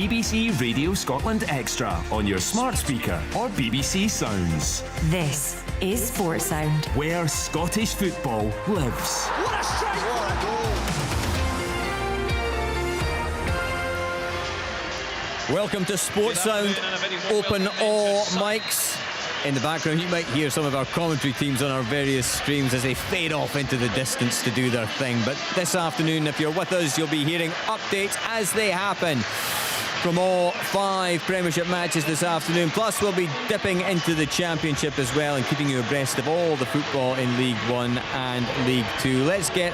BBC Radio Scotland Extra on your smart speaker or BBC Sounds. This is Sports Sound, where Scottish football lives. What a strike! What a goal! Welcome to Sports Sound. Open all mics. In the background you might hear some of our commentary teams on our various streams as they fade off into the distance to do their thing. But this afternoon, if you're with us, you'll be hearing updates as they happen from all 5 Premiership matches this afternoon. Plus we'll be dipping into the Championship as well and keeping you abreast of all the football in League 1 and League 2. Let's get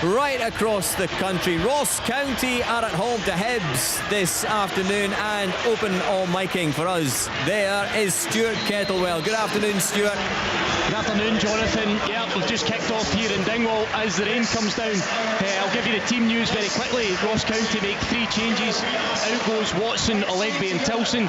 right across the country. Ross County are at home to Hibs this afternoon, and open all miking for us there is Stuart Kettlewell. Good afternoon, Stuart. Good afternoon, Jonathan. Yeah, we've just kicked off here in Dingwall as the rain comes down. I'll give you the team news very quickly. Ross County make 3 changes. Out goes Watson, Olegby and Tilson.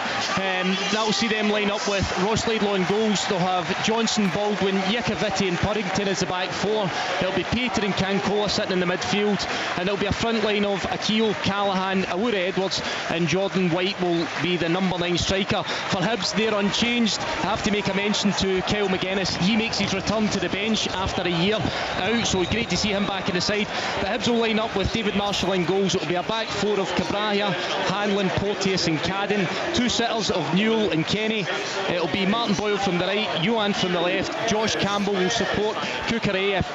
That'll see them line up with Ross Laidlaw in goals. They'll have Johnson, Baldwin, Yakoviti and Purrington as the back 4. There'll be Peter and Cancola sitting in the midfield, and there'll be a front line of Akil, Callaghan, Awura Edwards and Jordan White will be the number 9 striker. For Hibs, they're unchanged. I have to make a mention to Kyle McGuinness. He makes his return to the bench after a year out, so great to see him back in the side. The Hibs will line up with David Marshall in goals. It will be a back 4 of Cabrahia, Hanlon, Porteous and Cadden. 2 sitters of Newell and Kenny. It'll be Martin Boyle from the right, Johan from the left. Josh Campbell will support Kukureyev.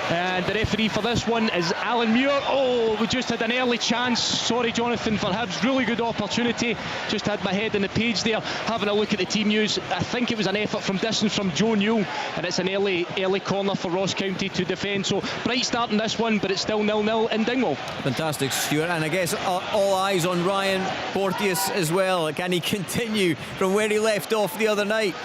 And the referee for this one is Alan Muir. Oh, we just had an early chance. Sorry, Jonathan, for Hibs. Really good opportunity. Just had my head on the page there. Having a look at the team news. I think it was an effort from distance from Joe Newell. And it's an early corner for Ross County to defend. So, bright start in this one, but it's still 0-0 in Dingwall. Fantastic, Stuart. And I guess all eyes on Ryan Porteous as well. Can he continue from where he left off the other night?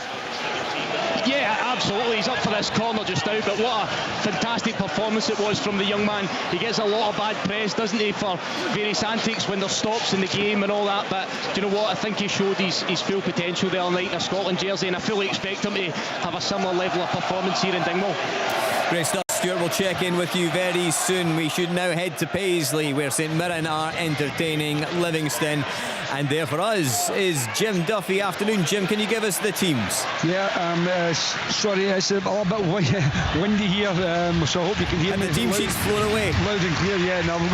Yeah, absolutely. He's up for this corner just now, but what a fantastic performance it was from the young man. He gets a lot of bad press, doesn't he, for various antics when there's stops in the game and all that, but do you know what? I think he showed his full potential the other night in a Scotland jersey, and I fully expect him to have a similar level of performance here in Dingwall. Great stuff, Stuart. We'll check in with you very soon. We should now head to Paisley, where St Mirren are entertaining Livingston. And there for us is Jim Duffy. Afternoon, Jim. Can you give us the teams? Yeah, sorry, it's a little bit windy here, so I hope you can hear me. And the team sheet's flown away. Loud and clear, yeah. Now we've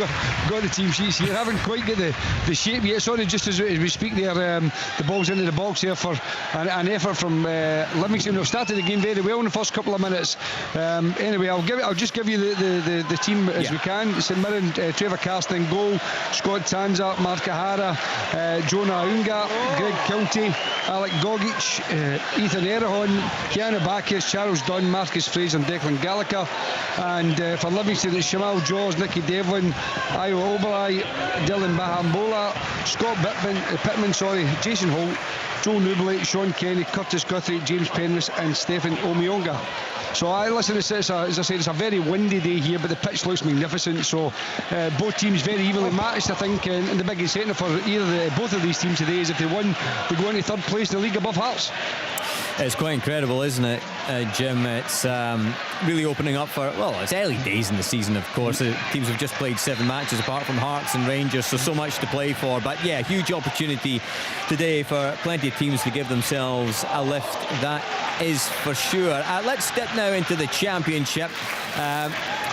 got the team sheets here. Haven't quite got the shape yet. Sorry, just as we speak there, the ball's into the box here for an effort from Livingston. We've started the game very well in the first couple of minutes. Anyway, I'll just give you the team as we can. St Mirren, Trevor Carsten in goal, Scott Tanza, Mark Kahara, Jonah Aunga, Greg Kilty, Alec Gogic, Ethan Erehon, Keanu Bacchus, Charles Dunn, Marcus Fraser and Declan Gallagher. And for Livingston, it's Shamal Jaws, Nicky Devlin, Io Oberai, Dylan Bahambola, Scott Pittman, Jason Holt, Joe Newbley, Sean Kenny, Curtis Guthrie, James Penrith and Stephen Omionga. So listen, as I said, it's a very windy day here, but the pitch looks magnificent. So both teams very evenly matched, I think, and the big incentive for both of these teams today is if they win, they go into 3rd place in the league above Hearts. It's quite incredible, isn't it, Jim? It's really opening up for, well, it's early days in the season, of course. The teams have just played 7 matches apart from Hearts and Rangers, so much to play for. But yeah, huge opportunity today for plenty of teams to give themselves a lift, that is for sure. Let's step now into the Championship. A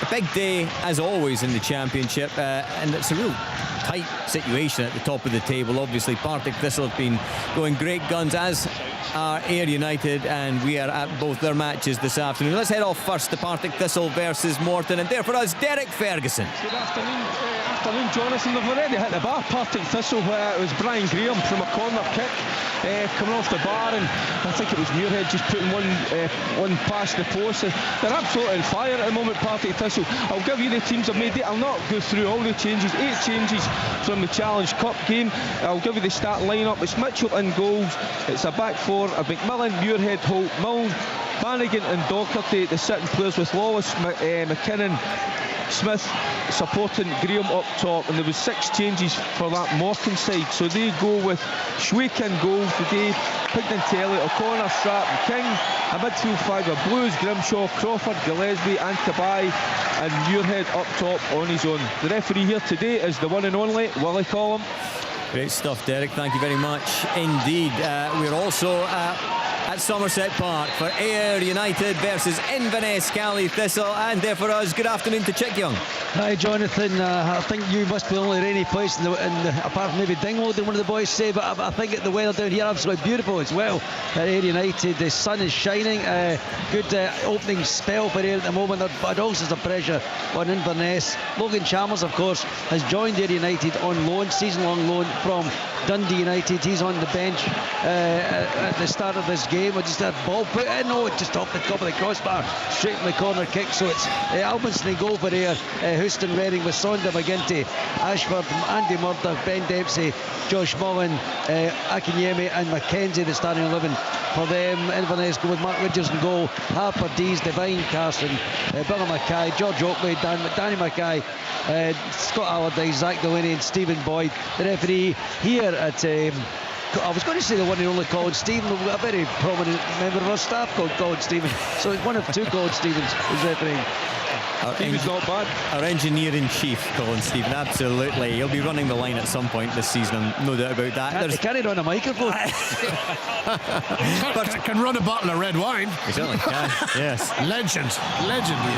big day, as always, in the Championship, and it's a real tight situation at the top of the table. Obviously, Partick Thistle have been going great guns, as are Ayr United, and we are at both their matches this afternoon. Let's head off first to Partick Thistle versus Morton, and there for us, Derek Ferguson. Good afternoon, Jonathan. They've already hit the bar. Partick Thistle, it was Brian Graham from a corner kick coming off the bar, and I think it was Muirhead just putting one past the post. They're absolutely on fire at the moment, Partick Thistle. I'll give you the teams they've made. I'll not go through all the changes. 8 changes from the Challenge Cup game. I'll give you the start line-up. It's Mitchell in goals. It's a back 4 of McMillan, Muirhead, Holt, Milne, Bannigan and Docherty, the sitting players, with Lawless, McKinnon, Smith supporting Graham up top. And there was 6 changes for that Morton side, so they go with Schweik in goal today, Pignantelli, O'Connor, Strapp and King. A midfield 5 of Blues, Grimshaw, Crawford, Gillespie and Tabai, and Muirhead up top on his own. The referee here today is the one and only Willie Collum. Great stuff, Derek. Thank you very much indeed. We're also at Somerset Park for Ayr United versus Inverness Cally Thistle, and there for us, good afternoon to Chick Young. Hi Jonathan, I think you must be the only rainy place in the apart from maybe Dingwall, did one of the boys say, but I think the weather down here absolutely beautiful as well at Ayr United. The sun is shining, good opening spell for Ayr at the moment, but also some pressure on Inverness. Logan Chalmers of course has joined Ayr United on loan, season-long loan from Dundee United. He's on the bench at the start of this game. I just had ball put in, just off the top of the crossbar, straight from the corner kick. So it's Albinson in goal for Ayr, Houston, Redding with Sonda, McGinty, Ashford, Andy Murdoch, Ben Dempsey, Josh Mullen, Akinyemi and Mackenzie, the starting 11 for them. Inverness go with Mark Ridgers in goal, Harper, Dees, Devine, Carson, Billy Mackay, George Oakley, Danny Mackay, Scott Allardyce, Zach Delaney and Stephen Boyd. The referee here at I was going to say the one and only Colin Stephen. We've got a very prominent member of our staff called Colin Stephen, so it's one of two Colin Stevens who's refereeing. Stephen's not bad. Our engineer-in-chief, Colin Stephen, absolutely. He'll be running the line at some point this season, no doubt about that. He can't run a microphone. Can run a bottle of red wine. He certainly can, yes. Legend.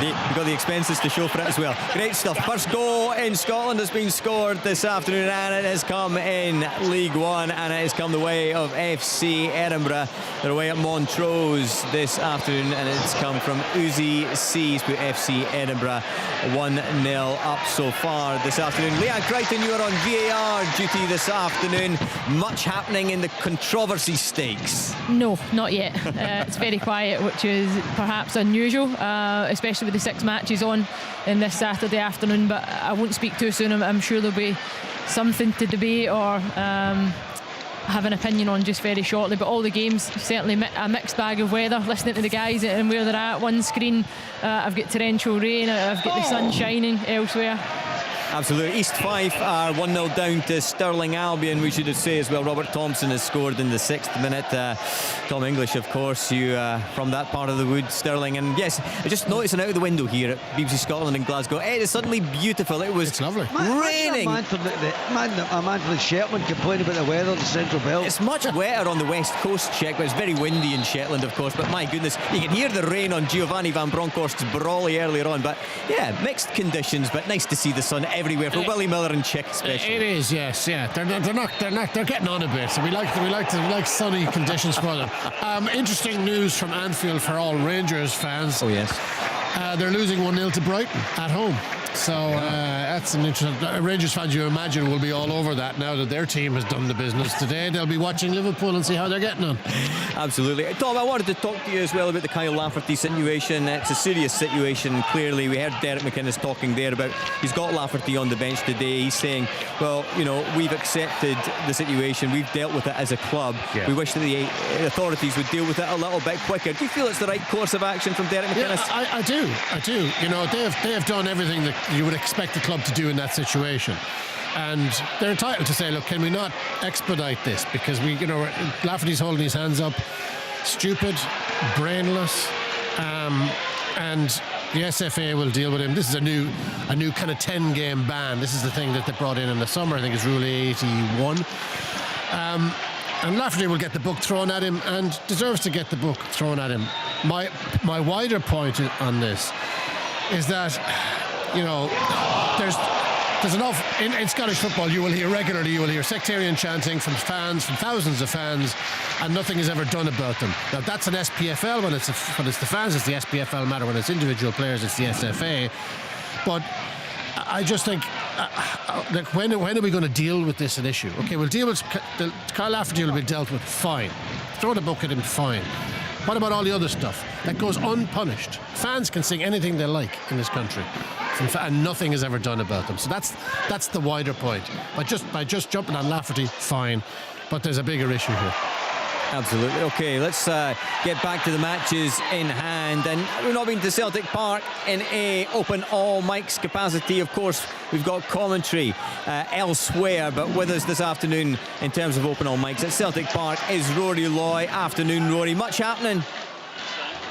We've got the expenses to show for it as well. Great stuff. First goal in Scotland has been scored this afternoon, and it has come in League One, and it has come the way of FC Edinburgh. They're away at Montrose this afternoon, and it's come from Uzi C's put FC Edinburgh 1-0 up so far this afternoon. Leanne Crichton, you are on VAR duty this afternoon. Much happening in the controversy stakes. No, not yet. It's very quiet, which is perhaps unusual, especially with the 6 matches on in this Saturday afternoon, but I won't speak too soon. I'm sure there'll be something to debate or have an opinion on just very shortly. But all the games, certainly a mixed bag of weather. Listening to the guys and where they're at. One screen, I've got torrential rain, I've got the sun shining elsewhere. Absolutely. East Fife are 1-0 down to Stirling Albion, we should say as well. Robert Thompson has scored in the 6th minute. Tom English, of course, you from that part of the wood, Stirling. And yes, I just noticing out of the window here at BBC Scotland in Glasgow, it is suddenly beautiful. It's lovely. Raining. A man from the Shetland complaining about the weather in the Central Belt. It's much wetter on the west coast, Czech, but it's very windy in Shetland, of course. But my goodness, you can hear the rain on Giovanni Van Bronckhorst's Brawley earlier on. But yeah, mixed conditions, but nice to see the sun everywhere for Willie Miller and Chick especially. It is, yes, yeah. They're getting on a bit. So we like sunny conditions for them. Interesting news from Anfield for all Rangers fans. Oh yes. They're losing 1-0 to Brighton at home. So that's an interesting. Rangers fans, you imagine, will be all over that now that their team has done the business today. They'll be watching Liverpool and see how they're getting on. Absolutely. Tom, I wanted to talk to you as well about the Kyle Lafferty situation. It's a serious situation, clearly. We heard Derek McInnes talking there about he's got Lafferty on the bench today. He's saying, well, you know, we've accepted the situation. We've dealt with it as a club. Yeah. We wish that the authorities would deal with it a little bit quicker. Do you feel it's the right course of action from Derek McInnes? Yeah, I do. You know, they have done everything that you would expect the club to do in that situation, and they're entitled to say, look, can we not expedite this, because Lafferty's holding his hands up, stupid, brainless, and the SFA will deal with him. This is a new kind of 10-game ban. This is the thing that they brought in the summer. I think it's Rule 81. And Lafferty will get the book thrown at him, and deserves to get the book thrown at him. My wider point on this is that, you know, there's enough in Scottish football. You will hear sectarian chanting from fans, from thousands of fans, and nothing is ever done about them. Now that's an SPFL when it's the fans, it's the SPFL matter. When it's individual players, it's the SFA. But I just think, when are we going to deal with this issue? Okay, we'll deal with Kyle Lafferty will be dealt with, fine. Throw the book at him, fine. What about all the other stuff that goes unpunished? Fans can sing anything they like in this country, and nothing is ever done about them. So that's the wider point. By just jumping on Lafferty, fine, but there's a bigger issue here. Absolutely. Okay, let's get back to the matches in hand. And we've not been to Celtic Park in a open all mics capacity. Of course, we've got commentary elsewhere, but with us this afternoon in terms of open all mics at Celtic Park is Rory Loy. Afternoon, Rory. Much happening?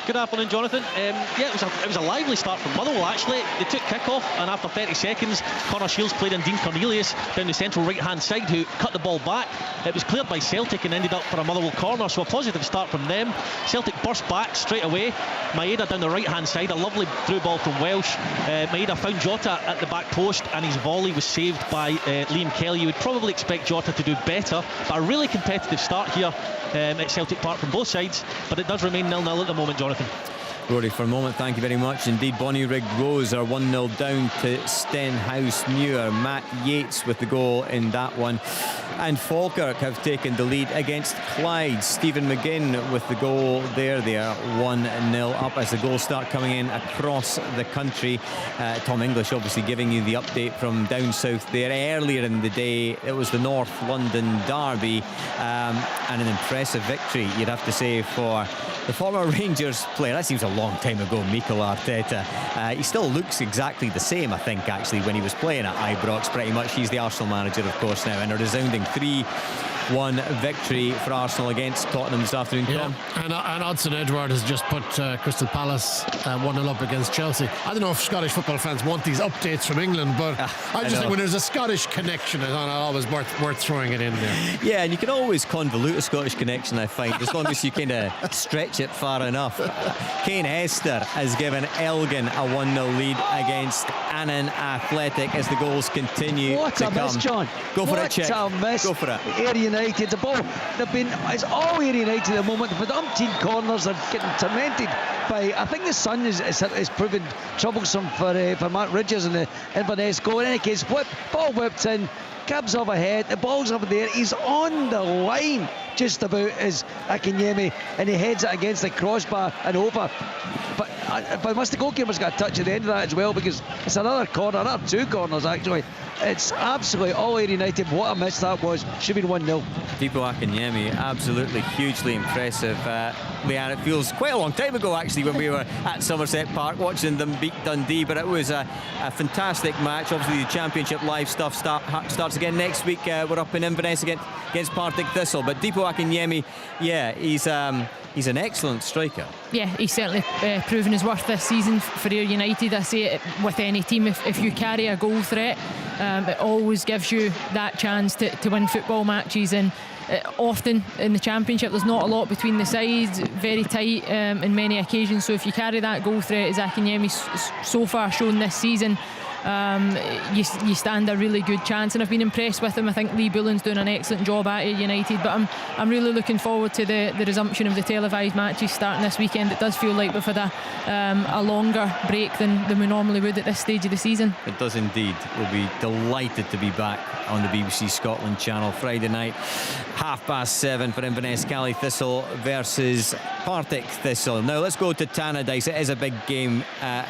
Good afternoon, Jonathan. Yeah, it was a lively start from Motherwell, actually. They took kick-off, and after 30 seconds, Connor Shields played in Dean Cornelius down the central right-hand side, who cut the ball back. It was cleared by Celtic and ended up for a Motherwell corner, so a positive start from them. Celtic burst back straight away. Maeda down the right-hand side, a lovely through ball from Welsh. Maeda found Jota at the back post, and his volley was saved by Liam Kelly. You would probably expect Jota to do better, but a really competitive start here at Celtic Park from both sides, but it does remain 0-0 at the moment, Jonathan. Rory, for a moment, thank you very much indeed. Bonnyrigg Rose are 1-0 down to Stenhouse Muir. Matt Yates with the goal in that one. And Falkirk have taken the lead against Clyde. Stephen McGinn with the goal there. They are 1-0 up as the goals start coming in across the country. Tom English obviously giving you the update from down south there. Earlier in the day, it was the North London derby, and an impressive victory, you'd have to say, for the former Rangers player. That seems a long time ago, Mikel Arteta. He still looks exactly the same, I think, actually, when he was playing at Ibrox, pretty much. He's the Arsenal manager, of course, now, and a resounding 3-1 victory for Arsenal against Tottenham this afternoon. Yeah, and Odsonne Edouard has just put Crystal Palace 1-0 up against Chelsea. I don't know if Scottish football fans want these updates from England, but I just think when there's a Scottish connection, it's always worth throwing it in there. Yeah, and you can always convolute a Scottish connection, I find, as long as you kind of stretch it far enough. Kane Hester has given Elgin a 1-0 lead against Annan Athletic as the goals continue what to a come. Miss, John. Go for it, Chick. What a miss. Go for it. Ayr United, the ball, it's all Ayr United at the moment. The umpteen corners are getting tormented by, I think the sun is proving troublesome for Matt Ridges and the Inverness goal. In any case, ball whipped in, cabs overhead, the ball's over there, he's on the line just about as Akinyemi, and he heads it against the crossbar and over. But must the goalkeeper's got a touch at the end of that as well, because it's another corner, another two corners actually. It's absolutely all Ayr United. What a miss that was. Should have been 1-0. Dipo Akinyemi, absolutely hugely impressive. Leanne, it feels quite a long time ago actually when we were at Somerset Park watching them beat Dundee, but it was a fantastic match. Obviously the Championship Live stuff starts again next week. We're up in Inverness against Partick Thistle, but Dipo Akinyemi, yeah, he's an excellent striker. Yeah, he's certainly proven his worth this season for Ayr United. I say it with any team, if you carry a goal threat, it always gives you that chance to win football matches. And often in the Championship there's not a lot between the sides, very tight in many occasions, so if you carry that goal threat as Akinyemi's so far shown this season, you stand a really good chance. And I've been impressed with him. I think Lee Bullen's doing an excellent job at Ayr United, but I'm really looking forward to the resumption of the televised matches starting this weekend. It does feel like we've had a longer break than we normally would at this stage of the season. It does indeed. We'll be delighted to be back on the BBC Scotland channel Friday night, 7:30 for Inverness Cally Thistle versus Partick Thistle. Now let's go to Tannadice. It is a big game.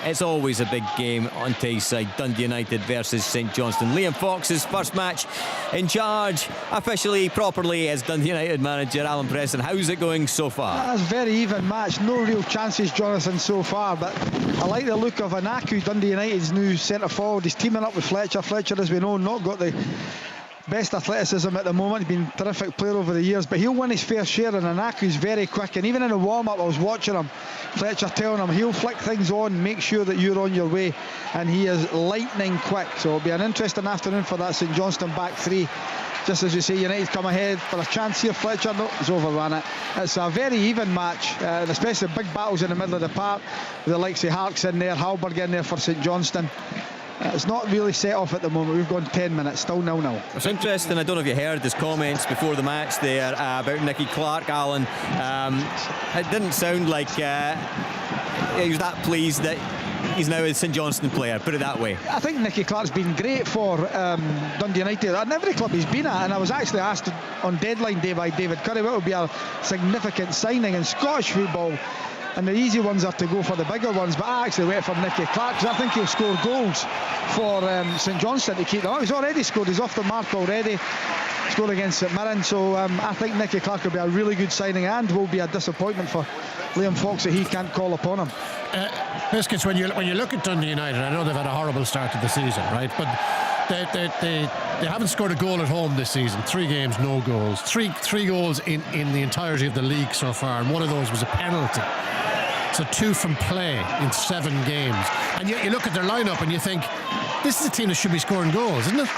It's always a big game on Tayside. Dundee United versus St Johnstone. Liam Fox's first match in charge officially, properly, as Dundee United manager. Alan Preston, how's it going so far? That's a very even match, no real chances, Jonathan, so far, but I like the look of Anaku, Dundee United's new centre forward. He's teaming up with Fletcher. Fletcher, as we know, not got the best athleticism at the moment. He's been a terrific player over the years, but he'll win his fair share, and Anaku's very quick, and even in the warm-up I was watching him, Fletcher telling him he'll flick things on, make sure that you're on your way, and he is lightning quick. So it'll be an interesting afternoon for that St Johnstone back three. Just as you say, United come ahead for a chance here. Fletcher, no, he's overrun it. It's a very even match, and especially big battles in the middle of the park with the likes of Harks in there, Halberg in there for St Johnstone. It's not really set off at the moment. We've gone 10 minutes, still 0-0. It's interesting, I don't know if you heard his comments before the match there about Nicky Clark, Alan. It didn't sound like he was that pleased that he's now a St Johnstone player, put it that way. I think Nicky Clark's been great for Dundee United at every club he's been at, and I was actually asked on deadline day by David Curry what would be a significant signing in Scottish football, and the easy ones are to go for the bigger ones, but I actually went for Nicky Clark because I think he'll score goals for St Johnstone to keep them up. He's already scored, he's off the mark already, scored against St Mirren, so I think Nicky Clark will be a really good signing and will be a disappointment for Liam Fox that he can't call upon him. Biscuits, when you look at Dundee United, I know they've had a horrible start to the season, right, but they haven't scored a goal at home this season. 3 games, no goals. Three goals in the entirety of the league so far, and one of those was a penalty. So 2 from play in 7 games. And yet you look at their lineup and you think, this is a team that should be scoring goals, isn't it?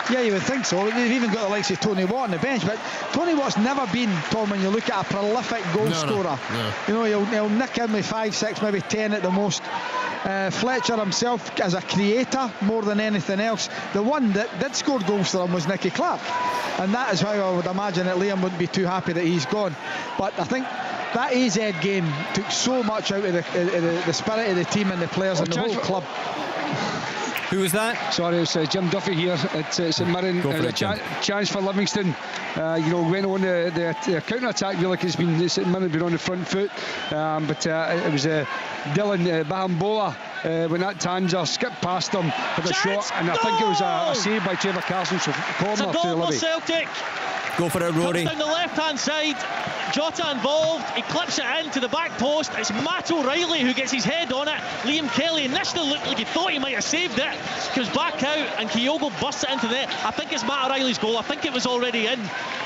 Yeah, you would think so. They've even got the likes of Tony Watt on the bench, but Tony Watt's never been, Tom, when you look at a prolific goal scorer. No. You know, he'll nick in with 5, 6, maybe 10 at the most. Fletcher himself as a creator more than anything else. The one that did score goals for him was Nicky Clark, and that is how I would imagine that Liam wouldn't be too happy that he's gone. But I think that AZ game took so much out of the spirit of the team and the players and the whole club. Who was that? Sorry, it's Jim Duffy here at St Mirren. Chance for Livingston. Went on the counter-attack really, like it's been St Mirren been on the front foot. But it was Dylan Bahambola when that Tanzer skipped past him with a shot, and I think it was a save by Trevor Carson. So corner to Livy. Celtic. Go for it, Rory. Comes down the left-hand side. Jota involved. He clips it into the back post. It's Matt O'Reilly who gets his head on it. Liam Kelly initially looked like he thought he might have saved it. Comes back out and Kyogo busts it into the net. I think it's Matt O'Reilly's goal. I think it was already in.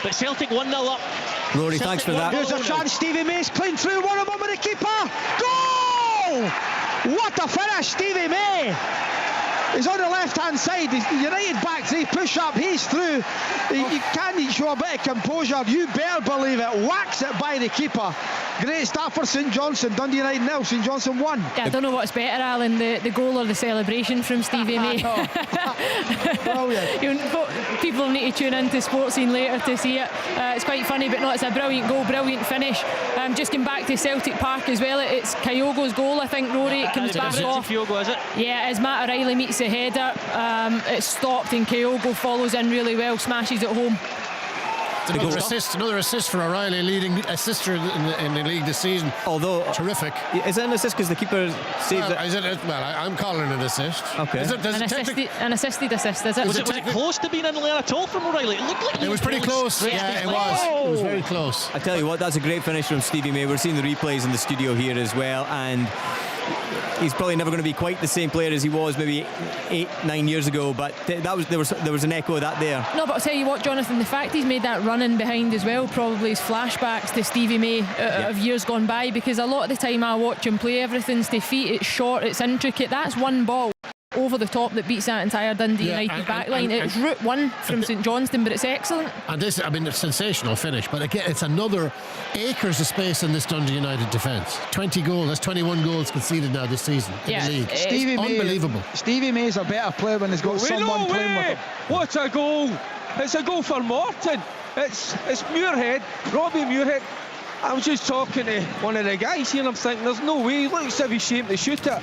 But Celtic 1-0 up. Rory, Celtic thanks for that. Here's a chance. Stevie May's clean through. One of them with the keeper. Goal! What a finish, Stevie May. He's on the left-hand side. The United back three push up. He's through. You can't show a bit of composure. You better believe it. Whacks it by the keeper. Great start for St Johnstone. Dundee United 0, St Johnstone 1. Yeah, I don't know what's better, Alan, the goal or the celebration from Stevie May. People need to tune into Sports Scene later to see it. It's quite funny, but no, it's a brilliant goal, brilliant finish. Just going back to Celtic Park as well, it's Kyogo's goal, I think, Rory. It comes back off. Kyogo, is it? Yeah, as Matt O'Reilly meets the header, it's stopped and Kyogo follows in really well, smashes it home. Another assist for O'Reilly, leading assister in the league this season. Although terrific. Is it an assist because the keeper saves it? I'm calling it an assist. Okay. An assisted assist, is it? Was it close to being in there at all from O'Reilly? It looked like it was pretty close. Yeah, it was. It was very close. I tell you what, that's a great finish from Stevie May. We're seeing the replays in the studio here as well, and he's probably never going to be quite the same player as he was maybe 8-9 years ago, but there was an echo of that there. No, but I'll tell you what, Jonathan, the fact he's made that run in behind as well probably is flashbacks to Stevie May of years gone by, because a lot of the time I watch him play, everything's to feet, it's short, it's intricate. That's one ball over the top that beats that entire Dundee United backline. It's route one from St Johnstone, but it's excellent. And this, it's a sensational finish, but again, it's another acres of space in this Dundee United defence. 20 goals, that's 21 goals conceded now this season in the league. Unbelievable. Stevie May's a better player when he's got someone playing with him. What a goal! It's a goal for Morton. It's Muirhead, Robbie Muirhead. I was just talking to one of the guys here and I'm thinking there's no way, he looks as if he's ashamed to shoot it.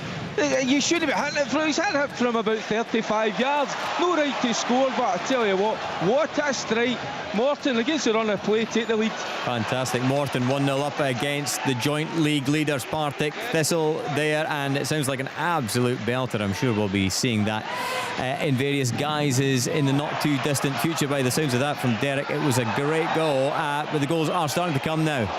You shouldn't be hitting it from, he's hitting it from about 35 yards. No right to score, but I tell you what a strike. Morton against the run of play, take the lead. Fantastic. Morton 1-0 up against the joint league leaders Partick Thistle there, and it sounds like an absolute belter. I'm sure we'll be seeing that in various guises in the not too distant future by the sounds of that from Derek. It was a great goal, but the goals are starting to come now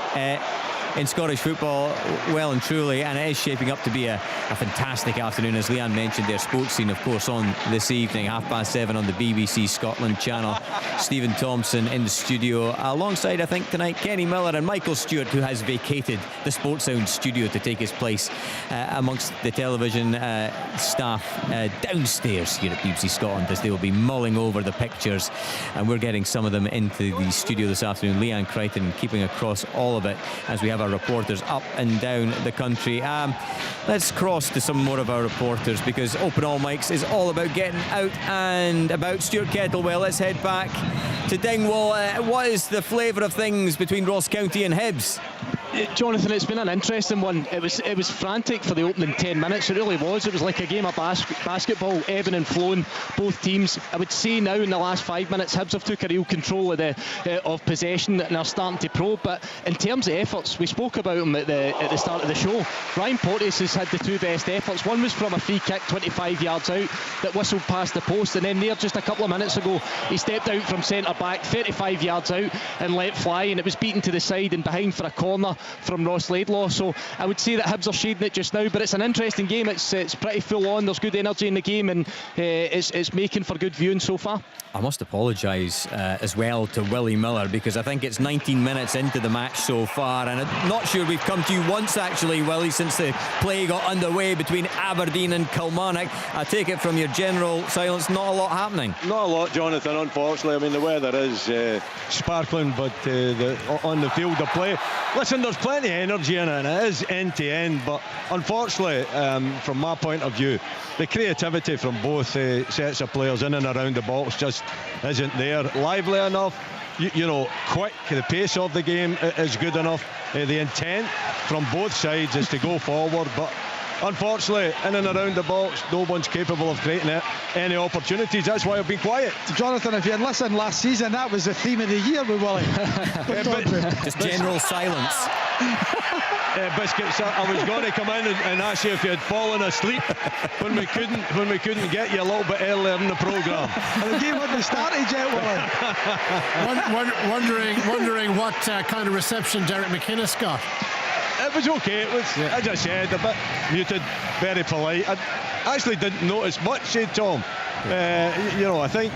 in Scottish football, well and truly, and it is shaping up to be a fantastic afternoon, as Leanne mentioned there. Sports Scene, of course, on this evening, 7:30 on the BBC Scotland channel. Stephen Thompson in the studio alongside, I think tonight, Kenny Miller and Michael Stewart, who has vacated the Sports Sound studio to take his place amongst the television staff downstairs here at BBC Scotland, as they will be mulling over the pictures, and we're getting some of them into the studio this afternoon. Leanne Crichton keeping across all of it as we have our reporters up and down the country. Let's cross to some more of our reporters, because Open All Mics is all about getting out and about. Stuart Kettlewell, let's head back to Dingwall. What is the flavour of things between Ross County and Hibs? Jonathan, it's been an interesting one. It was frantic for the opening 10 minutes. It really was. It was like a game of basketball, ebbing and flowing, both teams. I would say now in the last 5 minutes, Hibs have took a real control of possession and are starting to probe. But in terms of efforts, we spoke about them at the start of the show. Ryan Porteous has had the two best efforts. One was from a free kick 25 yards out that whistled past the post, and then there just a couple of minutes ago he stepped out from centre back 35 yards out and let fly, and it was beaten to the side and behind for a corner. from Ross Laidlaw. So I would say that Hibs are shading it just now, but it's an interesting game. It's pretty full on. There's good energy in the game, and it's making for good viewing so far. I must apologise as well to Willie Miller, because I think it's 19 minutes into the match so far, and I'm not sure we've come to you once actually, Willie, since the play got underway between Aberdeen and Kilmarnock. I take it from your general silence, not a lot happening. Not a lot, Jonathan, unfortunately. I mean, the weather is sparkling, but on the field of play, listen, there's plenty of energy in it, and it is end to end, but unfortunately, from my point of view, the creativity from both sets of players in and around the box just isn't there. Lively enough, you know, quick, the pace of the game is good enough. The intent from both sides is to go forward, but unfortunately, in and around the box, no one's capable of creating any opportunities. That's why I've been quiet. Jonathan, if you had listened last season, that was the theme of the year with Willie. Just general silence. Biscuits, I was going to come in and ask you if you had fallen asleep when we couldn't get you a little bit earlier in the programme. And the game hadn't started yet, Willie. Wondering what kind of reception Derek McInnes got. It was okay. It was, as I said, a bit muted, very polite. I actually didn't notice much, Tom. You know, I think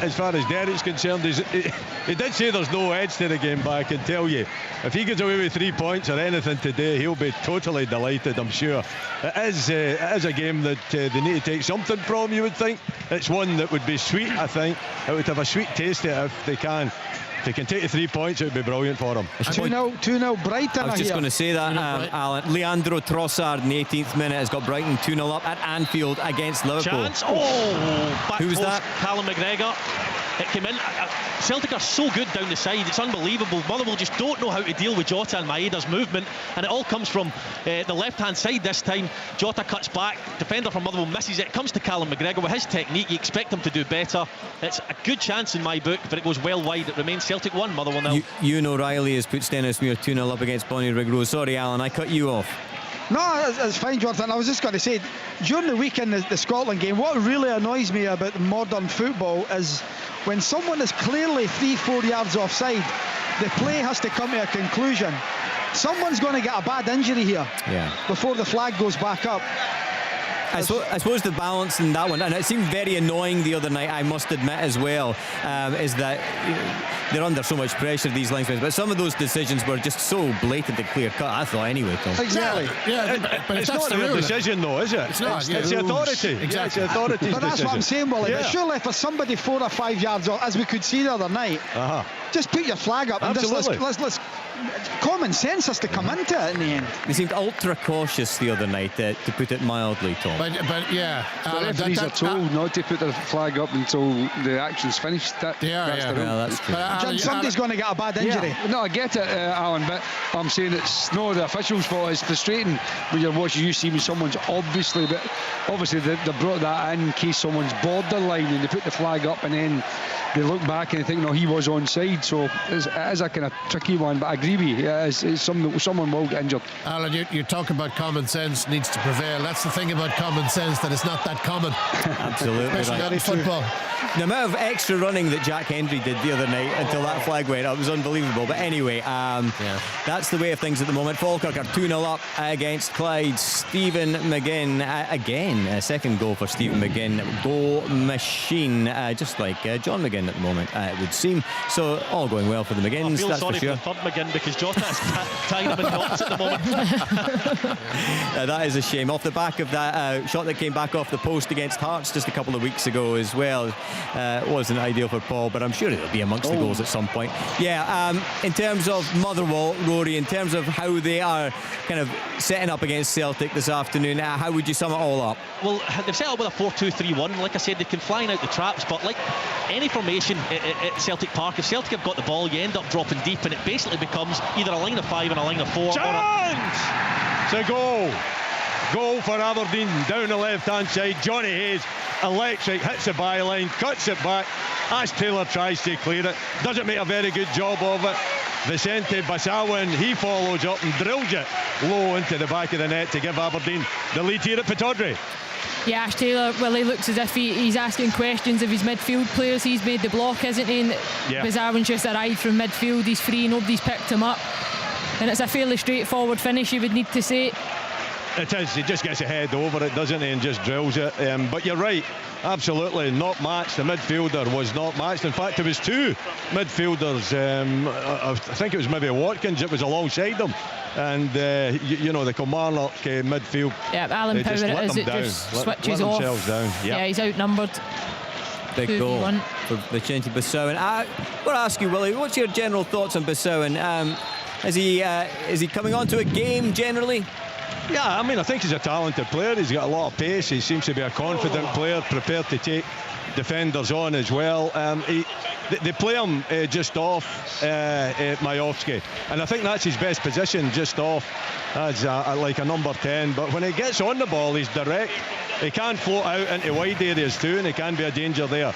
as far as Derek's concerned, he did say there's no edge to the game, but I can tell you, if he gets away with 3 points or anything today, he'll be totally delighted, I'm sure. It is a game that they need to take something from, you would think. It's one that would be sweet, I think. It would have a sweet taste to it if they can. If they can take the 3 points, it would be brilliant for them. 2-0 Brighton. I was just going to say that, Alan. Leandro Trossard in the 18th minute has got Brighton 2-0 up at Anfield against Liverpool. Chance. Back who was post, that? Callum McGregor. It came in. Celtic are so good down the side, it's unbelievable. Motherwell just don't know how to deal with Jota and Maeda's movement, and it all comes from the left hand side this time. Jota cuts back, defender from Motherwell misses it, comes to Callum McGregor with his technique. You expect him to do better. It's a good chance in my book, but it goes well wide. It remains Celtic 1, Motherwell 0. Ewan O'Reilly has put Stenhousemuir 2-0 up against Bonnyrigg Rose. Sorry, Alan, I cut you off. No, it's fine, Jonathan. I was just going to say, during the weekend, the Scotland game, what really annoys me about modern football is when someone is clearly 3-4 yards offside, the play has to come to a conclusion. Someone's going to get a bad injury here before the flag goes back up. I suppose the balance in that one, and it seemed very annoying the other night, I must admit as well, is that they're under so much pressure, these linesmen, but some of those decisions were just so blatant and clear cut, I thought, anyway, Tom. Exactly. But it's not their decision, though, is it? It's not. It's the authority. Exactly. It's the authority's But that's decision. what I'm saying, Willie. But surely for somebody 4 or 5 yards off, as we could see the other night, just put your flag up and Absolutely. let's common sense has to come into it in the end. They seemed ultra cautious the other night, to put it mildly, Tom. But yeah, The referees are told not to put their flag up until the action's finished. They are, that's true. Somebody's going to get a bad injury. Yeah. No, I get it, Alan, but I'm saying it's not the officials' fault. It's frustrating when you're watching. You see when someone's obviously they brought that in case someone's borderline and they put the flag up and then they look back and they think, no, he was onside. So it is a kind of tricky one, but I agree with you. It's someone will get injured. Alan, you talk about common sense needs to prevail. That's the thing about common sense, that it's not that common. Absolutely Especially right. in football. The amount of extra running that Jack Hendry did the other night until that flag went up was unbelievable. But anyway, that's the way of things at the moment. Falkirk are 2-0 up against Clyde. Stephen McGinn, again, a second goal for Stephen McGinn. Goal machine, just like John McGinn at the moment, it would seem. So all going well for the McGinns, I feel that's sorry for sure. for the third McGinn because Jota is tying him in knots at the moment. That is a shame. Off the back of that shot that came back off the post against Hearts just a couple of weeks ago as well. Wasn't ideal for Paul, but I'm sure it'll be amongst the goals at some point. In terms of Motherwell, Rory, in terms of how they are kind of setting up against Celtic this afternoon, how would you sum it all up? Well, they've set up with a 4-2-3-1. Like I said, they can fly out the traps, but like any formation at Celtic Park, if Celtic have got the ball, you end up dropping deep, and it basically becomes either a line of 5 and a line of 4. Chance! It's a goal. Goal for Aberdeen down the left-hand side. Johnny Hayes, electric, hits the byline, cuts it back. Ash Taylor tries to clear it, doesn't make a very good job of it. Vicente Basawin, he follows up and drills it low into the back of the net to give Aberdeen the lead here at Pittodrie. Yeah, Ash Taylor, well, he looks as if he's asking questions of his midfield players. He's made the block, isn't he? And Bazarwin's just arrived from midfield. He's free, nobody's picked him up. and it's a fairly straightforward finish, you would need to say. It is. He just gets a head over it, doesn't he, and just drills it. But you're right, absolutely not matched. The midfielder was not matched. In fact, there was two midfielders. I think it was maybe Watkins. It was alongside them, and you know, the Kilmarnock midfield. Yeah, Alan Power it is. It just switches off. Down. Yep. Yeah, he's outnumbered. Big goal for Vicente Bissau. And I want to ask you, Willie, what's your general thoughts on Bissau? And is he coming on to a game generally? Yeah, I mean, I think he's a talented player. He's got a lot of pace. He seems to be a confident player, prepared to take defenders on as well. They play him just off Majowski, and I think that's his best position, just off as like a number 10. But when he gets on the ball, he's direct. He can float out into wide areas too, and he can be a danger there.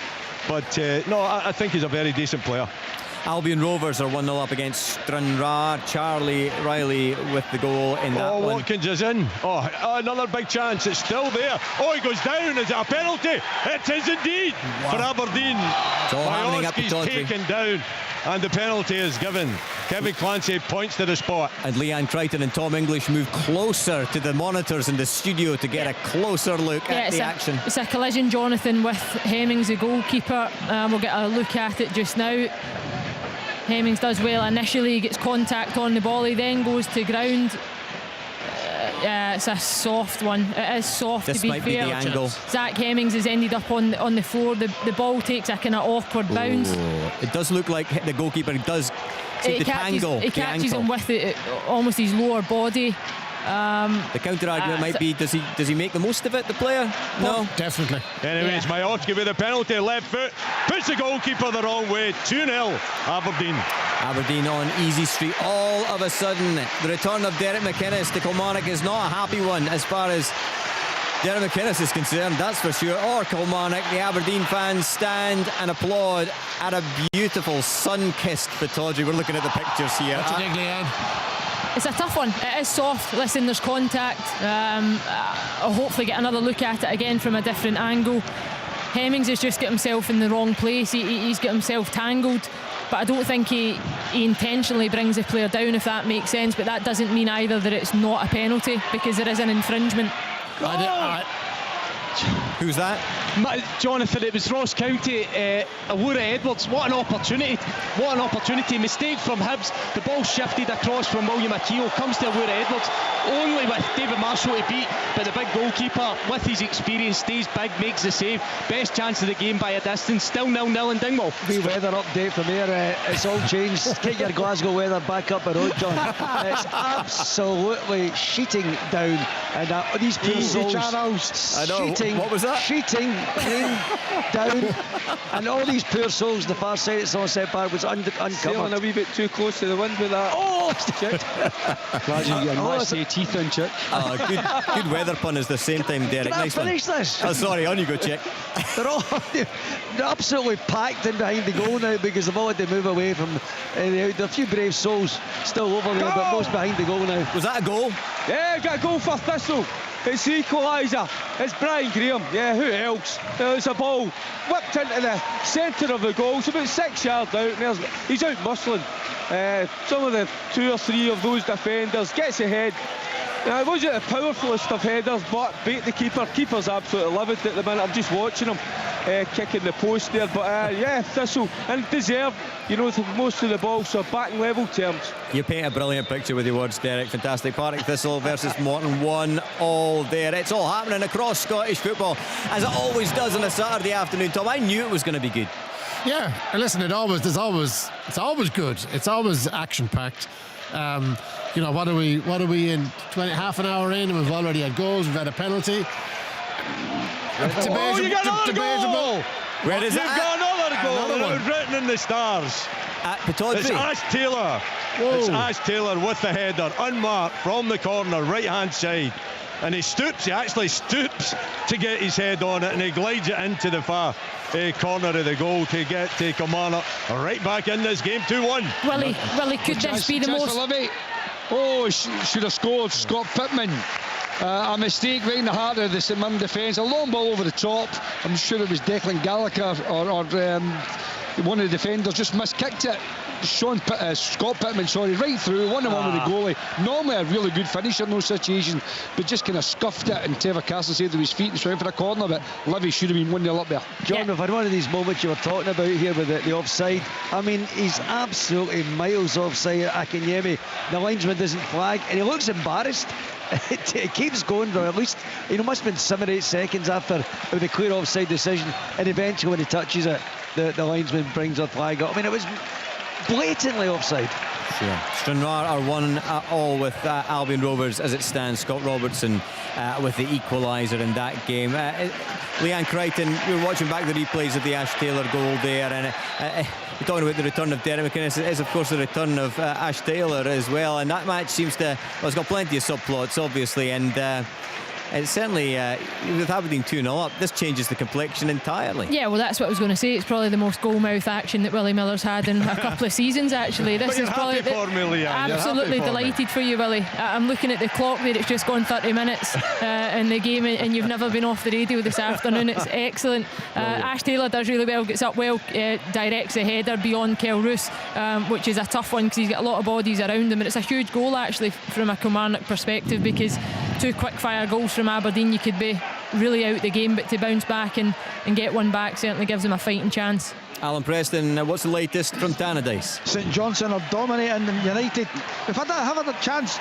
But no, I think he's a very decent player. Albion Rovers are 1-0 up against Stranraer. Charlie Riley with the goal in that one. Watkins is in. Oh, another big chance. It's still there. Oh, he goes down. Is it a penalty? It is indeed for Aberdeen. It's all happening up Majowski's taken down, and the penalty is given. Kevin Clancy points to the spot. And Leanne Crichton and Tom English move closer to the monitors in the studio to get a closer look at the action. It's a collision, Jonathan, with Hemmings, the goalkeeper. We'll get a look at it just now. Hemmings does well initially, he gets contact on the ball, he then goes to ground. Yeah, it's a soft one. It is soft, this to be might fair. Be the angle. Zach Hemmings has ended up on the floor. The ball takes a kind of awkward bounce. It does look like the goalkeeper does He catches him with it, almost his lower body. The counter argument might be, does he make the most of it, the player? No, definitely. Anyways, Majowski with the penalty, left foot, puts the goalkeeper the wrong way. 2-0 Aberdeen. Aberdeen on easy street all of a sudden. The return of Derek McInnes to Kilmarnock is not a happy one as far as Derek McInnes is concerned, that's for sure. Or Kilmarnock. The Aberdeen fans stand and applaud at a beautiful sun-kissed Pittodrie. We're looking at the pictures here. What do you think, Leanne? It's a tough one. It is soft. Listen, there's contact. I'll hopefully get another look at it again from a different angle. Hemmings has just got himself in the wrong place. He's got himself tangled, but I don't think he intentionally brings the player down, if that makes sense. But that doesn't mean either that it's not a penalty, because there is an infringement. Who's that? Jonathan, it was Ross County. Allura Edwards, what an opportunity. Mistake from Hibs. The ball shifted across from William Akio, comes to Allura Edwards, only with David Marshall to beat, but the big goalkeeper with his experience stays big, makes the save. Best chance of the game by a distance. Still 0-0 in Dingwall. Wee weather update from here. It's all changed. Get your Glasgow weather back up the road, John. It's absolutely sheeting down, and these poor souls. I know. What was that? Sheeting down, and all these poor souls. The far side of Somerset Park was uncovered. Sailing a wee bit too close to the wind with that. Oh, Glad you Matchday teeth in, Chick. Good weather pun is the same time, Derek. Can nice I finish one. this? Oh, sorry, on you go, Chick. They're absolutely packed in behind the goal now because they've all had to move away from. There are a few brave souls still over there, but most behind the goal now. Was that a goal? Yeah, got a goal for Thistle. It's the equaliser. It's Brian Graham. Yeah, who else? There's a ball whipped into the centre of the goal. It's about 6 yards out. And he's out muscling some of the 2 or 3 of those defenders. Gets ahead. It wasn't the powerfulest of headers, but beat the keeper. Keeper's absolutely livid at the minute. I'm just watching him kicking the post there. But yeah, Thistle, and deserved, most of the ball, so back in level terms. You paint a brilliant picture with your words, Derek. Fantastic. Partick Thistle versus Morton, 1-1 there. It's all happening across Scottish football, as it always does on a Saturday afternoon. Tom, I knew it was going to be good. Yeah, and listen, it's always good. It's always action-packed. What are we in? Half an hour in, and we've already had goals. We've had a penalty. Oh, you got another goal! Where is it? You've got another goal. It was written in the stars. At Pittodrie. It's Ash Taylor. Whoa. It's Ash Taylor with the header, unmarked from the corner, right-hand side. And he actually stoops to get his head on it, and he glides it into the far corner of the goal to get to Kilmarnock right back in this game, 2-1. Willie, could this be the most... Oh, should have scored. Scott Pittman. A mistake right in the heart of the St Mirren defence. A long ball over the top. I'm sure it was Declan Gallagher or one of the defenders just miskicked it. Scott Pittman, right through, 1-on-1 with the goalie. Normally a really good finisher in those situations, but just kind of scuffed it, and Trevor Castle saved to his feet and went for a corner, but Livy should have been 1-0 up there. John, we've had one of these moments you were talking about here with the offside. I mean, he's absolutely miles offside at Akinyemi. The linesman doesn't flag, and he looks embarrassed. It keeps going, though. At least, must have been 7 or 8 seconds after with a clear offside decision, and eventually when he touches it, the linesman brings the flag up. I mean, it was blatantly offside. Sure. Stranraer are 1-1 with Albion Rovers as it stands. Scott Robertson with the equaliser in that game. Leanne Crichton, we were watching back the replays of the Ash Taylor goal there, and we're talking about the return of Derek McInnes. It is, of course, the return of Ash Taylor as well, and that match seems to, well, it's got plenty of subplots, obviously, and it's certainly, with Aberdeen 2-0 up, this changes the complexion entirely. Yeah, well, that's what I was going to say. It's probably the most goal-mouth action that Willie Miller's had in a couple of seasons, actually. This is probably absolutely delighted for you, Willie. I'm looking at the clock there. It's just gone 30 minutes in the game, and you've never been off the radio this afternoon. It's excellent. Ash Taylor does really well, gets up well, directs a header beyond Kel Roos, which is a tough one because he's got a lot of bodies around him, and it's a huge goal, actually, from a Kilmarnock perspective, because 2 quick-fire goals from Aberdeen, you could be really out the game, but to bounce back and get one back certainly gives them a fighting chance. Alan Preston, what's the latest from Tannadice? St Johnstone are dominating United. If I have had a chance,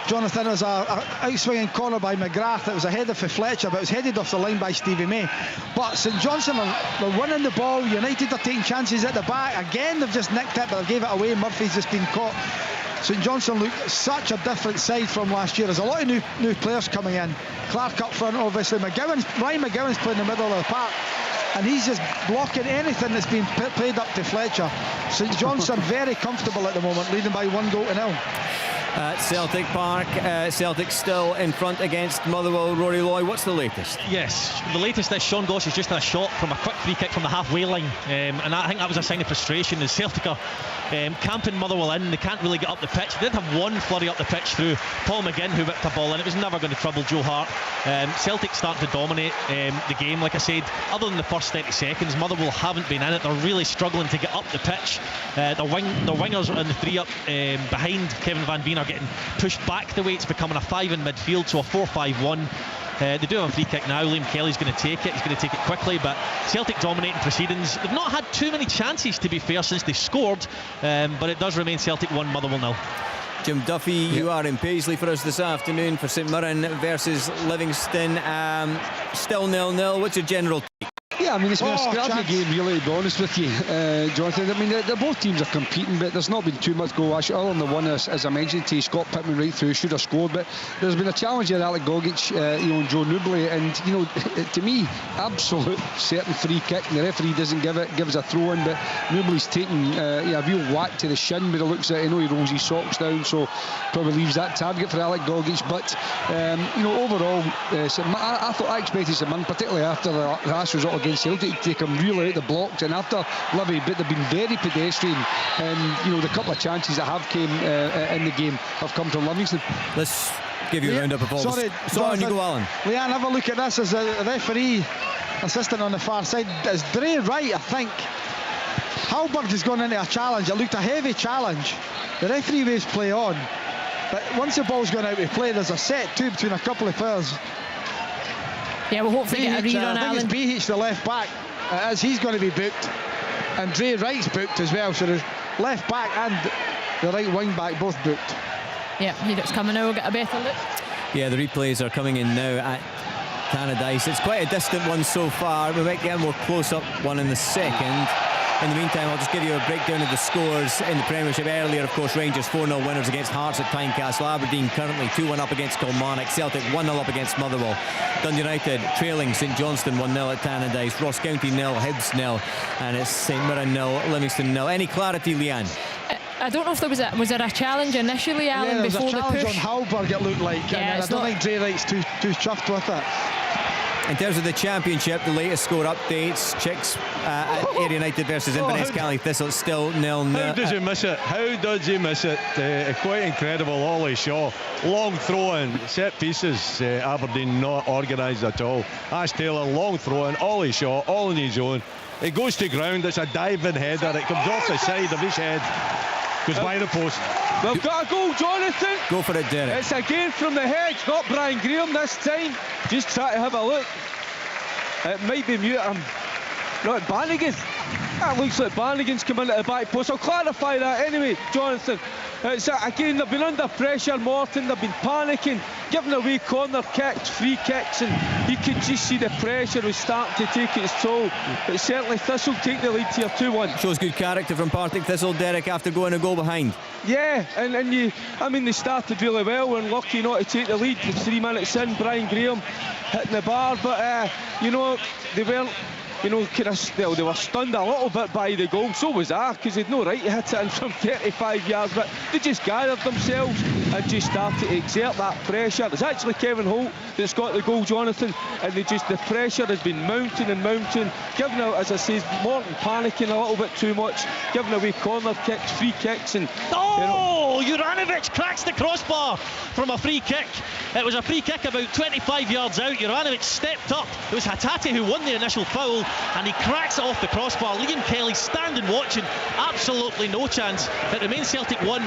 Jonathan, was a out-swinging corner by McGrath. It was a header for Fletcher, but it was headed off the line by Stevie May. But St Johnstone are winning the ball. United are taking chances at the back. Again, they've just nicked it, but they gave it away. Murphy's just been caught. St Johnstone look such a different side from last year. There's a lot of new players coming in. Clark up front, obviously. Ryan McGowan's playing in the middle of the park, and he's just blocking anything that's been played up to Fletcher. St Johnstone very comfortable at the moment, leading by 1-0. At Celtic Park, Celtic still in front against Motherwell. Rory Loy, what's the latest? Yes, the latest is Sean Goss has just had a shot from a quick free kick from the halfway line, and I think that was a sign of frustration as Celtic are camping Motherwell in. They can't really get up the pitch. They did have one flurry up the pitch through Paul McGinn, who whipped a ball in. It was never going to trouble Joe Hart. Celtic starting to dominate the game, like I said. Other than the first 30 seconds, Motherwell haven't been in it. They're really struggling to get up the pitch. The wingers and the 3 up behind Kevin Van Veen are getting pushed back the way. It's becoming a 5 in midfield, so a 4-5-1. They do have a free kick now. Liam Kelly's going to take it. He's going to take it quickly, but Celtic dominating proceedings. They've not had too many chances, to be fair, since they scored, but it does remain Celtic 1, Motherwell 0. Jim Duffy, you are in Paisley for us this afternoon for St Mirren versus Livingston. Still 0-0. What's your general take? Yeah, I mean, it's been a scrappy game, really, to be honest with you, Jonathan. I mean, both teams are competing, but there's not been too much goal action. Other than the one, as I mentioned to you, Scott Pittman right through, should have scored, but there's been a challenge here, Alec Gogic, and Joe Newbley, and, to me, absolute certain free kick, and the referee doesn't give it, gives a throw in, but Newbley's taking a real whack to the shin, but it looks like, he rolls his socks down, so probably leaves that target for Alec Gogic, but, overall, I expected St Mirren, particularly after the last result against Celtic, to take them really out the blocks, and after Livy, but they've been very pedestrian, and the couple of chances that have came in the game have come from Livingston. Let's give you a roundup of all. Sorry, you go, Alan. Leanne, have a look at this as a referee assistant on the far side. It's Dre Wright, I think. Halberg has gone into a challenge. It looked a heavy challenge. The referee waves play on, but once the ball's gone out of play, there's a set two between a couple of players. Yeah, we'll hopefully get a read on Alan. I think it's BH, the left back, as he's going to be booked, and Dre Wright's booked as well, so there's left back and the right wing back both booked. Yeah, Hedock's coming now, we'll get a better look. Yeah, the replays are coming in now at Tannadice. It's quite a distant one so far. We might get a more close-up one in the second. In the meantime, I'll just give you a breakdown of the scores in the Premiership. Earlier, of course, Rangers 4-0 winners against Hearts at Tynecastle. Aberdeen currently 2-1 up against Kilmarnock. Celtic 1-0 up against Motherwell. Dundee United trailing St Johnstone 1-0 at Tannadice. Ross County 0, Hibs 0, and it's St Mirren 0, Livingston 0. Any clarity, Leanne? I don't know if there was there a challenge initially, Alan, before the push? There was a challenge on Halberg, it looked like. Yeah, and I don't think Dre Wright's too chuffed with it. In terms of the championship, the latest score updates, Chicks Ayr United versus Inverness County Thistle, still 0-0. How does he miss it? How does he miss it? Quite incredible. Ollie Shaw, long throw-in, set pieces. Aberdeen not organised at all. Ash Taylor, long throw-in, Ollie Shaw, all on his own. It goes to ground. It's a diving header. It comes off the side of his head. Goes by the post. We've got a goal, Jonathan. Go for it, Derek. It's again from the hedge, not Brian Graham this time. Just try to have a look. It might be not Bannigan. That looks like Bannigan's come into the back post. I'll clarify that anyway, Jonathan. It's again, they've been under pressure, Morton. They've been panicking, giving away corner kicks, free kicks, and you could just see the pressure was starting to take its toll. But certainly Thistle take the lead here 2-1. Shows good character from Partick Thistle, Derek, after going a goal behind. Yeah, and they started really well and lucky not to take the lead. 3 minutes in, Brian Graham hitting the bar, but they weren't. They were stunned a little bit by the goal. So was I, because they'd no right to hit it in from 35 yards. But they just gathered themselves and just started to exert that pressure. It's actually Kevin Holt that's got the goal, Jonathan. And the pressure has been mounting and mounting. Giving out, as I say, Morton panicking a little bit too much. Giving away corner kicks, free kicks. And Juranovic cracks the crossbar from a free kick. It was a free kick about 25 yards out. Juranovic stepped up. It was Hatate who won the initial foul, and he cracks it off the crossbar. Liam Kelly standing watching, absolutely no chance. It remains Celtic 1,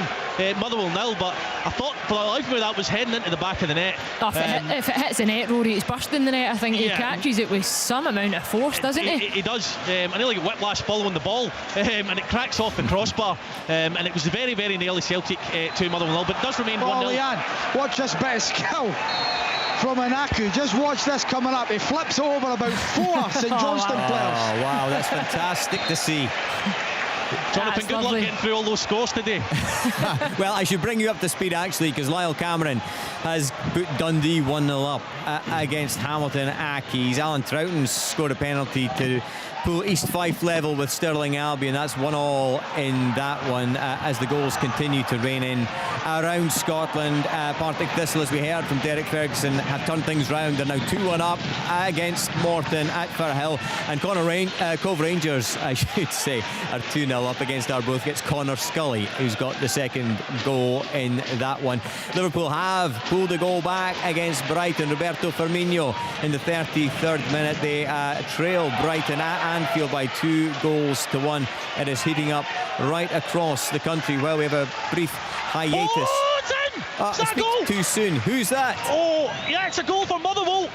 Motherwell 0, but I thought for the life of me that was heading into the back of the net. If it hits the net, Rory, it's bursting the net. I think he catches it with some amount of force, doesn't he? He does. I nearly got whiplash following the ball, and it cracks off the crossbar, and it was very, very nearly Celtic 2, Motherwell 0, but it does remain 1-0. Leanne, watch this bit of skill from Anaku. Just watch this coming up. He flips over about 4 St Johnstone players. Oh wow, that's fantastic to see. Jonathan, good luck getting through all those scores today. Well, I should bring you up to speed actually, because Lyle Cameron has put Dundee 1-0 up against Hamilton Accies. Alan Troughton scored a penalty to pull East Fife level with Stirling Albion. That's 1-1 in that one as the goals continue to rain in around Scotland. Partick Thistle, as we heard from Derek Ferguson, have turned things round. They're now 2-1 up against Morton at Firhill, and Cove Rangers, I should say, are 2-0 up against Arbroath. Gets Connor Scully, who's got the second goal in that one. Liverpool have pulled a goal back against Brighton. Roberto Firmino in the 33rd minute. They trail Brighton at Anfield by 2-1. It is heating up right across the country. Well, we have a brief hiatus. Oh, it's in! Is that a goal? Too soon. Who's that? Oh, yeah, it's a goal for Motherwell.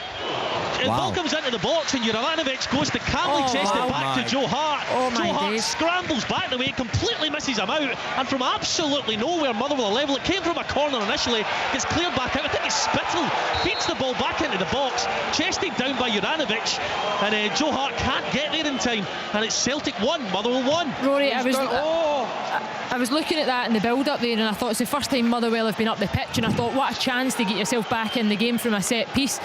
The ball comes into the box and Juranovic goes to calmly chase it back to Joe Hart. Joe Hart scrambles back the way, completely misses him out, and from absolutely nowhere, Motherwell level. It came from a corner initially, gets cleared back out. I think it's Spittle beats the ball back into the box, chested down by Juranovic, and Joe Hart can't get there in time, and it's Celtic 1, Motherwell 1. Rory, I was looking at that in the build-up there, and I thought it's the first time Motherwell have been up the pitch, and I thought, what a chance to get yourself back in the game from a set piece.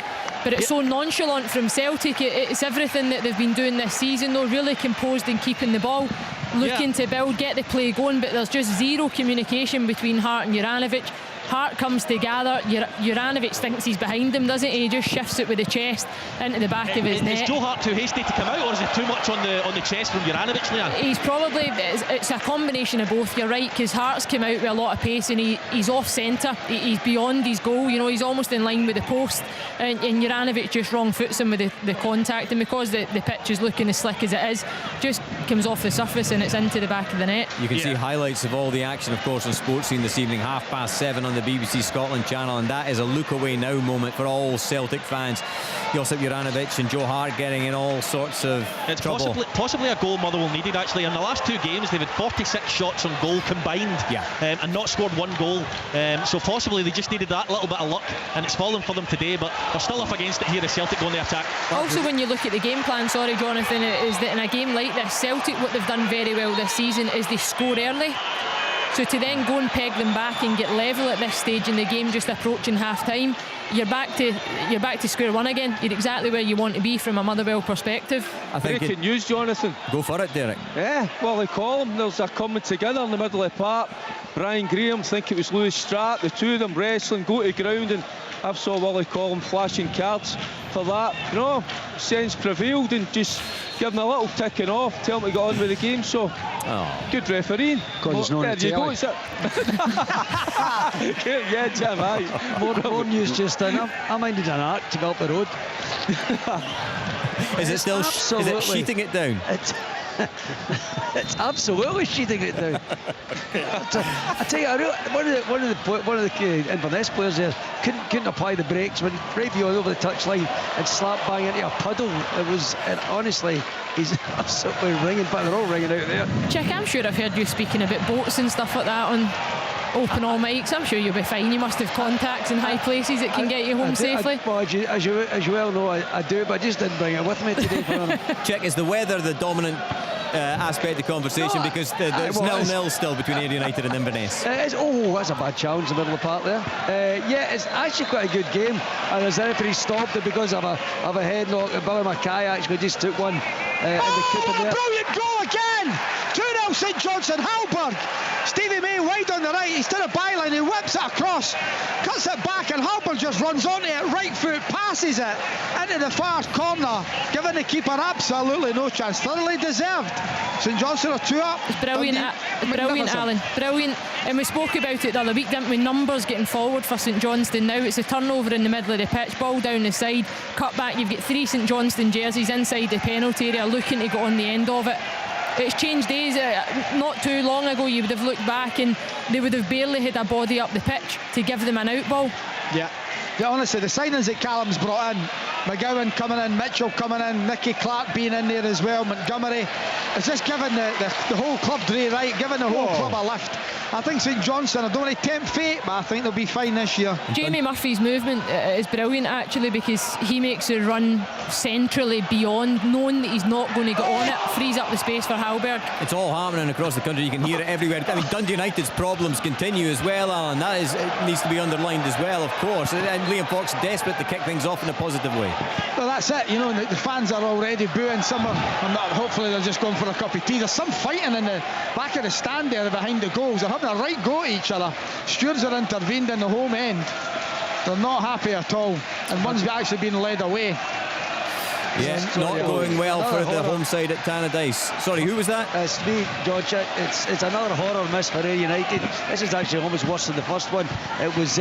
But it's so nonchalant from Celtic. It's everything that they've been doing this season, though, really composed and keeping the ball, looking to build, get the play going, but there's just zero communication between Hart and Juranovic. Hart comes to gather, Juranovic thinks he's behind him, doesn't he? He just shifts it with the chest into the back of his net. Is Joe Hart too hasty to come out, or is it too much on the chest from Juranovic, Leanne? He's probably, it's a combination of both, you're right, because Hart's come out with a lot of pace and he's off centre, he's beyond his goal, you know, he's almost in line with the post, and Juranovic just wrong foots him with the contact, and because the pitch is looking as slick as it is, just comes off the surface and it's into the back of the net. You can see highlights of all the action, of course, on Sports Scene this evening, 7:30 on the BBC Scotland channel, and that is a look away now moment for all Celtic fans. Josip Juranovic and Joe Hart getting in all sorts of trouble. Possibly a goal Motherwell needed, actually. In the last 2 games they've had 46 shots on goal combined, and not scored 1 goal, so possibly they just needed that little bit of luck, and it's fallen for them today, but they're still up against it here as Celtic go on the attack. Also, when you look at the game plan, sorry Jonathan, is that in a game like this, Celtic, what they've done very well this season is they score early. So to then go and peg them back and get level at this stage in the game, just approaching half-time, you're back to square one again. You're exactly where you want to be from a Motherwell perspective. I think breaking news, Jonathan. Go for it, Derek. Yeah, well, they call them. There's a coming together in the middle of the park. Brian Graham, I think it was Lewis Stratt, the two of them wrestling, go to ground, and I saw Willie Collum flashing cards for that. No, sense prevailed, and just give him a little ticking off, tell him to get on with the game. So good refereeing. Because there you go. Yeah, Jim, aye. More news just in. I minded an arc to go up the road. Is it still is it sheeting it down? It's absolutely sheeting it down. I tell you, one of the Inverness players there couldn't apply the brakes when right beyond over the touchline and slap bang into a puddle. Honestly, he's absolutely ringing, but they're all ringing out there. Chick, I'm sure I've heard you speaking about boats and stuff like that on open all mics. I'm sure you'll be fine. You must have contacts in high places that can get you home safely. Well, as you well know, I do, but I just didn't bring it with me today. Check, is the weather the dominant aspect of the conversation? Because it's 0-0 still between Ayr United and Inverness. That's a bad challenge in the middle of the park there. Yeah, it's actually quite a good game, and as the referee stopped it because of a head knock, Billy Mackay actually just took one in the coop in there. Brilliant goal again! 2-0 St Johnstone. Halberg, Stevie May wide on the right, he's to the byline, he whips it across, cuts it back, and Halberg just runs onto it, right foot, passes it into the far corner, giving the keeper absolutely no chance. Thoroughly deserved. St Johnstone are 2 up. It's brilliant, brilliant, Alan, brilliant. And we spoke about it the other week, didn't we? Numbers getting forward for St Johnstone. Now it's a turnover in the middle of the pitch, ball down the side, cut back. You've got 3 St Johnstone jerseys inside the penalty area looking to go on the end of it. It's changed days. Not too long ago you would have looked back and they would have barely had a body up the pitch to give them an out ball. Yeah, honestly, the signings that Callum's brought in, McGowan coming in, Mitchell coming in, Nicky Clark being in there as well, Montgomery, it's just giving the whole club giving the whole club a lift. I think St Johnstone, I don't want to tempt fate, but I think they'll be fine this year. Jamie Murphy's movement is brilliant actually, because he makes a run centrally beyond, knowing that he's not going to get on it, frees up the space for Halberg. It's all happening across the country, you can hear it everywhere. I mean, Dundee United's problems continue as well, Alan. It needs to be underlined as well, of course. And Liam Fox desperate to kick things off in a positive way. Well, that's it, you know, the fans are already booing. Hopefully they're just going for a cup of tea. There's some fighting in the back of the stand there behind the goals. They're having a right go at each other. Stewards are intervened in the home end. They're not happy at all, and one's actually been led away. Yeah, not going well for the home side at Tannadice. Sorry, who was that? It's me, George. It's another horror miss for Ayr United. This is actually almost worse than the first one. It was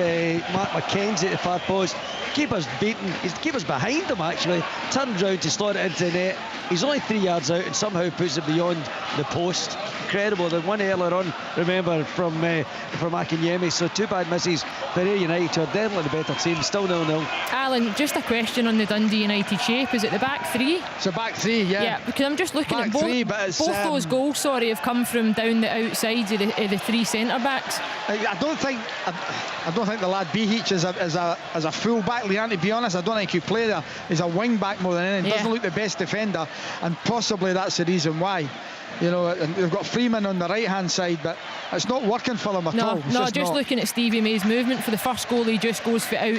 Mark McKenzie at the far post. Keeper's beaten. His keeper's behind him actually. Turns round to slot it into the net. He's only 3 yards out and somehow puts it beyond the post. Incredible. The one earlier on, remember, from Akinyemi. So 2 bad misses for Ayr United, who are definitely the better team. Still 0-0. Alan, just a question on the Dundee United shape. Is it the back 3? It's a back 3, yeah. Yeah, because I'm just looking back at both. Three, both those goals, have come from down the outsides of the 3 centre backs. I don't think the lad Beheach is a full back, Leanne, to be honest. I don't think he play there. He's a wing back more than anything. Doesn't look the best defender, and possibly that's the reason why. You know, and they've got Freeman on the right hand side, but it's not working for them at all. Just looking at Stevie May's movement for the first goal, he just goes for in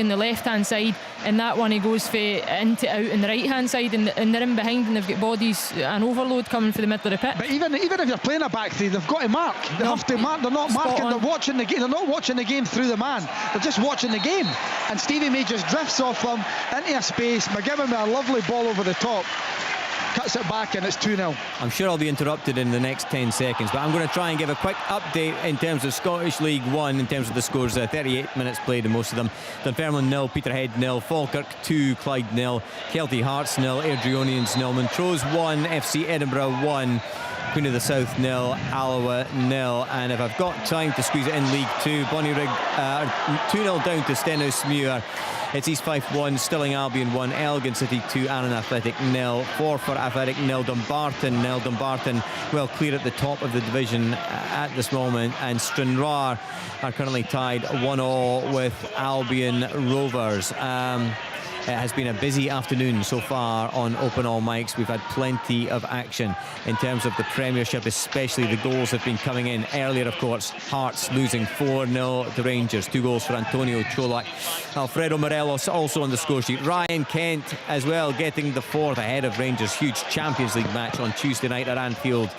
the left hand side, and that one he goes for into out in the right hand side, and they're in behind, and they've got bodies and overload coming for the middle of the pitch. But even if you're playing a back 3, they've got to mark. They have to mark. They're not marking. They're watching the game. They're not watching the game through the man. They're just watching the game. And Stevie May just drifts off them into a space. McGibbon with a lovely ball over the top. Cuts it back, and it's 2-0. I'm sure I'll be interrupted in the next 10 seconds, but I'm going to try and give a quick update in terms of Scottish League 1, in terms of the scores. 38 minutes played in most of them. Dunfermline 0, Peterhead 0, Falkirk 2, Clyde 0, Kelty Hearts 0, Airdrieonians 0, Montrose 1, FC Edinburgh 1, Queen of the South 0, Alloa 0, and if I've got time to squeeze it in League 2, Bonnyrigg 2-0 down to Stenhousemuir. It's East Fife 1, Stirling Albion 1, Elgin City 2, Annan Athletic 0, Forfar Athletic 0, Dumbarton 0. Dumbarton well clear at the top of the division at this moment, and Stranraer are currently tied 1-1 with Albion Rovers. It has been a busy afternoon so far on Open All Mics. We've had plenty of action in terms of the Premiership, especially the goals have been coming in. Earlier, of course, Hearts losing 4-0 to Rangers. 2 goals for Antonio Cholak. Alfredo Morelos also on the score sheet. Ryan Kent as well, getting the 4th ahead of Rangers. Huge Champions League match on Tuesday night at Anfield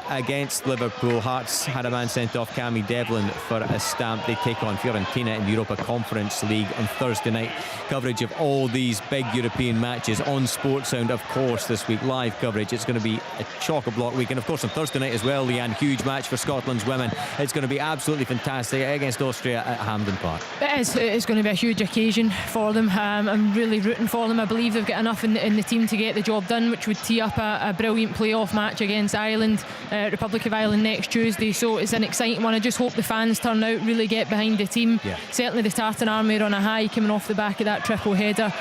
against Liverpool. Hearts had a man sent off, Cammy Devlin, for a stamp. They take on Fiorentina in the Europa Conference League on Thursday night. Coverage of all these big European matches on Sportsound, of course, this week. Live coverage. It's going to be a chock-a-block week. And of course on Thursday night as well, Leanne, huge match for Scotland's women. It's going to be absolutely fantastic against Austria at Hampden Park. It is. It's going to be a huge occasion for them. I'm really rooting for them. I believe they've got enough in the team to get the job done, which would tee up a brilliant playoff match against Ireland, Republic of Ireland, next Tuesday. So it's an exciting one. I just hope the fans turn out, really get behind the team. Certainly the Tartan Army are on a high, coming off the back of that triple header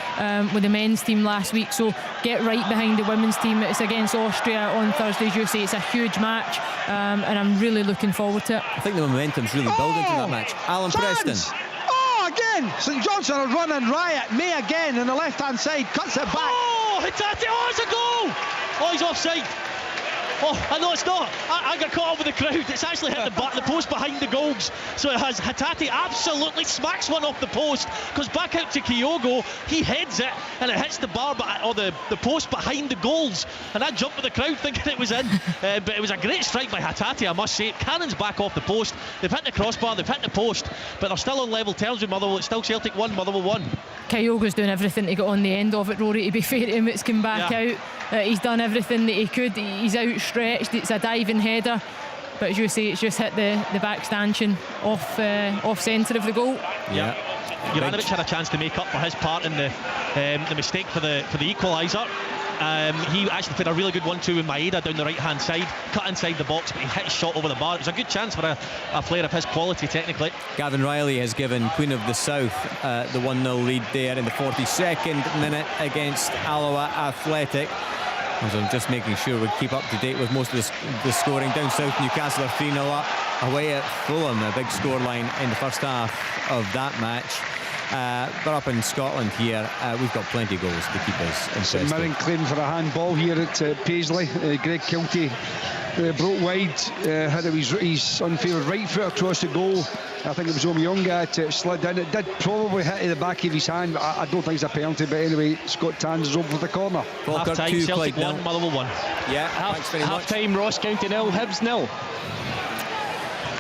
with the men's team last week. So get right behind the women's team. It's against Austria on Thursday, as you say. It's a huge match, and I'm really looking forward to it. I think the momentum's really building to that match. Alan Preston. Again, St Johnstone are running riot. May again on the left hand side, cuts it back. Oh, Hatate, oh, it's a goal! Oh, he's offside. Oh, I know it's not. I got caught up with the crowd. It's actually hit the post behind the goals. So it has. Hatate absolutely smacks one off the post, goes back out to Kyogo. He heads it and it hits the bar, or the post behind the goals. And I jumped with the crowd thinking it was in. But it was a great strike by Hatate, I must say. Cannon's back off the post. They've hit the crossbar, they've hit the post, but they're still on level terms with Motherwell. It's still Celtic 1, Motherwell 1. Kyogo's doing everything to get on the end of it, Rory, to be fair to him. It's come back out. He's done everything that he could. He's outstretched. It's a diving header, but as you say, it's just hit the back stanchion off centre of the goal. Juranovic had a chance to make up for his part in the mistake for the equaliser. He actually played a really good 1-2 with Maeda down the right hand side, cut inside the box, but he hit his shot over the bar. It was a good chance for a player of his quality technically. Gavin Riley has given Queen of the South the 1-0 lead there in the 42nd minute against Alloa Athletic. So I'm just making sure we keep up to date with most of the scoring. Down south, Newcastle are 3-0 up. Away at Fulham, a big scoreline in the first half of that match. But up in Scotland here, we've got plenty of goals to keep us interested. Mirren claiming for a handball here at Paisley. Greg Kiltie broke wide, had his unfavoured right foot across the goal. I think it was Omeonga, it slid in. It did probably hit the back of his hand. I don't think it's a penalty, but anyway, Scott Tans is over for the corner. Half time, Celtic 1, Motherwell 1. Yeah, thanks very much. Half time, Ross County 0, Hibs 0.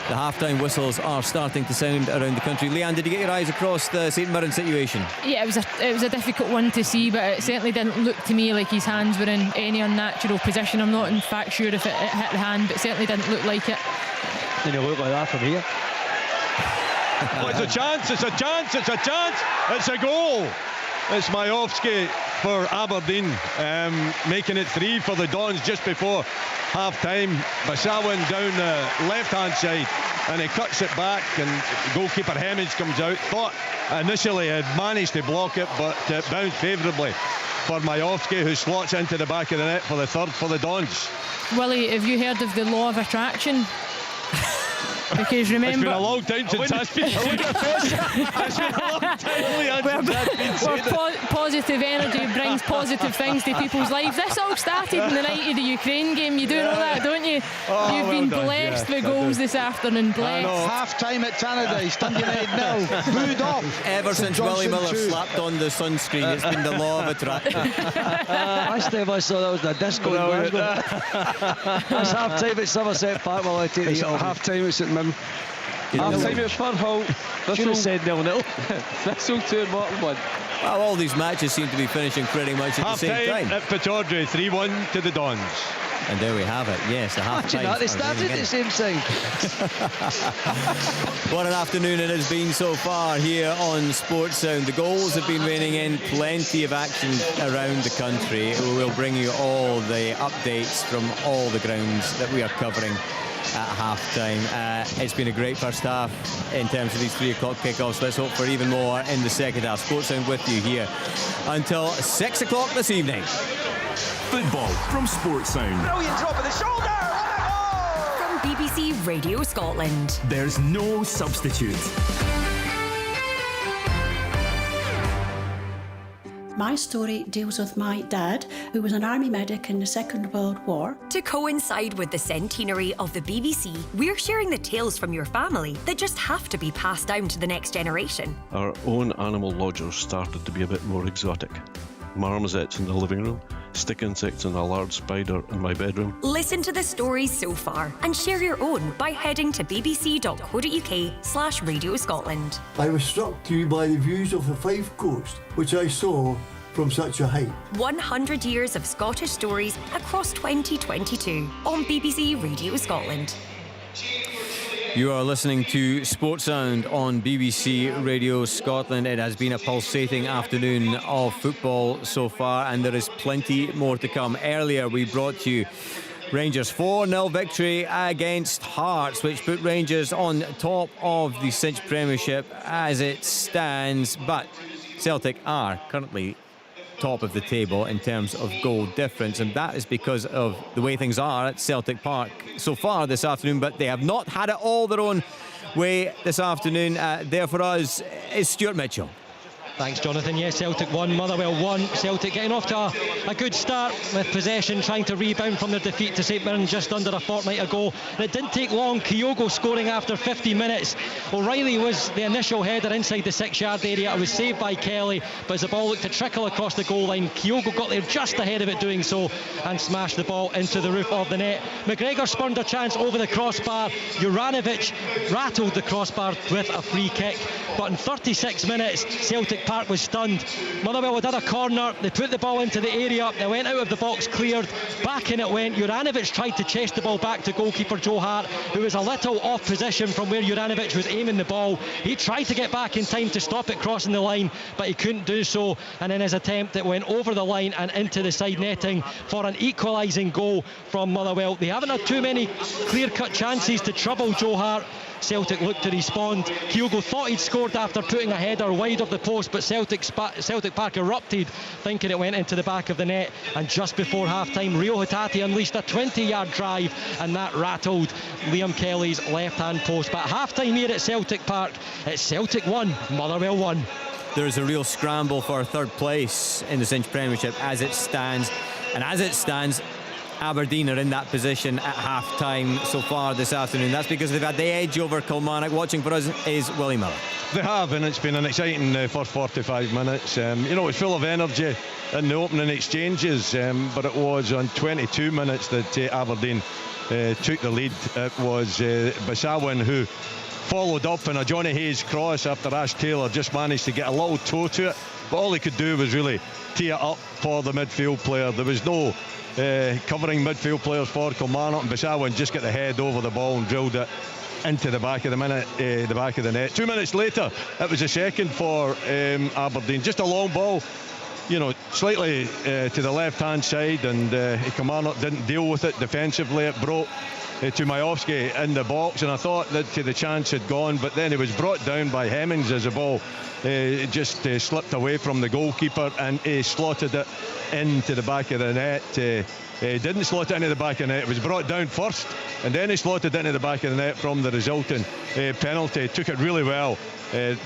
The half-time whistles are starting to sound around the country. Leanne, did you get your eyes across the St Mirren situation? Yeah, it was a difficult one to see, but it certainly didn't look to me like his hands were in any unnatural position. I'm not in fact sure if it hit the hand, but it certainly didn't look like it. Didn't look like that from here. Oh, it's a chance, it's a chance, it's a chance, it's a goal. It's Majowski for Aberdeen, making it 3 for the Dons just before half-time. Basawin down the left-hand side, and he cuts it back, and goalkeeper Hemmings comes out. Thought initially had managed to block it, but it bounced favourably for Majowski, who slots into the back of the net for the third for the Dons. Willie, have you heard of the law of attraction? Because remember, it's been a long time since that's been said. It's been a long time since that's been said. Positive energy brings positive things to people's lives. This all started in the night of the Ukraine game. You do know that, don't you? You've been blessed with goals this afternoon. Blessed. Half time at Tannadice, Dundee United 0. Booed off. Ever since Willie Miller slapped on the sunscreen, it's been the law of attraction. Last time I saw that was the disco in Glasgow. That's half time at Somerset Park. Well, I take it half time at St Mirren. Half time at Firhill. Should have said 0-0. Thistle 2, Morton 1. Well, all these matches seem to be finishing pretty much at the same time. At Pittodrie, 3-1 to the Dons. And there we have it. Yes, the half time. They started at the same time. What an afternoon it has been so far here on Sportsound. The goals have been raining in, plenty of action around the country. We will bring you all the updates from all the grounds that we are covering at half-time. It's been a great first half in terms of these 3 o'clock kickoffs. Let's hope for even more in the second half. Sportsound with you here until 6 o'clock this evening. Football from Sportsound. Brilliant drop of the shoulder. From BBC Radio Scotland. There's no substitute. My story deals with my dad, who was an army medic in the Second World War. To coincide with the centenary of the BBC, we're sharing the tales from your family that just have to be passed down to the next generation. Our own animal lodgers started to be a bit more exotic. Marmosets in the living room, stick insects and a large spider in my bedroom. Listen to the stories so far and share your own by heading to bbc.co.uk/Radio Scotland. I was struck too by the views of the Fife Coast, which I saw from such a height. 100 years of Scottish stories across 2022 on BBC Radio Scotland. You are listening to Sports Sound on BBC Radio Scotland. It has been a pulsating afternoon of football so far, and there is plenty more to come. Earlier we brought you Rangers 4-0 victory against Hearts, which put Rangers on top of the Cinch Premiership as it stands, but Celtic are currently top of the table in terms of goal difference, and that is because of the way things are at Celtic Park so far this afternoon, but they have not had it all their own way this afternoon. There for us is Stuart Mitchell. Thanks, Jonathan. Yes, Celtic won, Motherwell won. Celtic getting off to a good start with possession, trying to rebound from their defeat to St Mirren just under a fortnight ago. And it didn't take long. Kyogo scoring after 50 minutes. O'Reilly was the initial header inside the 6-yard area. It was saved by Kelly, but as the ball looked to trickle across the goal line, Kyogo got there just ahead of it doing so and smashed the ball into the roof of the net. McGregor spurned a chance over the crossbar. Juranovic rattled the crossbar with a free kick. But in 36 minutes, Celtic Park was stunned. Motherwell had a corner, they put the ball into the area, they went out of the box, cleared, back in it went. Juranovic tried to chase the ball back to goalkeeper Joe Hart, who was a little off position from where Juranovic was aiming the ball. He tried to get back in time to stop it crossing the line, but he couldn't do so, and in his attempt it went over the line and into the side netting for an equalising goal from Motherwell. They haven't had too many clear-cut chances to trouble Joe Hart. Celtic looked to respond. Kyogo thought he'd scored after putting a header wide of the post, but Celtic Park erupted, thinking it went into the back of the net. And just before half-time, Rio Hatate unleashed a 20-yard drive, and that rattled Liam Kelly's left-hand post. But half-time here at Celtic Park, it's Celtic 1, Motherwell 1. There's a real scramble for third place in the Cinch Premiership as it stands. And as it stands, Aberdeen are in that position at half-time so far this afternoon. That's because they've had the edge over Kilmarnock. Watching for us is Willie Miller. They have, and it's been an exciting first 45 minutes. It was full of energy in the opening exchanges, but it was on 22 minutes that Aberdeen took the lead. It was Bissawin who followed up in a Johnny Hayes cross after Ash Taylor just managed to get a little toe to it, but all he could do was really tee it up for the midfield player. There was no covering midfield players for Kilmarnock, and Bissawin just got the head over the ball and drilled it into the back of the net. 2 minutes later, it was a second for Aberdeen. Just a long ball, slightly to the left-hand side, and Kilmarnock didn't deal with it defensively. It broke to Majowski in the box, and I thought that the chance had gone, but then it was brought down by Hemmings as the ball just slipped away from the goalkeeper, and he slotted it into the back of the net. He didn't slot it into the back of the net. It was brought down first, and then he slotted it into the back of the net from the resulting penalty. Took it really well,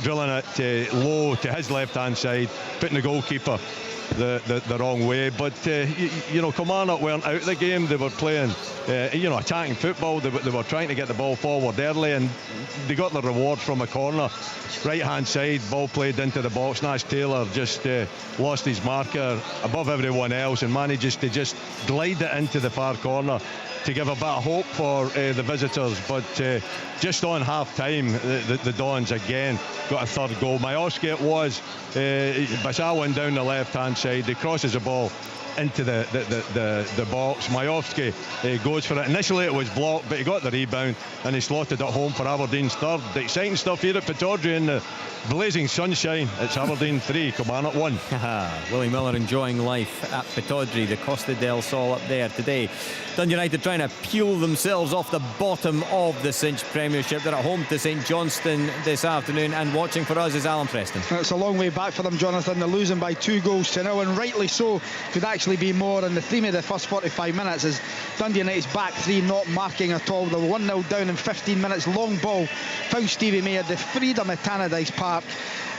drilling it low to his left-hand side, putting the goalkeeper the wrong way. But Kilmarnock weren't out of the game. They were playing attacking football. They were trying to get the ball forward early, and they got the reward from a corner, right hand side, ball played into the box. Nash Taylor just lost his marker above everyone else and manages to just glide it into the far corner to give a bit of hope for the visitors. But just on half-time, the Dons again got a third goal. Majowski it was. Bissawin down the left-hand side. He crosses the ball into the box. Majowski goes for it. Initially it was blocked, but he got the rebound and he slotted it home for Aberdeen's third. The exciting stuff here at Pittodrie in the blazing sunshine. It's Aberdeen 3, Kilmarnock 1. Willie Miller enjoying life at Pittodrie, the Costa del Sol up there today. Dundee United trying to peel themselves off the bottom of the Cinch Premiership. They're at home to St Johnstone this afternoon, and watching for us is Alan Preston. It's a long way back for them, Jonathan. They're losing by 2-0, and rightly so. Could actually be more. And the theme of the first 45 minutes is Dundee United's back three not marking at all. They're 1-0 down in 15 minutes. Long ball found Stevie May at the freedom at Tannadice Park,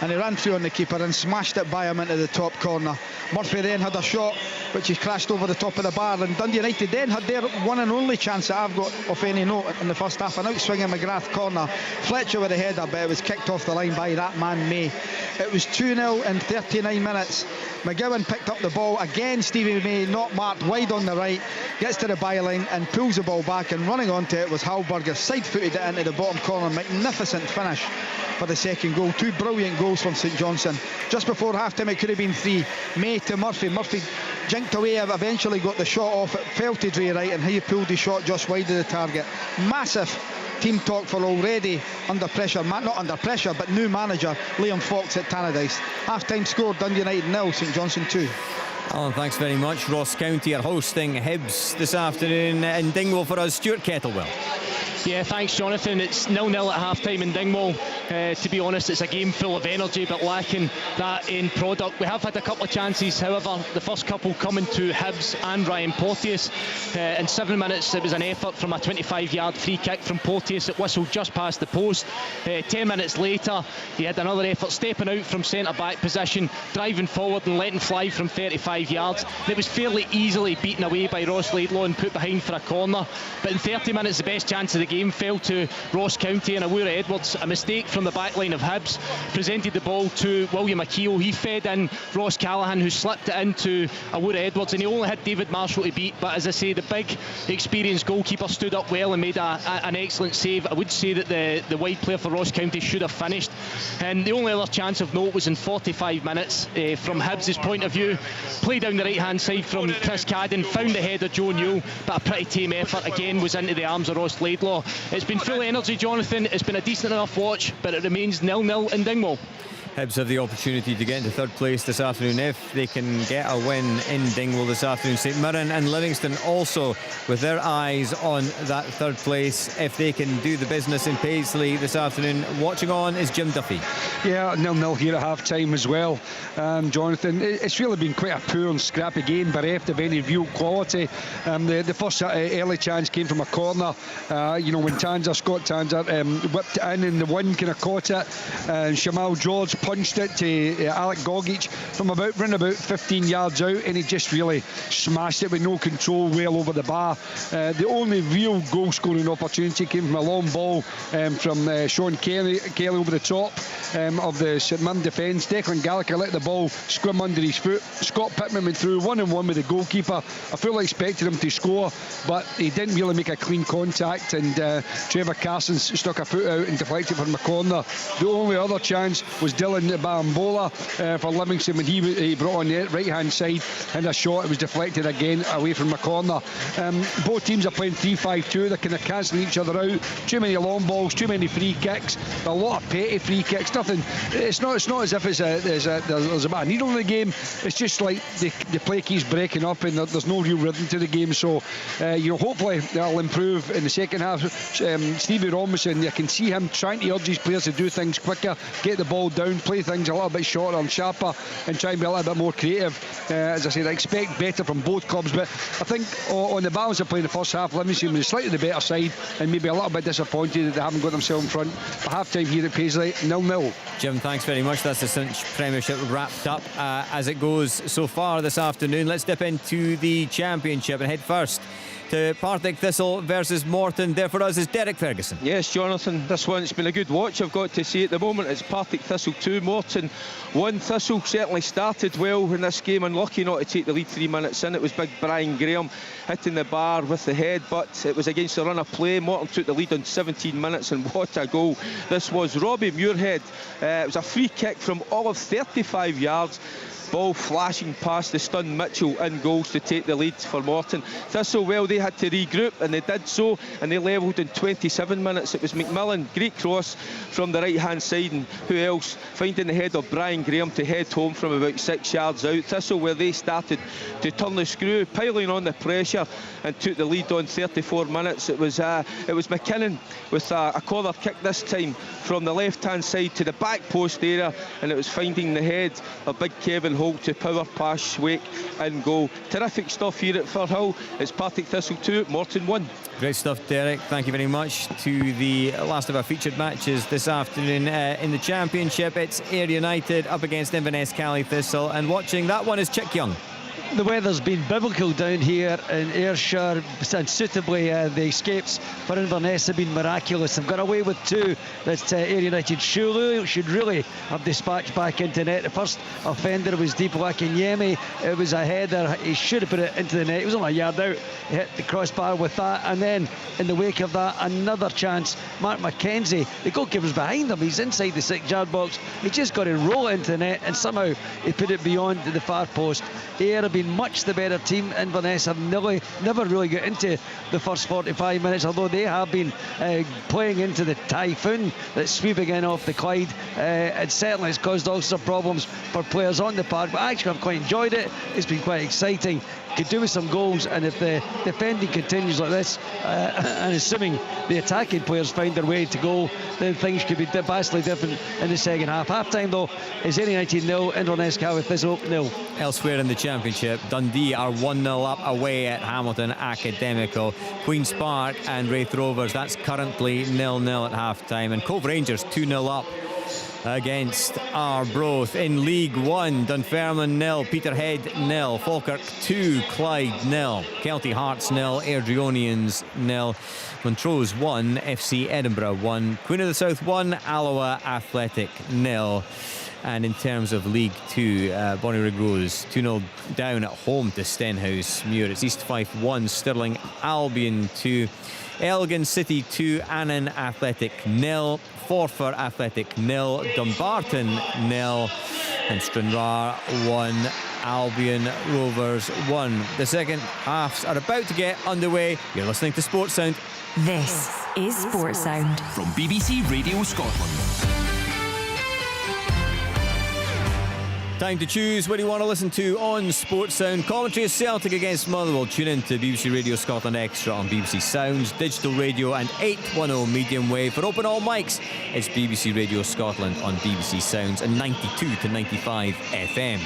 and he ran through on the keeper and smashed it by him into the top corner. Murphy then had a shot which he crashed over the top of the bar, and Dundee United then had their one and only chance that I've got of any note in the first half, an outswinging McGrath corner. Fletcher with a header, but it was kicked off the line by that man May. It was 2-0 in 39 minutes. McGowan picked up the ball again. Stevie May not marked wide on the right, gets to the byline and pulls the ball back, and running onto it was Halberger, side-footed it into the bottom corner. Magnificent finish for the second goal. Two brilliant goals from St Johnstone. Just before half-time it could have been 3. May to Murphy. Murphy jinked away, eventually got the shot off. It fell to Dre Wright and he pulled his shot just wide of the target. Massive team talk for already under pressure, not under pressure, but new manager Liam Fox at Tannadice. Half-time score, Dundee United 0, St Johnstone 2. Alan, thanks very much. Ross County are hosting Hibs this afternoon in Dingwall for us. Stuart Kettlewell. Yeah, thanks Jonathan. It's 0-0 at half-time in Dingwall. To be honest, it's a game full of energy but lacking that end product. We have had a couple of chances, however, the first couple coming to Hibs and Ryan Porteous. In 7 minutes it was an effort from a 25-yard free kick from Porteous. It whistled just past the post. 10 minutes later he had another effort stepping out from centre-back position, driving forward and letting fly from 35 yards. And it was fairly easily beaten away by Ross Laidlaw and put behind for a corner. But in 30 minutes the best chance of the game fell to Ross County, and Awura Edwards, a mistake from the back line of Hibs, presented the ball to William Akio. He fed in Ross Callaghan, who slipped it into Awura Edwards, and he only had David Marshall to beat. But as I say, the big experienced goalkeeper stood up well and made an excellent save. I would say that the wide player for Ross County should have finished, and the only other chance of note was in 45 minutes from Hibs' point of view. Play down the right hand side from Chris Cadden, found the head of Joe Newell, but a pretty tame effort again was into the arms of Ross Laidlaw. It's been full energy, Jonathan. It's been a decent enough watch, but it remains 0-0 in Dingwall. Hibs have the opportunity to get into third place this afternoon if they can get a win in Dingwall this afternoon. St Mirren and Livingston also with their eyes on that third place if they can do the business in Paisley this afternoon. Watching on is Jim Duffy. Yeah, 0-0 here at half time as well. Jonathan, it's really been quite a poor and scrappy game, bereft of any real quality. The first early chance came from a corner, when Scott Tanzer whipped it in and the wind kind of caught it, and Shamal George punched it to Alec Gogic from about 15 yards out, and he just really smashed it with no control well over the bar. The only real goal scoring opportunity came from a long ball from Sean Kelly over the top of the St Mirren defence. Declan Gallagher let the ball scrum under his foot. Scott Pittman went through 1-on-1 with the goalkeeper. I fully expected him to score, but he didn't really make a clean contact, and Trevor Carson stuck a foot out and deflected from the corner. The only other chance was Dylan Bambola for Livingston when he brought on the right hand side, and a shot, it was deflected again away from the corner. Both teams are playing 3-5-2. They're kind of cancelling each other out. Too many long balls, too many free kicks, a lot of petty free kicks. Nothing. It's not as if there's a bit of needle in the game. It's just like the play keeps breaking up and there's no real rhythm to the game. So hopefully that'll improve in the second half. Stevie Robinson, you can see him trying to urge his players to do things quicker, get the ball down, play things a little bit shorter and sharper, and try and be a little bit more creative. As I said, I expect better from both clubs, but I think on the balance of playing the first half, Livingston was slightly the better side and maybe a little bit disappointed that they haven't got themselves in front. But half time here at Paisley, 0-0. Jim, thanks very much. That's the Cinch Premiership wrapped up as it goes so far this afternoon. Let's dip into the Championship and head first to Partick Thistle versus Morton. There for us is Derek Ferguson. Yes, Jonathan, this one's been a good watch, I've got to say. At the moment it's Partick Thistle 2, Morton 1. Thistle certainly started well in this game, unlucky not to take the lead 3 minutes in. It was big Brian Graham hitting the bar with the head, but it was against the run of play. Morton took the lead on 17 minutes, and what a goal this was. Robbie Muirhead, it was a free kick from all of 35 yards. Ball flashing past the stunned Mitchell in goals to take the lead for Morton. Thistle, well, they had to regroup and they did so, and they levelled in 27 minutes. It was McMillan, great cross from the right hand side, and who else finding the head of Brian Graham to head home from about 6 yards out. Thistle, where they started to turn the screw, piling on the pressure and took the lead on 34 minutes. It was McKinnon with a corner kick this time from the left hand side to the back post area, and it was finding the head of big Kevin Holt to power pass, Wake in goal. Terrific stuff here at Firhill. It's Partick Thistle 2, Morton 1. Great stuff, Derek. Thank you very much. To the last of our featured matches this afternoon in the Championship. It's Ayr United up against Inverness Cally Thistle, and watching that one is Chick Young. The weather's been biblical down here in Ayrshire, and suitably the escapes for Inverness have been miraculous. They've got away with two that Ayr United should really have dispatched back into net. The first offender was Deepak Akinyemi. It was a header. He should have put it into the net. He was only a yard out. He hit the crossbar with that, and then in the wake of that, another chance. Mark McKenzie, the goalkeeper's behind him. He's inside the 6-yard box. He just got to roll it into the net, and somehow he put it beyond the far post. Ayr have been much the better team. Inverness have never really got into the first 45 minutes, although they have been playing into the typhoon that's sweeping in off the Clyde. It certainly has caused all sorts of problems for players on the park, but actually I've quite enjoyed it. It's been quite exciting. Could do with some goals, and if the defending continues like this, and assuming the attacking players find their way to goal, then things could be vastly different in the second half. Half time though is Ayr United 0, Inverness Cally Thistle 0. Elsewhere in the Championship, Dundee are 1-0 up away at Hamilton Academical. Queen's Park and Wraith Rovers, that's currently 0-0 at half time, and Cove Rangers 2-0 up against Arbroath. In League One, Dunfermline 0, Peterhead 0, Falkirk 2, Clyde 0, Kelty Hearts 0, Airdrieonians 0, Montrose 1, FC Edinburgh 1, Queen of the South 1, Alloa Athletic 0. And in terms of League 2, Bonnyrigg Rose 2-0 down at home to Stenhousemuir. It's East Fife 1, Stirling Albion 2, Elgin City 2, Annan Athletic 0, Forfar Athletic 0, Dumbarton 0, and Stranraer 1, Albion Rovers 1. The second halves are about to get underway. You're listening to Sports Sound. This is Sports Sound from BBC Radio Scotland. Time to choose what you want to listen to on Sports Sound. Commentary is Celtic against Motherwell. Tune in to BBC Radio Scotland Extra on BBC Sounds, digital radio and 810 medium wave. For open all mics, it's BBC Radio Scotland on BBC Sounds and 92 to 95 FM.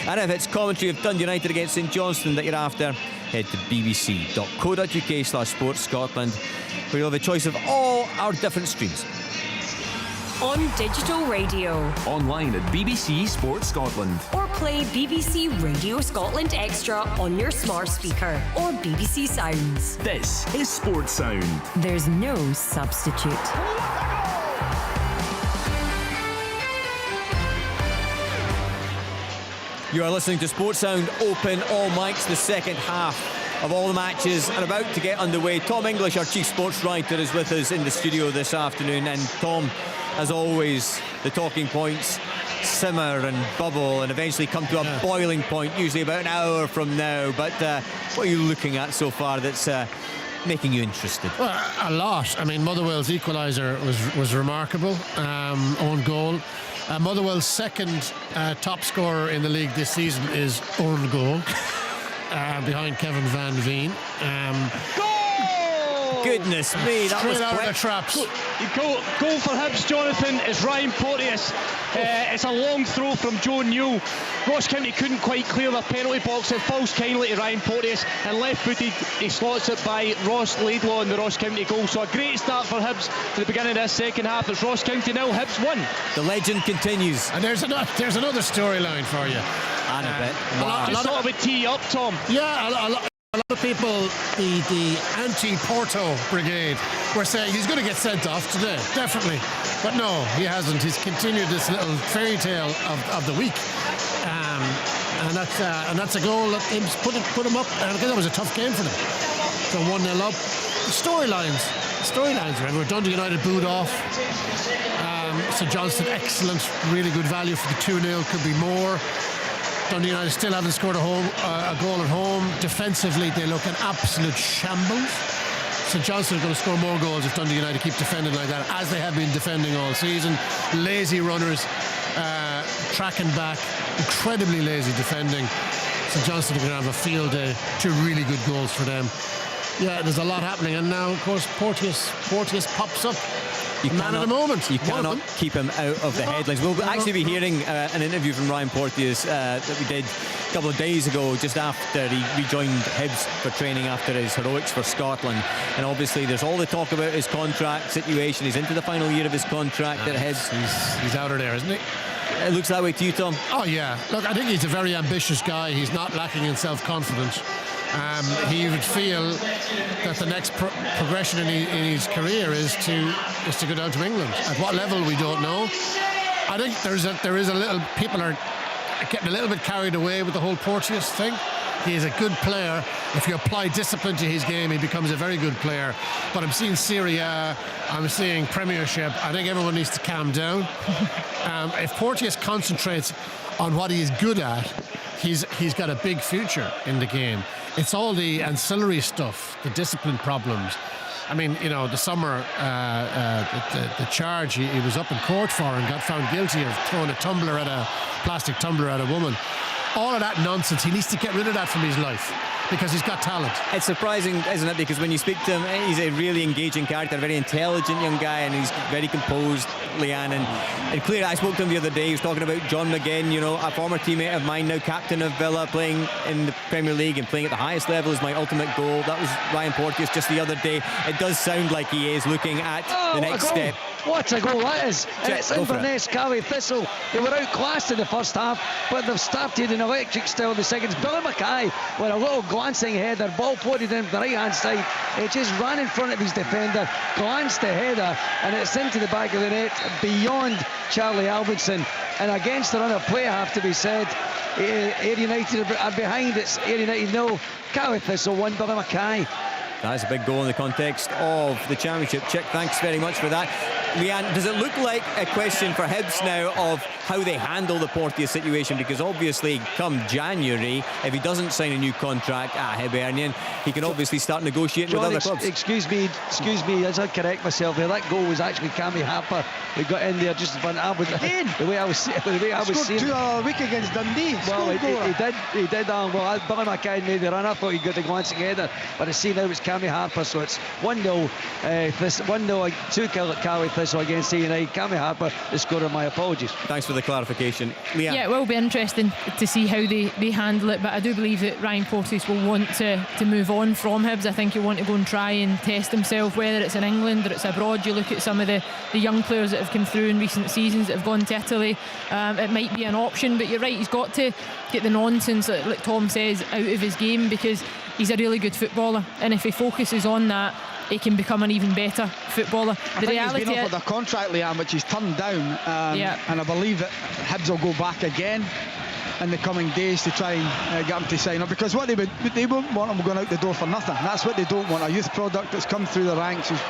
And if it's commentary of Dundee United against St Johnstone that you're after, head to bbc.co.uk/Sports Scotland, where you'll have a choice of all our different streams. On digital radio, online at BBC Sports Scotland, or play BBC Radio Scotland Extra on your smart speaker or BBC Sounds. This is Sports Sound. There's no substitute. You are listening to Sports Sound, open all mics, the second half of all the matches are about to get underway. Tom English, our chief sports writer, is with us in the studio this afternoon, and Tom, as always, the talking points simmer and bubble and eventually come to a boiling point, usually about an hour from now. But what are you looking at so far that's making you interested? Well, a lot. I mean, Motherwell's equaliser was remarkable. Own goal. Motherwell's second top scorer in the league this season is own goal, behind Kevin Van Veen. Goodness me, that was straight out quick. of the traps. Goal for Hibs, Jonathan, is Ryan Porteous. It's a long throw from Joe Newell. Ross County couldn't quite clear their penalty box. It falls kindly to Ryan Porteous, and left-footed he slots it by Ross Laidlaw in the Ross County goal. So a great start for Hibs at the beginning of this second half. It's Ross County 0, Hibs 1. The legend continues. And there's another storyline for you. And a bit. Just thought I would tee you up, Tom. Yeah, a lot of people, the anti-Porto brigade, were saying he's going to get sent off today, definitely. But no, he hasn't. He's continued this little fairy tale of the week. And that's a goal that put him up. And again, that was a tough game for them. So 1-0 up. Storylines. Remember, Dundee United booed off. St Johnstone, excellent, really good value for the 2-0. Could be more. Dundee United still haven't scored a goal at home. Defensively, they look an absolute shambles. St Johnstone are going to score more goals if Dundee United keep defending like that, as they have been defending all season. Lazy runners, tracking back, incredibly lazy defending. St Johnstone are going to have a field day. 2 really good goals for them. Yeah, there's a lot happening, and now, of course, Porteous pops up. Man of the moment. You cannot keep him out of the headlines. We'll actually be hearing an interview from Ryan Porteous that we did a couple of days ago, just after he rejoined Hibs for training after his heroics for Scotland. And obviously there's all the talk about his contract situation. He's into the final year of his contract at Hibs. He's out of there, isn't he? It looks that way to you, Tom? Oh yeah, look, I think he's a very ambitious guy. He's not lacking in self-confidence. He would feel that the next progression in his career is to go down to England. At what level, we don't know. I think there is a little, people are getting a little bit carried away with the whole Porteous thing. He is a good player. If you apply discipline to his game, he becomes a very good player. But I'm seeing Serie A, I'm seeing Premiership. I think everyone needs to calm down. If Porteous concentrates on what he is good at, he's got a big future in the game. It's all the ancillary stuff, the discipline problems. I mean, you know, the summer, the charge he was up in court for and got found guilty of throwing a plastic tumbler at a woman. All of that nonsense, he needs to get rid of that from his life, because he's got talent. It's surprising, isn't it? Because when you speak to him, he's a really engaging character, a very intelligent young guy, and he's very composed, Leanne. And clearly, I spoke to him the other day. He was talking about John McGinn, you know, a former teammate of mine, now captain of Villa, playing in the Premier League and playing at the highest level is my ultimate goal. That was Ryan Porteous just the other day. It does sound like he is looking at the next step. What a goal that is. And it's Inverness, Caley Thistle. They were outclassed in the first half, but they've started in electric style in the second. Billy Mackay with a little glancing header, ball floated in from the right hand side. He just ran in front of his defender, glanced the header, and it's into the back of the net beyond Charlie Alvinson. And against the run of play, I have to be said, Ayr United are behind. It's Ayr United 0, Caley Thistle 1, Billy Mackay. That's a big goal in the context of the Championship. Chick, thanks very much for that. Leanne, does it look like a question for Hibs now of how they handle the Porteous situation? Because obviously come January, if he doesn't sign a new contract at Hibernian, he can obviously start negotiating with other clubs. Excuse me, as I correct myself here, that goal was actually Cammy Harper who got in there just about the way I was seeing scored 2 a week against Dundee. Well, he did. Well, Billy Mackay made the run. I thought he got the glancing header, but I see now it's Cammy Harper, so it's 1-0. 1-0 to Caley Thistle against United. Cammy Harper, the scorer. My apologies. Thanks for the clarification, Leanne. Yeah, it will be interesting to see how they handle it, but I do believe that Ryan Porteous will want to move on from Hibs. I think he'll want to go and try and test himself, whether it's in England or it's abroad. You look at some of the young players that have come through in recent seasons that have gone to Italy. It might be an option, but you're right, he's got to get the nonsense, like Tom says, out of his game, because he's a really good footballer, and if he focuses on that, he can become an even better footballer. The reality he's been offered a contract, Liam, which he's turned down, and I believe that Hibs will go back again in the coming days to try and get him to sign up, because what they won't want him going out the door for nothing. That's what they don't want, a youth product that's come through the ranks, who's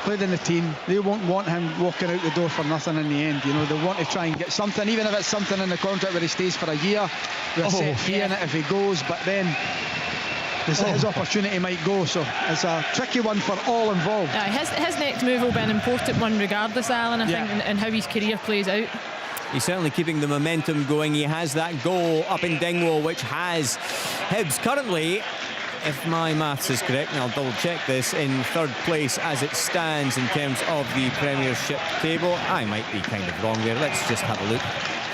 played in the team. They won't want him walking out the door for nothing in the end. You know, they want to try and get something, even if it's something in the contract where he stays for a year with a set fee in it if he goes, but then his opportunity might go, so it's a tricky one for all involved. His next move will be an important one regardless, Alan, I think, and how his career plays out. He's certainly keeping the momentum going. He has that goal up in Dingwall, which has Hibs currently, if my maths is correct, and I'll double check this, in third place as it stands in terms of the Premiership table. I might be kind of wrong there. Let's just have a look.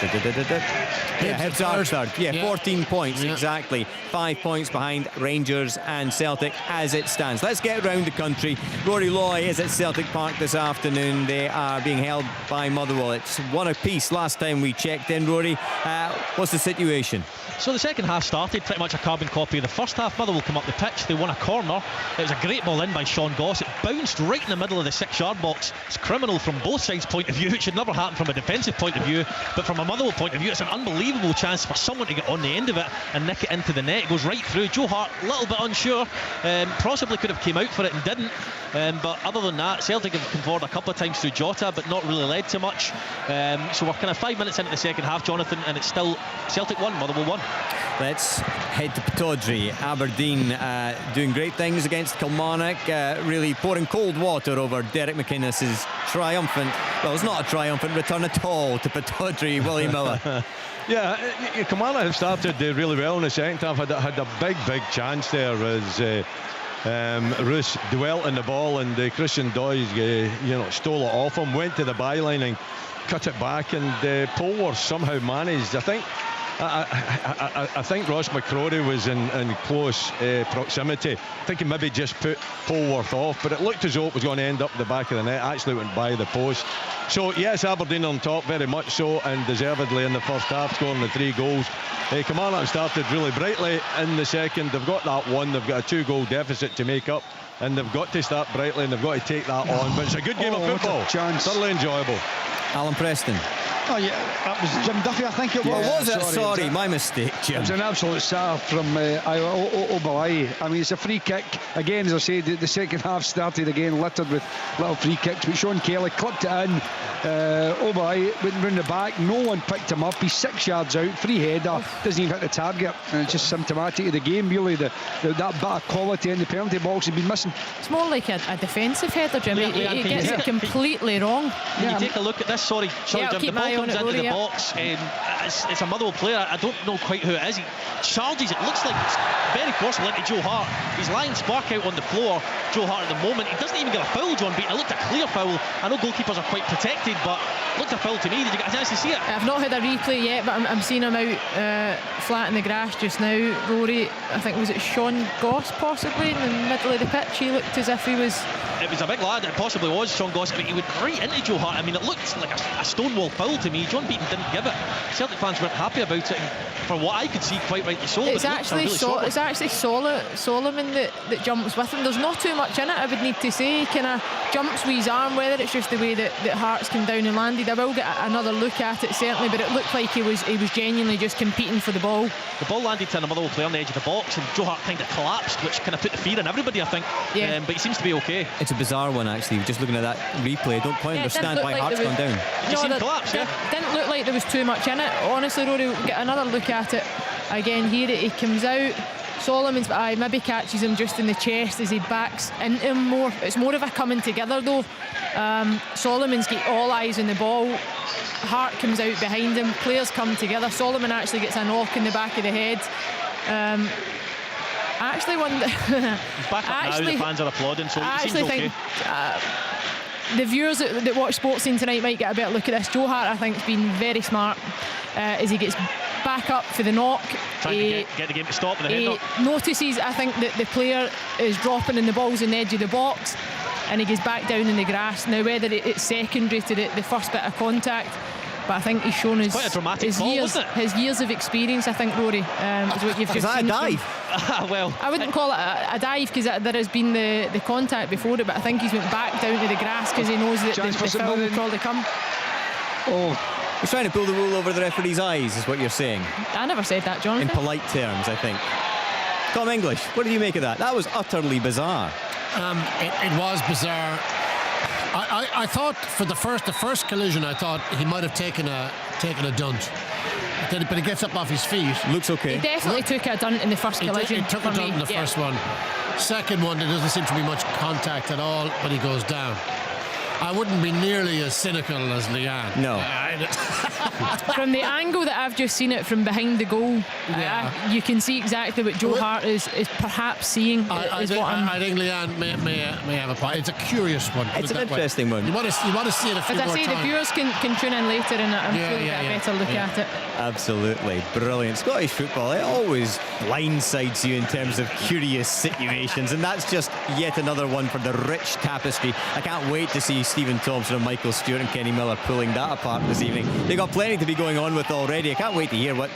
Yeah, Hibs are third. Yeah, 14 points, exactly. 5 points behind Rangers and Celtic as it stands. Let's get round the country. Rory Loy is at Celtic Park this afternoon. They are being held by Motherwell. It's one apiece last time we checked in, Rory. What's the situation? So the second half started pretty much a carbon copy of the first half. Motherwell come up the pitch, they won a corner. It was a great ball in by Sean Goss. It bounced right in the middle of the 6-yard box. It's criminal from both sides' point of view. It should never happen from a defensive point of view, but from a Motherwell point of view, it's an unbelievable chance for someone to get on the end of it and nick it into the net. It goes right through. Joe Hart, a little bit unsure, possibly could have came out for it and didn't, but other than that, Celtic have come forward a couple of times through Jota, but not really led to much. So we're kind of 5 minutes into the second half, Jonathan, and it's still Celtic 1, Motherwell 1. Let's head to Pittodrie. Aberdeen doing great things against Kilmarnock, really pouring cold water over Derek McInnes's triumphant, well, it's not a triumphant return at all to Pittodrie, Willie Miller. Yeah, Kilmarnock have started really well in the second half. Had a big chance there as Roos dwelt on the ball, and Christian Doyle stole it off him, went to the byline and cut it back, and Polworth somehow managed. I think Ross McCrory was in close proximity. I think he maybe just put Polworth off, but it looked as though it was going to end up the back of the net. Actually went by the post. So yes, Aberdeen on top, very much so, and deservedly in the first half, scoring the 3 goals. Kilmarnock started really brightly in the second. They've got that one. They've got a 2-goal deficit to make up, and they've got to start brightly, and they've got to take that on. But it's a good game of football. Thoroughly enjoyable. Alan Preston. Oh yeah, that was Jim Duffy, I think it was. Was it? Sorry, my mistake, Jim. It was an absolute star from Obalai. I mean, it's a free kick. Again, as I say, the second half started again littered with little free kicks, but Sean Kelly clipped it in. Obalai went round the back, no one picked him up. He's 6 yards out, free header, doesn't even hit the target, and it's just symptomatic of the game, really. That bit of quality in the penalty box had been missing. It's more like a defensive header, Jim. He gets it completely wrong. When you take a look at this, sorry Jim, the ball comes into the box. It's a Motherwell player. I don't know quite who it is. He charges. It looks like it's very possible into Joe Hart. He's lying spark out on the floor, Joe Hart, at the moment. He doesn't even get a foul, John Beaton. It looked a clear foul. I know goalkeepers are quite protected, but it looked a foul to me. Did you get a chance to see it? I've not had a replay yet, but I'm seeing him out flat in the grass just now. Rory, I think, was it Sean Goss possibly in the middle of the pitch? He looked as if he was... It was a big lad. It possibly was Sean Goss, but he went right into Joe Hart. I mean, it looked like a stonewall foul to me. John Beaton didn't give it. Celtic fans weren't happy about it, and for what I could see, quite rightly so. It's actually Solomon that jumps with him. There's not too much in it, I would need to say. He kind of jumps with his arm, whether it's just the way that Hart's come down and landed. I will get another look at it certainly, but it looked like he was genuinely just competing for the ball. The ball landed to a Motherwell player on the edge of the box, and Joe Hart kind of collapsed, which kind of put the fear in everybody, I think. Yeah. But he seems to be okay. It's a bizarre one, actually. Just looking at that replay, I don't quite understand why Hart's gone down. Didn't look like there was too much in it. Honestly, Rory, we'll get another look at it again here. He comes out. Solomon's maybe catches him just in the chest as he backs into him more. It's more of a coming together though. Solomon's got all eyes on the ball. Hart comes out behind him. Players come together. Solomon actually gets a knock in the back of the head. Actually, one. He's back up now. The fans are applauding, so I it seems okay. think the viewers that watch Sports Scene tonight might get a better look at this. Joe Hart, I think, has been very smart as he gets back up for the knock. Trying to get the game to stop with the head knock. Notices, I think, that the player is dropping and the ball's on the edge of the box, and he gets back down in the grass. Now, whether it's secondary to the first bit of contact, but I think he's shown his years of experience, I think, Rory, is what you've just seen. Is that a dive? Well, I wouldn't call it a dive because there has been the contact before it, but I think he's went back down to the grass because he knows that the foul will probably come. He's trying to pull the wool over the referee's eyes, is what you're saying. I never said that, Jonathan. In polite terms, I think. Tom English, what did you make of that? That was utterly bizarre. It was bizarre. I thought for the first collision, I thought he might have taken a dunt. But he gets up off his feet. Looks okay. He definitely took a dunt in the first collision. He took a dunt in the first one. Second one, there doesn't seem to be much contact at all, but he goes down. I wouldn't be nearly as cynical as Leanne. No. From the angle that I've just seen it from behind the goal, you can see exactly what Joe Hart is perhaps seeing. I think Leanne may have a point. It's a curious one. It's an interesting one. You want to see it a few more times. As I say, the viewers can tune in later and I'm sure they'll get a better look at it. Absolutely brilliant. Scottish football, it always blindsides you in terms of curious situations, and that's just yet another one for the rich tapestry. I can't wait to see Stephen Thompson and Michael Stewart and Kenny Miller pulling that apart this evening. They've got plenty to be going on with already. I can't wait to hear what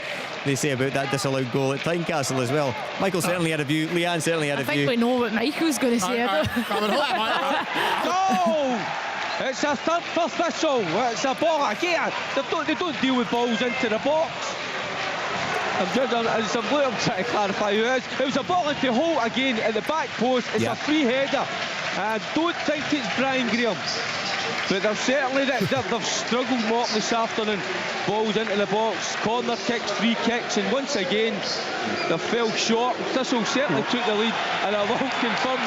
they say about that disallowed goal at Tynecastle as well. Michael certainly had a view. Leanne certainly had a view. I think we know what Michael's going to say about it. No! It's a third official. It's a ball again. They don't deal with balls into the box. I'm trying to clarify who it is. It was a ball into Holt again at the back post. It's a free header. I don't think it's Brian Graham, but they've certainly they've struggled more this afternoon. Balls into the box, corner kicks, free kicks, and once again they fell short. Thistle certainly took the lead, and I will confirm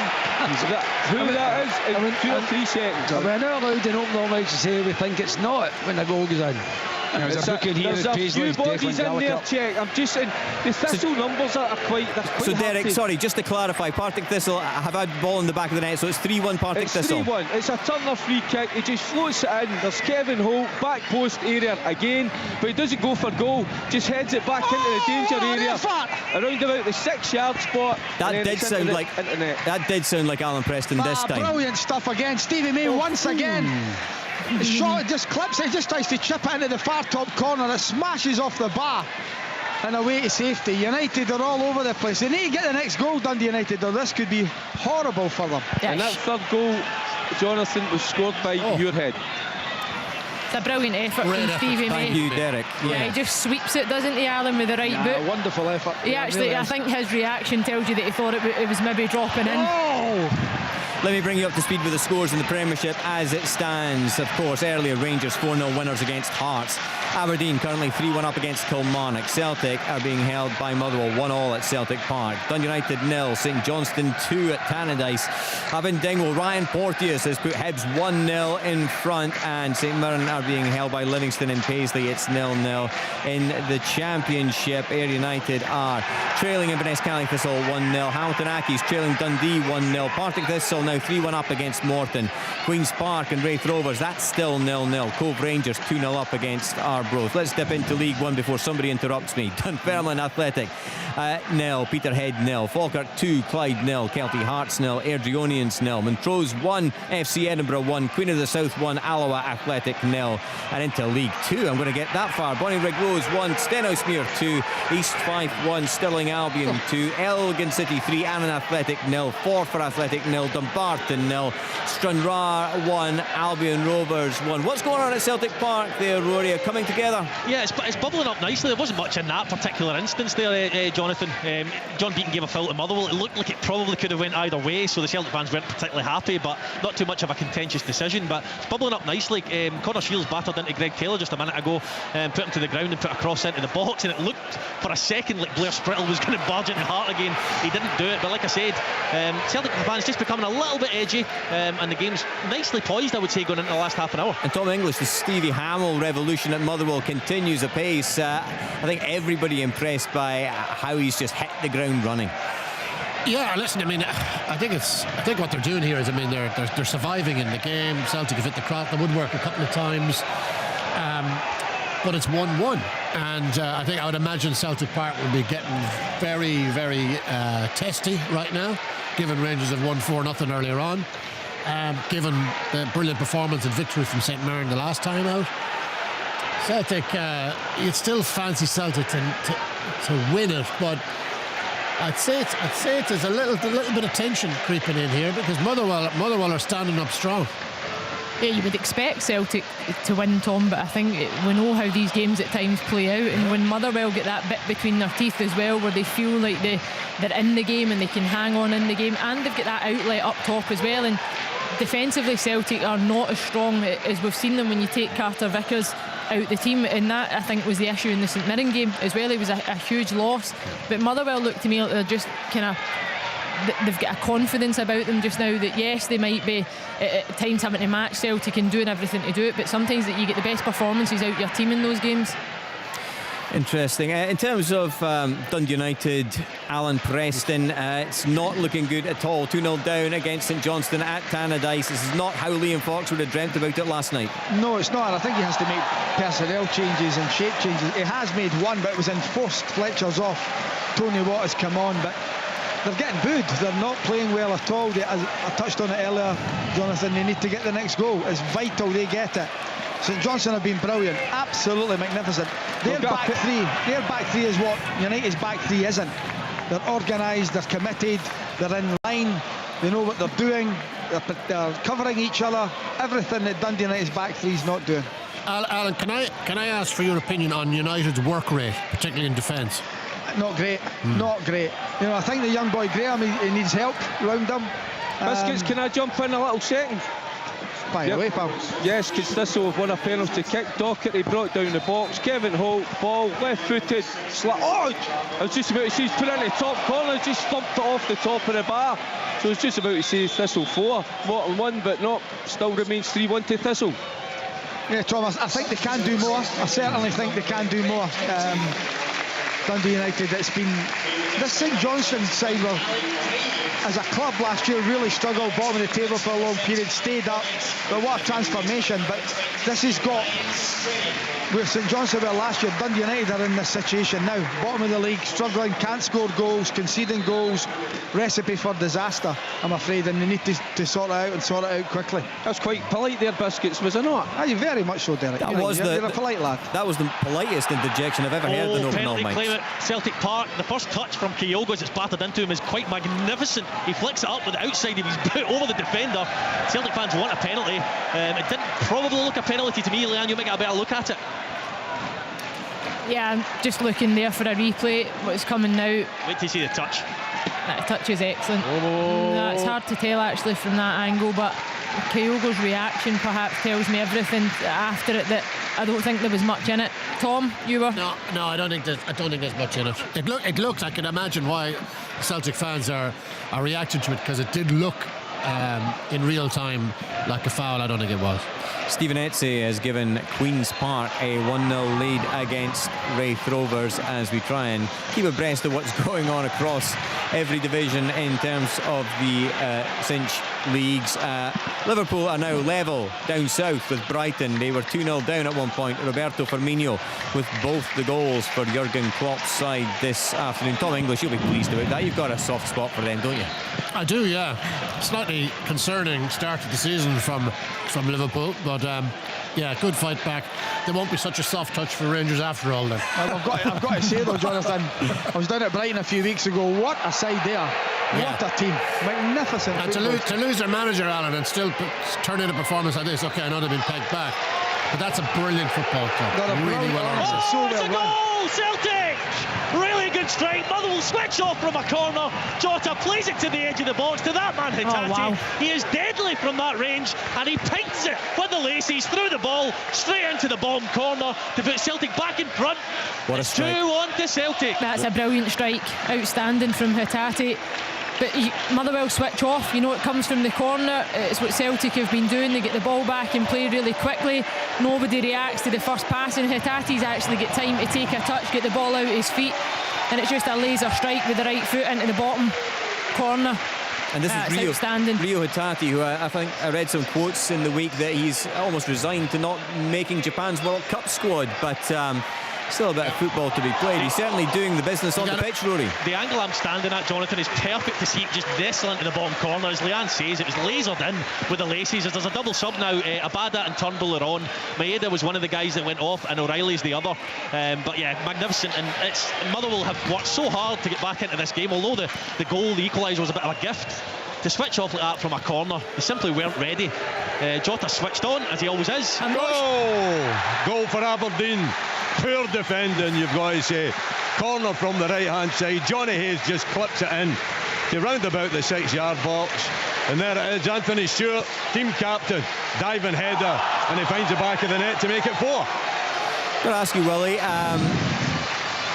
who that is in 2 or 3 seconds. We're not allowed in open all night to say we think it's not when the goal goes in. There's a booking here there's at a Paisley. few bodies in there, Check. I'm just saying, the Thistle numbers are quite So Derek, hefty. sorry, just to clarify, Partick Thistle have had the ball in the back of the net, so it's 3-1 Partick It's Thistle. 3-1. It's a Turner free kick. He just floats it in. There's Kevin Holt, back post area again, but he doesn't go for goal. Just heads it back into the danger area, around about the 6-yard spot. That did sound like Alan Preston this time. Brilliant stuff again. Stevie May once again. The shot just clips it, just tries to chip it into the far top corner. It smashes off the bar and away to safety. United are all over the place. They need to get the next goal, Dundee United, or this could be horrible for them. And that third goal, Jonathan, was scored by Muirhead. It's a brilliant effort from Stevie May. Thank you, Derek. Yeah, he just sweeps it, doesn't he, Alan, with the right boot? Wonderful effort. He actually, I think his reaction tells you that he thought it was maybe dropping in. Let me bring you up to speed with the scores in the Premiership as it stands. Of course, earlier Rangers 4-0 winners against Hearts. Aberdeen currently 3-1 up against Kilmarnock. Celtic are being held by Motherwell 1-1 at Celtic Park. Dundee United 0, St Johnstone 2 at Tannadice. Up in Dingwall, Ryan Porteous has put Hibs 1-0 in front, and St Mirren are being held by Livingston and Paisley. It's 0-0 in the Championship. Ayr United are trailing Inverness Calling Thistle 1-0. Hamilton Accies trailing Dundee 1-0. Partick Thistle now 3-1 up against Morton. Queen's Park and Wraith Rovers, that's still 0-0. Cove Rangers 2-0 up against Arbroath. Let's dip into League One before somebody interrupts me. Dunfermline Athletic 0, Peterhead 0, Falkirk 2, Clyde 0, Kelty Hearts 0, Airdrieonians 0, Montrose 1, FC Edinburgh 1, Queen of the South 1, Alloa Athletic 0. And into League 2, I'm going to get that far. Bonnyrigg Rose 1, Stenhousemuir 2, East Fife 1, Stirling Albion 2, Elgin City 3, Annan Athletic 0, Forfar Athletic 0, Dumbarton 0, Stranraer 1, Albion Rovers 1. What's going on at Celtic Park there, Rory? Coming together? Yeah, it's bubbling up nicely. There wasn't much in that particular instance there, Jonathan. John Beaton gave a foul to Motherwell. It looked like it probably could have went either way, so the Celtic fans weren't particularly happy, but not too much of a contentious decision. But it's bubbling up nicely. Connor Shields battered into Greg Taylor just a minute ago, put him to the ground and put a cross into the box, and it looked for a second like Blair Sprittle was going to barge into Hart again. He didn't do it, but like I said, Celtic fans just becoming a little bit edgy, and the game's nicely poised, I would say, going into the last half an hour. And Tom English, the Stevie Hamill revolution at Motherwell continues apace. I think everybody impressed by how he's just hit the ground running. Yeah, listen, I mean, I think what they're doing here is, I mean, they're surviving in the game. Celtic have hit the woodwork a couple of times, but it's 1-1, and I would imagine Celtic Park will be getting very, very testy right now, given Rangers have won 4-0 earlier on, given the brilliant performance and victory from St Mirren the last time out. Celtic, you'd still fancy Celtic to win it, but I'd say there's a little bit of tension creeping in here, because Motherwell are standing up strong. Yeah, you would expect Celtic to win, Tom, but I think we know how these games at times play out, and when Motherwell get that bit between their teeth as well, where they feel like they're in the game and they can hang on in the game, and they've got that outlet up top as well, and defensively Celtic are not as strong as we've seen them when you take Carter Vickers out the team, and that I think was the issue in the St Mirren game as well. It was a huge loss, but Motherwell looked to me like they're just kind of, they've got a confidence about them just now that yes, they might be at times having to match Celtic and doing everything to do it, but sometimes that you get the best performances out your team in those games. Interesting. In terms of Dundee United, Alan Preston, it's not looking good at all. 2-0 down against St Johnstone at Tannadice. This is not how Liam Fox would have dreamt about it last night. No, it's not, and I think he has to make personnel changes and shape changes. He has made one, but it was enforced. Fletcher's off, Tony Watt has come on, but they're getting booed. They're not playing well at all. I touched on it earlier, Jonathan. They need to get the next goal. It's vital they get it. St Johnstone have been brilliant, absolutely magnificent. Their back three is what United's back three isn't. They're organised, they're committed, they're in line, they know what they're doing, they're covering each other. Everything that Dundee United's back three is not doing. Alan, can I ask for your opinion on United's work rate, particularly in defence? Not great, not great. You know, I think the young boy Graham, he needs help around him. Biscuits, can I jump in a little second? By the way, pal. Yes, because Thistle won a penalty kick. Docherty brought down the box. Kevin Holt, ball, left-footed, I was just about to say, he's put it in the top corner, just stumped it off the top of the bar. So it's just about to say Thistle 4, Morton 1, but not, still remains 3-1 to Thistle. Yeah, Thomas, I think they can do more. I certainly think they can do more. Dundee United, it's been this St Johnstone side were, as a club last year, really struggled, bottom of the table for a long period, stayed up, but what a transformation. But this has got, where St Johnstone were last year, Dundee United are in this situation now, bottom of the league, struggling, can't score goals, conceding goals, recipe for disaster, I'm afraid, and they need to sort it out and sort it out quickly. That's quite polite there, Biscuits, was it not? Aye, very much so, Derek. You're a polite lad. That was the politest interjection I've ever heard in Open All Penalty claim Mics. at Celtic Park. The first touch from Kyogo as it's battered into him is quite magnificent. He flicks it up with the outside of his boot over the defender. Celtic fans want a penalty. It didn't probably look a penalty to me. Leanne, you might get a better look at it. Yeah, I'm just looking there for a replay. What's coming now? Wait to see the touch. That touch is excellent. No, it's hard to tell actually from that angle, but Kyogo's reaction perhaps tells me everything after it, that I don't think there was much in it. Tom, you were? No, I don't think there's much in it. It looked, I can imagine why Celtic fans are reacting to it, because it did look in real time like a foul. I don't think it was. Stephen Etsy has given Queen's Park a 1-0 lead against Wraith Rovers as we try and keep abreast of what's going on across every division in terms of the cinch leagues. Liverpool are now level down south with Brighton. They were 2-0 down at one point. Roberto Firmino with both the goals for Jurgen Klopp's side this afternoon. Tom English, you'll be pleased about that. You've got a soft spot for them, don't you? I do, yeah. Slightly concerning start of the season from Liverpool, but yeah, good fight back. There won't be such a soft touch for Rangers after all then. I've got to say though, Jonathan, I was down at Brighton a few weeks ago. What a side there. What a team. Magnificent. And to lose their manager, Alan, and still turn in a performance like this, okay, I know they've been pegged back, but that's a brilliant football club. Really well organised. Oh, it's a goal, Celtic! Really good strike. Motherwell switch off from a corner. Jota plays it to the edge of the box to that man Hitati. wow. He is deadly from that range, and he pinks it with the laces through the ball straight into the bottom corner to put Celtic back in front. What a strike. 2-1 to Celtic. That's a brilliant strike. Outstanding from Hitati. But Motherwell switch off, you know, it comes from the corner. It's what Celtic have been doing. They get the ball back and play really quickly. Nobody reacts to the first pass, and Hitati's actually get time to take a touch, get the ball out of his feet, and it's just a laser strike with the right foot into the bottom corner. And this is Rio Hitati, who I think I read some quotes in the week that he's almost resigned to not making Japan's World Cup squad, but still a bit of football to be played. He's certainly doing the business on the pitch, Rory. The angle I'm standing at, Jonathan, is perfect to see it just vessel into the bottom corner. As Leanne says, it was lasered in with the laces. There's a double sub now. Abada and Turnbull are on. Maeda was one of the guys that went off, and O'Reilly's the other. But yeah, magnificent. And Motherwell have worked so hard to get back into this game, although the goal, the equaliser, was a bit of a gift. To switch off like that from a corner, they simply weren't ready. Jota switched on, as he always is. Goal for Aberdeen. Poor defending, you've got to say. Corner from the right hand side. Johnny Hayes just clips it in to round about the 6-yard box, and there it is. Anthony Stewart, team captain, diving header, and he finds the back of the net to make it 4. I'm going to ask you, Willie,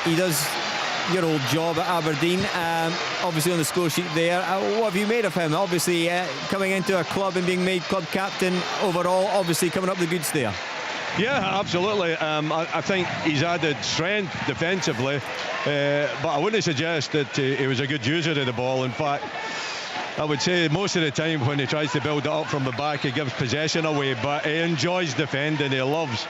he does your old job at Aberdeen, obviously on the score sheet there. What have you made of him? Obviously coming into a club and being made club captain overall, obviously coming up the goods there. Yeah, absolutely. I think he's added strength defensively, but I wouldn't suggest that he was a good user of the ball. In fact, I would say most of the time when he tries to build it up from the back, he gives possession away, but he enjoys defending. He loves,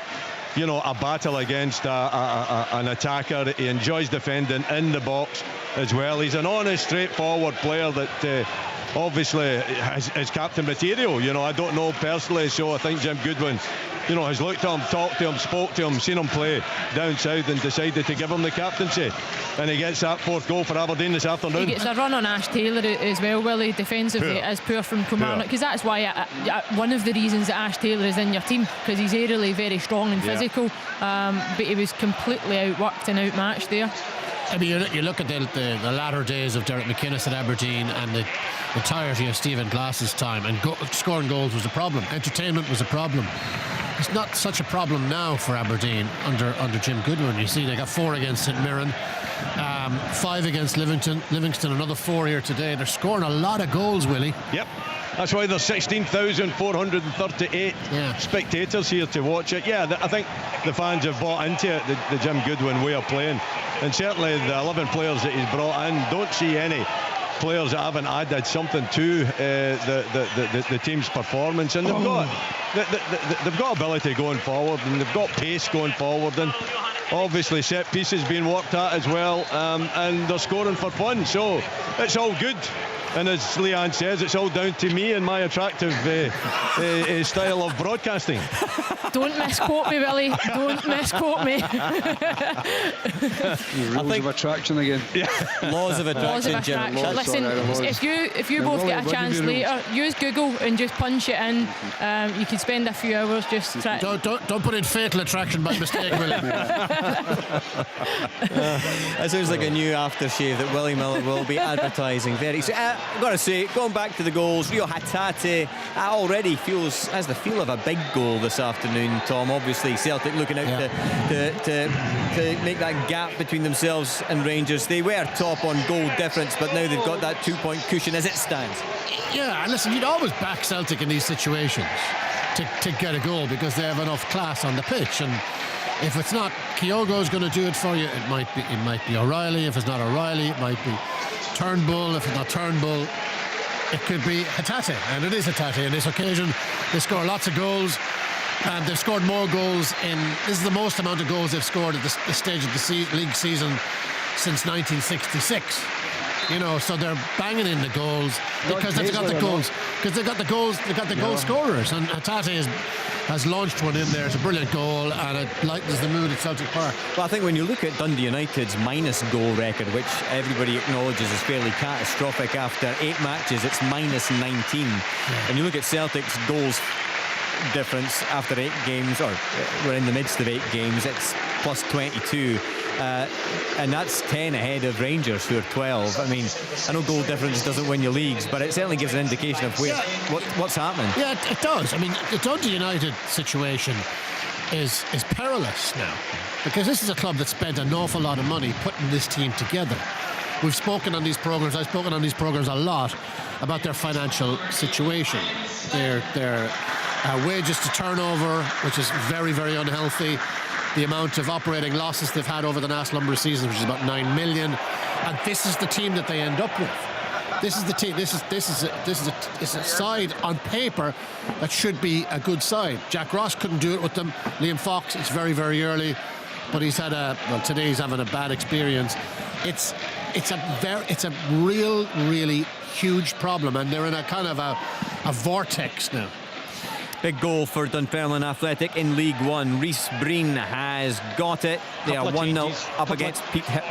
you know, a battle against an attacker. He enjoys defending in the box as well. He's an honest, straightforward player that obviously is captain material. You know, I don't know personally, so I think Jim Goodwin, you know, has looked at him, talked to him, spoke to him, seen him play down south and decided to give him the captaincy, and he gets that 4th goal for Aberdeen this afternoon. He gets a run on Ash Taylor as well, Willie, defensively, as poor from Kilmarnock, because that's why one of the reasons that Ash Taylor is in your team, because he's aerially very strong and physical, but he was completely outworked and outmatched there. I mean, you look at the latter days of Derek McInnes at Aberdeen and the entirety of Stephen Glass's time, and scoring goals was a problem. Entertainment was a problem. It's not such a problem now for Aberdeen under Jim Goodwin. You see, they got 4 against St Mirren, 5 against Livingston, another 4 here today. They're scoring a lot of goals, Willie. Yep. That's why there's 16,438 spectators here to watch it. Yeah, I think the fans have bought into it, the Jim Goodwin way of playing. And certainly the 11 players that he's brought in, don't see any players that haven't added something to the team's performance. And they've got ability going forward, and they've got pace going forward, and obviously set pieces being worked at as well, and they're scoring for fun, so it's all good. And as Leanne says, it's all down to me and my attractive style of broadcasting. Don't misquote me, Willie. Don't misquote me. Rules of attraction again. Yeah. Laws of attraction, Jim. Listen, if you both get a chance later, use Google and just punch it in. You can spend a few hours just trying. Don't put in fatal attraction by mistake, Willie. That sounds like a new aftershave that Willie Miller will be advertising very soon. I've got to say, going back to the goals, Rio Hatate already has the feel of a big goal this afternoon, Tom. Obviously, Celtic looking out to make that gap between themselves and Rangers. They were top on goal difference, but now they've got that 2-point cushion as it stands. Yeah, and listen, you'd always back Celtic in these situations to get a goal because they have enough class on the pitch. And if it's not Kyogo's going to do it for you, it might be O'Reilly. If it's not O'Reilly, it might be Turnbull. If it's not Turnbull, it could be Hatate, and it is Hatate. On this occasion, they score lots of goals, and they've scored more goals this is the most amount of goals they've scored at the stage of the league season since 1966. You know, so they're banging in the goals because they've got the goals. Because they've got the goals. They've got the goal scorers, and Hatate has launched one in there. It's a brilliant goal, and it lightens the mood at Celtic Park. Well, I think when you look at Dundee United's minus goal record, which everybody acknowledges is fairly catastrophic after 8 matches, it's minus 19. And you look at Celtic's goals difference after 8 games, or we're in the midst of 8 games, it's plus 22. And that's 10 ahead of Rangers, who are 12. I mean, I know goal difference doesn't win you leagues, but it certainly gives an indication of what's happening. Yeah, it does. I mean, the Dundee United situation is perilous now, because this is a club that spent an awful lot of money putting this team together. We've spoken on these programs. I've spoken on these programs a lot about their financial situation. Their wages to turnover, which is very, very unhealthy. The amount of operating losses they've had over the last number of seasons, which is about 9 million, and this is the team that they end up with. This is the team. This is a side on paper that should be a good side. Jack Ross couldn't do it with them. Liam Fox, it's very, very early, but he's had today he's having a bad experience. It's a really huge problem, and they're in a kind of a vortex now. Big goal for Dunfermline Athletic in League One. Rhys Breen has got it. They are 1-0 up against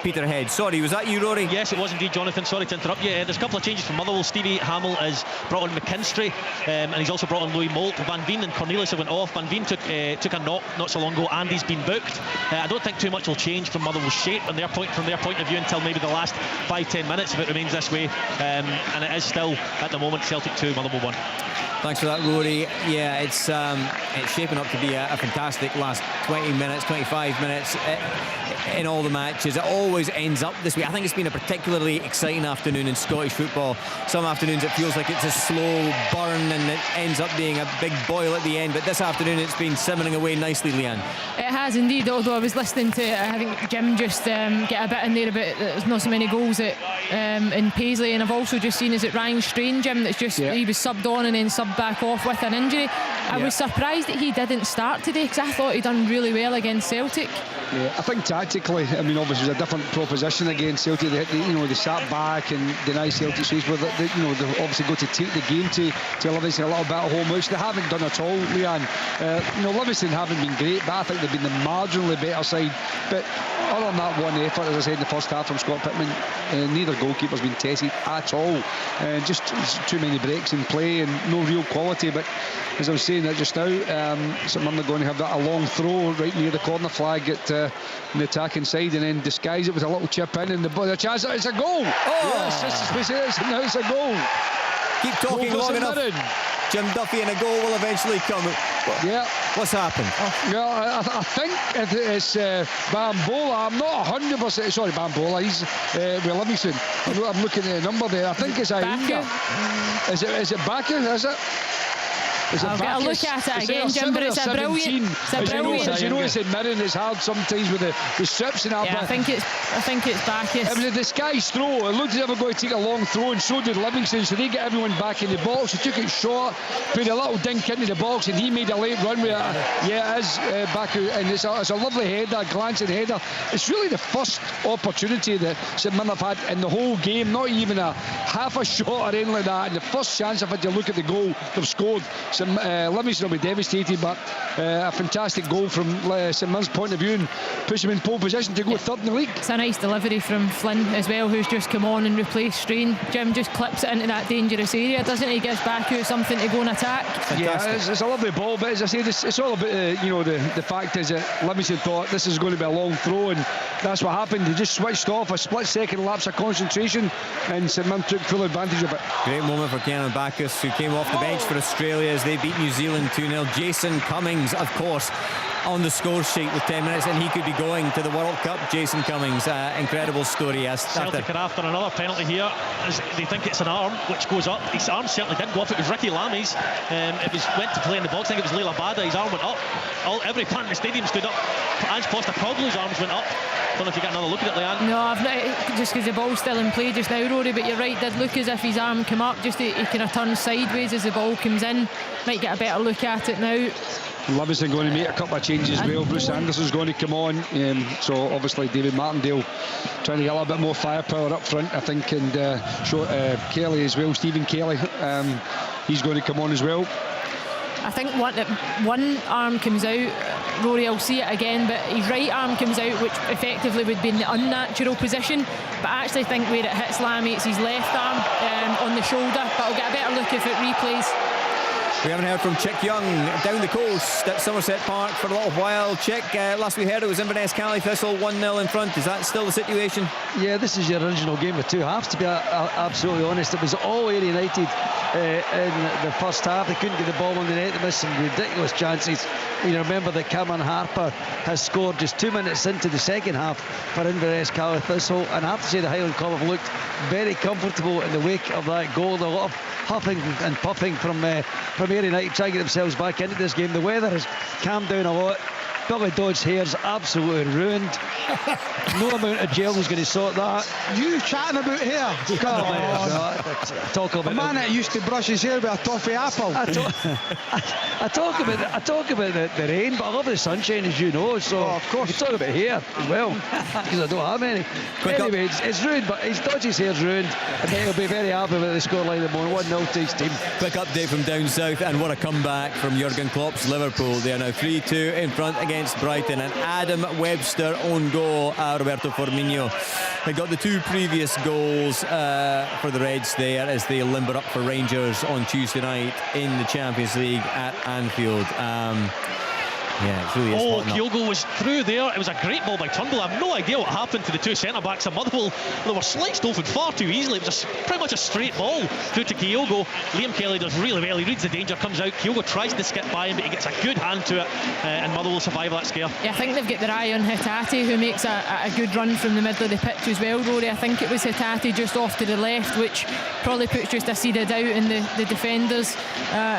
Peterhead. Sorry, was that you, Rory? Yes, it was indeed, Jonathan. Sorry to interrupt you. There's a couple of changes from Motherwell. Stevie Hamill has brought on McKinstry, and he's also brought on Louis Moult. Van Veen and Cornelius have went off. Van Veen took a knock not so long ago, and he's been booked. I don't think too much will change from Motherwell's shape from their point of view until maybe the last 5-10 minutes if it remains this way. And it is still at the moment Celtic 2, Motherwell 1. Thanks for that, Rory. Yeah, it's shaping up to be a fantastic last 20 minutes, 25 minutes in all the matches. It always ends up this way. I think it's been a particularly exciting afternoon in Scottish football. Some afternoons it feels like it's a slow burn and it ends up being a big boil at the end, but this afternoon it's been simmering away nicely, Leanne. It has indeed, although I was listening to, I think Jim just get a bit in there about there's not so many goals in Paisley, and I've also just seen, is it Ryan Strain, Jim, that's just, he was subbed on and then subbed back off with an injury. I was surprised that he didn't start today, because I thought he'd done really well against Celtic. Yeah, I think tactically, I mean, obviously it was a different proposition against Celtic. They sat back and denied Celtic space, but they obviously got to take the game to Livingston a little bit at home, which they haven't done at all, Leanne. Livingston haven't been great, but I think they've been the marginally better side. But other than that one effort, as I said in the first half from Scott Pittman, neither goalkeeper's been tested at all. Just too many breaks in play and no real quality. But as I was saying that just now, St Mirren are going to have that a long throw right near the corner flag at the attacking side, and then disguise it with a little chip in, and the chance, it's a goal. Yes, it's a goal. Keep talking long enough. Jim Duffy and a goal will eventually come. What's happened? Yeah, I think it's Bambola. I'm not 100%. Sorry, Bambola. He's with Livingston. I'm looking at the number there. I think it's Ainga. Is it Baku? Is it? I'll get a look at it again, Jim, but it's a brilliant. As you know, it's in Mirren. It's hard sometimes with the strips and that. Yeah, I think it's Bacchus. It was a disguised throw. It looked as if they were going to take a long throw, and so did Livingston. So they get everyone back in the box. He took it short, put a little dink into the box, and he made a late run with it. Yeah, it is Baku, and it's a lovely header, glancing header. It's really the first opportunity that St Mirren have had in the whole game. Not even a half a shot or anything like that. And the first chance I've had to look at the goal they've scored. Livingston will be devastated, but a fantastic goal from St Mirren's point of view and push him in pole position to go third in the league. It's a nice delivery from Flynn as well, who's just come on and replaced Strain. Jim just clips it into that dangerous area, doesn't he? Gives Baku something to go and attack. Yeah, it's a lovely ball, but as I say, it's all about the fact is that Livingston thought this is going to be a long throw, and that's what happened. They just switched off, a split second lapse of concentration, and St Mirren took full advantage of it. Great moment for Kenan Bacchus, who came off the bench for Australia as they beat New Zealand 2-0. Jason Cummings, of course, on the score sheet with 10 minutes, and he could be going to the World Cup. Jason Cummings, incredible story. Celtic are after another penalty here, as they think it's an arm which goes up. His arm certainly didn't go up. It was Ricky Lammy's. Went to play in the box. I think it was Leila Bada. His arm went up. Every fan in the stadium stood up. Ange Postecoglou's arms went up. Don't know if you got another look at it, Leanne. No, I've not, just because the ball's still in play just now, Rory, but you're right, did look as if his arm came up, just he kind of turns sideways as the ball comes in. Might get a better look at it now. Livingston going to make a couple of changes as well. Bruce Anderson's going to come on, so obviously David Martindale trying to get a little bit more firepower up front, I think, and Kelly as well, Stephen Kelly, he's going to come on as well. I think one arm comes out, Rory, I'll see it again, but his right arm comes out, which effectively would be in the unnatural position, but I actually think where it hits Lammy, it's his left arm on the shoulder, but I'll get a better look if it replays. We haven't heard from Chick Young down the coast at Somerset Park for a little while. Chick, last we heard it was Inverness Cali Thistle 1-0 in front. Is that still the situation? Yeah, this is your original game with two halves, to be absolutely honest. It was all Ayr United in the first half. They couldn't get the ball on the net. They missed some ridiculous chances. You remember that Cameron Harper has scored just 2 minutes into the second half for Inverness Cali Thistle, and I have to say the Highland Club have looked very comfortable in the wake of that goal. A lot of huffing and puffing from Ayr United trying to get themselves back into this game. The weather has calmed down a lot. Billy Dodd's hair's absolutely ruined. No amount of gel is going to sort that. You chatting about hair? Come on. Talk about a man that used to brush his hair with a toffee apple. I talk about the rain, but I love the sunshine, as you know. So of course, we talk about hair as well, because I don't have any. Anyway, it's ruined, but his Dodge's hair's ruined, and he'll be very happy with the scoreline at the moment. 1-0 to his team. Quick update from down south, and what a comeback from Jurgen Klopp's Liverpool. They are now 3-2 in front against Brighton, and Adam Webster own goal. Roberto Firmino had got the two previous goals for the Reds there as they limber up for Rangers on Tuesday night in the Champions League at Anfield. Yeah, it really is. Kyogo was through there. It was a great ball by Turnbull. I have no idea what happened to the two centre-backs at Motherwell. They were sliced open far too easily. It was pretty much a straight ball through to Kyogo. Liam Kelly does really well. He reads the danger, comes out. Kyogo tries to skip by him, but he gets a good hand to it, and Motherwell survive that scare. Yeah, I think they've got their eye on Hitati, who makes a good run from the middle of the pitch as well, Rory. I think it was Hitati just off to the left, which probably puts just a seed of doubt in the defenders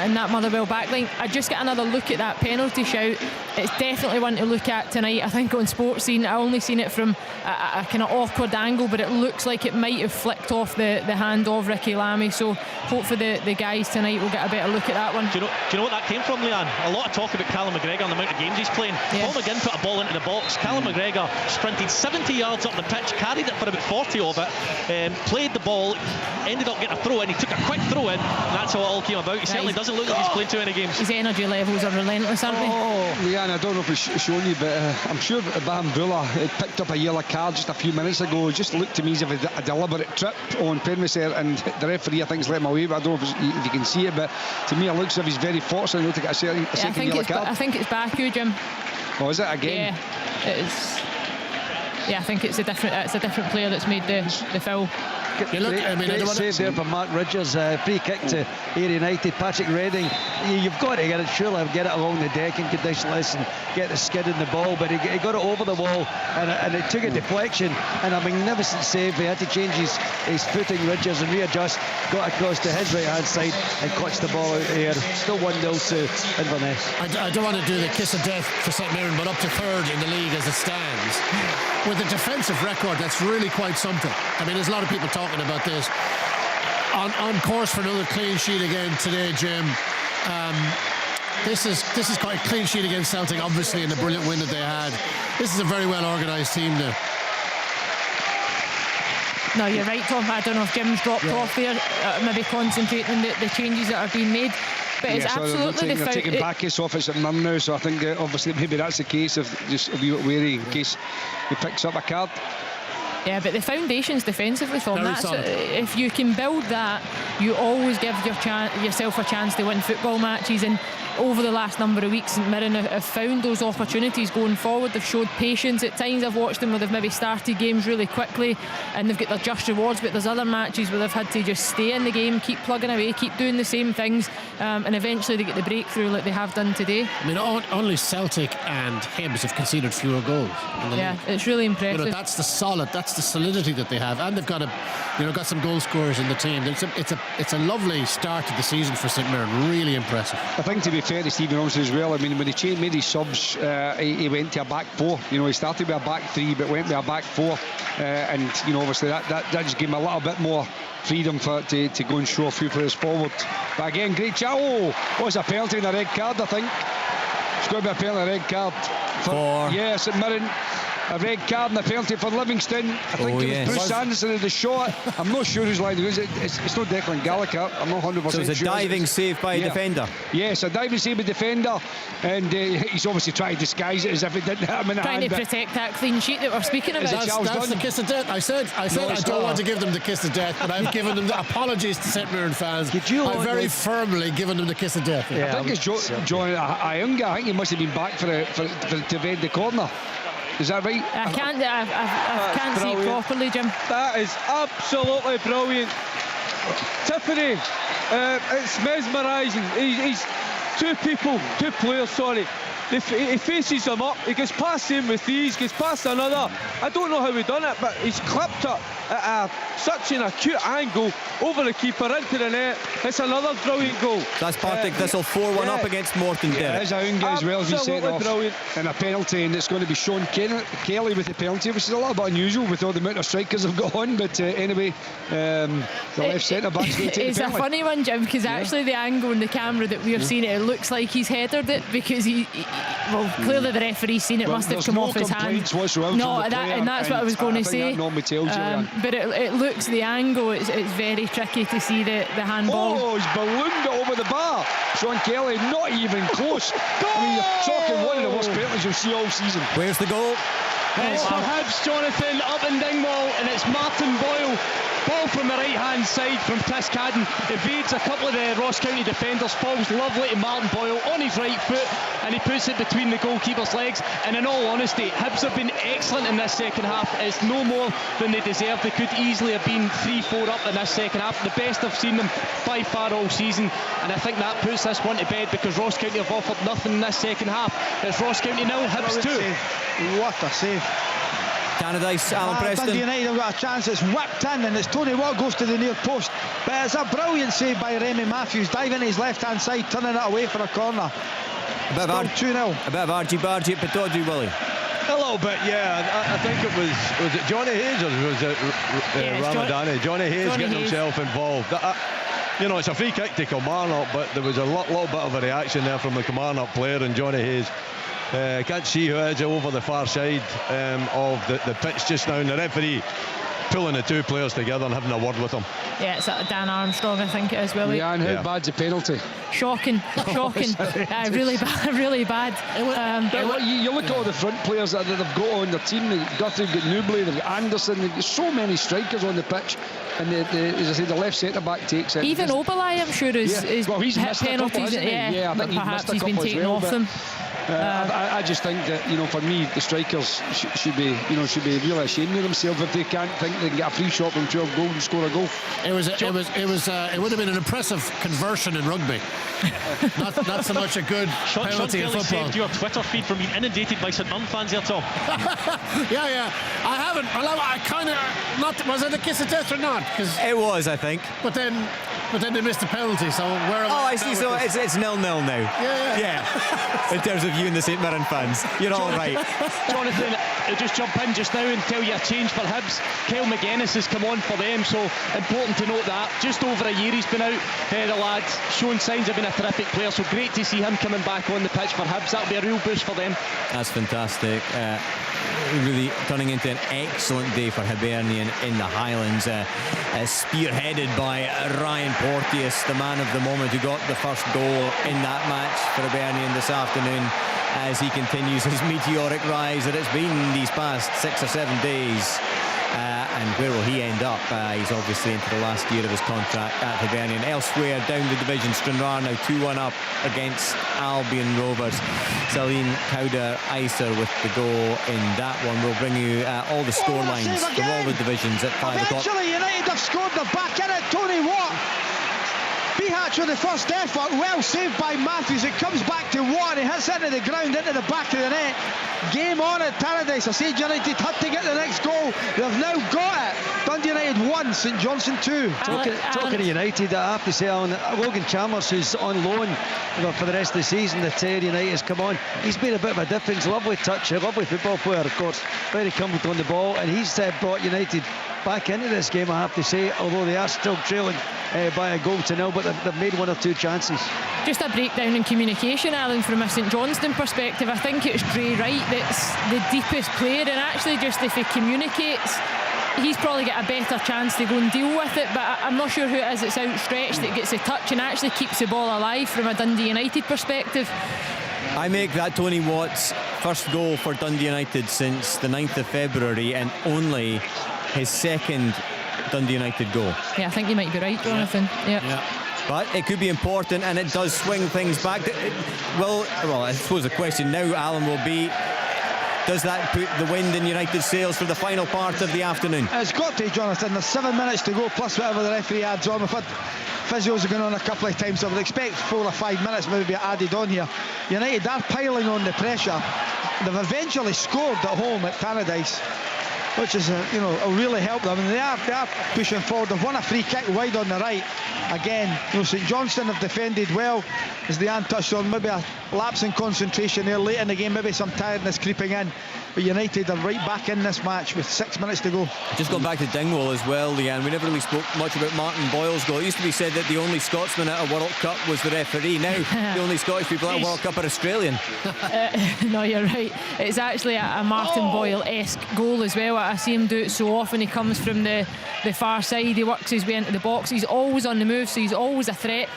in that Motherwell backline. I just get another look at that penalty shout. It's definitely one to look at tonight. I think on Sports Scene, I only seen it from a kind of awkward angle, but it looks like it might have flicked off the hand of Ricky Lammy. So hopefully the guys tonight will get a better look at that one. Do you know what that came from, Leanne? A lot of talk about Callum McGregor and the amount of games he's playing. Yeah. Paul McGinn put a ball into the box. Callum McGregor sprinted 70 yards up the pitch, carried it for about 40 of it, played the ball, ended up getting a throw in. He took a quick throw in, and that's how it all came about. He certainly doesn't look like he's playing too many games. His energy levels are relentless, aren't they? Leanne, I don't know if it's shown you, but I'm sure Bambula had picked up a yellow card just a few minutes ago. It just looked to me as if a deliberate trip on Permiser, and the referee I think's let him away, but I don't know if you can see it, but to me it looks as if he's very fortunate not to get a second yellow card. I think it's Baku, Jim. Oh, is it again? Yeah, it is. Yeah, I think it's a different player that's made the foul. Great save there from Mark Ridgers. Free kick to Ayr United. Patrick Redding, you've got to get it, surely get it along the deck in conditionless and get the skid in the ball, but he got it over the wall and it took a deflection and a magnificent save. He had to change his footing, Ridgers, and readjust, got across to his right hand side and clutched the ball out of the air. Still 1-0 to Inverness. I don't want to do the kiss of death for St Mirren, but up to third in the league as it stands. With a defensive record, that's really quite something. I mean, there's a lot of people talking about this. On course for another clean sheet again today, Jim. This is quite a clean sheet against Celtic, obviously, in the brilliant win that they had. This is a very well organised team now. No, you're right, Tom. I don't know if Jim's dropped off there, maybe concentrating on the changes that are being made. But it's absolutely they're taking Bacchus off at St Mirren now, so I think obviously maybe that's the case. If just a wee bit wary in case he picks up a card. Yeah, but the foundations defensively, Tom, if you can build that, you always give yourself a chance to win football matches. And over the last number of weeks, St Mirren have found those opportunities going forward. They've showed patience. At times I've watched them where they've maybe started games really quickly and they've got their just rewards, but there's other matches where they've had to just stay in the game, keep plugging away, keep doing the same things, and eventually they get the breakthrough like they have done today. I mean, only Celtic and Hibs have conceded fewer goals in the league. It's really impressive. That's the solidity that they have, and they've got got some goal scorers in the team. It's a lovely start to the season for St Mirren. Really impressive. I think, to be fair to Stephen Robinson as well, I mean, when he made his subs, he went to a back four. He started with a back three but went with a back four, and obviously that just gave him a little bit more freedom to go and show a few players forward. But again, great chat. Was a penalty and a red card, I think. It's going to be a penalty and a red card for St Mirren. A red card and a penalty for Livingston. I think it was Bruce Anderson in the shot. I'm not sure who's lying. It's not Declan Gallagher. I'm not 100% sure. So it was a diving save by a defender. Yes, a diving save by a defender, and he's obviously trying to disguise it as if it didn't hit him in the hand. Trying to protect that clean sheet that we're speaking about. That's the kiss of death. I said I don't want to give them the kiss of death, but I've given them the apologies to St Mirren fans. I've very firmly given them the kiss of death. I think it's John Ayunga. I think he must have been back to evade the corner. Is that right? I can't see properly, Jim. That is absolutely brilliant. Tiffany, it's mesmerising. He's two players, he faces them up, he gets past him with these, gets past another. I don't know how he done it, but he's clipped it at such an acute angle over the keeper into the net. It's another brilliant goal. That's Partick Thistle 4-1 up against Morton. There's Aunga as well as he sent off brilliant. And a penalty, and it's going to be Sean Kelly with the penalty, which is a little bit unusual with all the amount of strikers have got on, but anyway, the left centre back's going to take it's the a penalty. funny one, Jim, because actually the angle in the camera that we're seeing it looks like he's headed it, because clearly the referee's seen it, must have come off his hand. No, and that's what I was going to say. But it looks, the angle, it's very tricky to see the handball. Oh, he's ballooned it over the bar. Sean Kelly, not even close. I mean, you're talking one of the worst penalties you'll see all season. Where's the goal? It's for Hibs, Jonathan, up in Dingwall, and it's Martin Boyle. Ball from the right hand side from Tiscadden, evades a couple of the Ross County defenders, falls lovely to Martin Boyle on his right foot, and he puts it between the goalkeeper's legs. And in all honesty, Hibs have been excellent in this second half. It's no more than they deserve. They could easily have been 3-4 up in this second half. The best I've seen them by far all season, and I think that puts this one to bed, because Ross County have offered nothing in this second half. It's Ross County 0, Hibs 2. What a save. Canadice, Alan Preston. Dundee United have got a chance. It's whipped in, and it's Tony Watt goes to the near post. But it's a brilliant save by Remy Matthews, diving his left hand side, turning it away for a corner. A bit of 2-0. A bit of argy-bargy at Pataudry, Willie. A little bit, yeah. I think it was it Johnny Hayes or was it Ramadani? Johnny Hayes getting himself involved. It's a free kick to Kilmarnock, but there was a little bit of a reaction there from the Kilmarnock player and Johnny Hayes. Can't see who is over the far side of the pitch just now, and the referee pulling the two players together and having a word with them. Yeah, it's Dan Armstrong, I think it is, Willie. Yeah, and how bad's the penalty? Shocking. Really bad. You look at all the front players that they've got on their team. They've got Newbley, they've got Anderson, they've got so many strikers on the pitch, and as I say, the left centre back takes it. Even Obalai, I'm sure, is he's hit missed penalties. I think perhaps he's been taken off them. I just think that, for me, the strikers should be really ashamed of themselves if they can't think they can get a free shot from 12 goals and score a goal. It would have been an impressive conversion in rugby. not so much a good penalty in football. Saved your Twitter feed from being inundated by St Mirren fans here, Tom. yeah. I haven't. I kind of not. Was it a kiss of death or not? Because it was, I think. But then they missed the penalty. So where? Oh, I see. So it's 0-0 now. Yeah. In terms of you and the St Mirren fans, you're all right. Jonathan, I'll just jump in just now and tell you a change for Hibs. Kyle McGuinness has come on for them, so important to note that. Just over a year he's been out. The lad showing signs of being a terrific player, so great to see him coming back on the pitch for Hibs. That'll be a real boost for them. That's fantastic. Really turning into an excellent day for Hibernian in the Highlands, spearheaded by Ryan Porteous, the man of the moment, who got the first goal in that match for Hibernian this afternoon, as he continues his meteoric rise that it's been these past 6 or 7 days. And where will he end up? He's obviously into the last year of his contract at Hibernian. Elsewhere down the division, Stranraer now 2-1 up against Albion Rovers. Salim Kauder-Iser with the goal in that one. We'll bring you all the score lines from all the divisions at 5 o'clock. Eventually United have scored the back in it. Tony Watt. Behatch with the first effort, well saved by Matthews. It comes back to Watt, he hits into the ground, into the back of the net. Game on at Paradise. I said United had to get the next goal. They've now got it. Dundee United 1, St Johnstone 2. Talking of United, I have to say, Logan Chalmers, who's on loan for the rest of the season, that United has come on. He's been a bit of a difference. Lovely touch, a lovely football player, of course. Very comfortable on the ball, and he's brought United back into this game, I have to say, although they are still trailing by a goal to nil, but they've made 1 or 2 chances. Just a breakdown in communication, Alan, from a St Johnstone perspective. I think it's Dre Wright that's the deepest player, and actually just if he communicates, he's probably got a better chance to go and deal with it, but I'm not sure who it is that's outstretched that gets the touch and actually keeps the ball alive from a Dundee United perspective. I make that Tony Watt's first goal for Dundee United since the 9th of February and only his second Dundee United goal. Yeah, I think you might be right, Jonathan. Yeah. But it could be important, and it does swing things back. Well, I suppose the question now, Alan, will be, does that put the wind in United's sails for the final part of the afternoon? It's got to, Jonathan. There's 7 minutes to go, plus whatever the referee adds on. We've had physios going on a couple of times, so I would expect 4 or 5 minutes maybe added on here. United are piling on the pressure. They've eventually scored at home at Paradise, which is will really help them, and they are pushing forward. They've won a free kick wide on the right. Again, St Johnstone have defended well, as Leanne touched on. Maybe a lapse in concentration there late in the game, maybe some tiredness creeping in, but United are right back in this match with 6 minutes to go. Just going back to Dingwall as well, Leanne, we never really spoke much about Martin Boyle's goal. It used to be said that the only Scotsman at a World Cup was the referee. Now the only Scottish people at a World Cup are Australian. No, you're right. It's actually a Martin Boyle-esque goal as well. I see him do it so often. He comes from the far side, he works his way into the box, he's always on the move, so he's always a threat.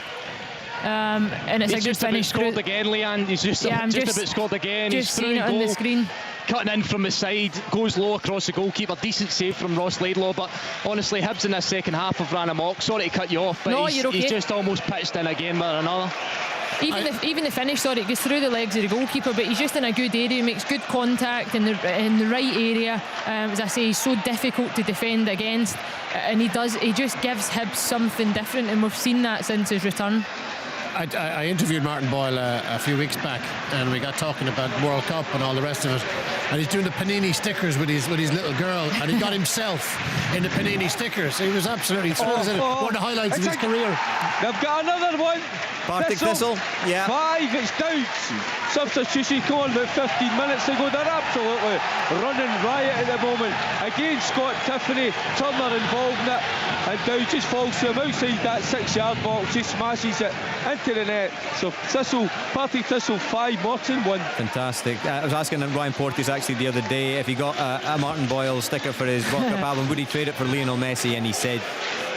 And it's a good finish. Scored again, Leanne. He's just about scored again. Just seeing it on the screen. Cutting in from the side, goes low across the goalkeeper. Decent save from Ross Laidlaw, but honestly, Hibs in this second half have ran amok. Sorry to cut you off, but he's just almost pitched in again with another. Even the finish, it goes through the legs of the goalkeeper, but he's just in a good area, makes good contact in the right area. As I say, he's so difficult to defend against, and he just gives Hibs something different, and we've seen that since his return. I interviewed Martin Boyle a few weeks back, and we got talking about World Cup and all the rest of it, and he's doing the Panini stickers with his little girl, and he got himself in the Panini stickers. He was absolutely thrilled. One of the highlights of his career. They've got another one. Partick Thistle, yeah. 5, it's down. Substitution come on about 15 minutes ago. They're absolutely running riot at the moment. Again, Scott Tiffany, Turner involved in it, and Dow just falls to him outside that 6-yard box. He smashes it into the net. So Partick Thistle 5, Morton 1. Fantastic. I was asking Ryan Porteous actually the other day if he got a Martin Boyle sticker for his World Cup album, would he trade it for Lionel Messi, and he said,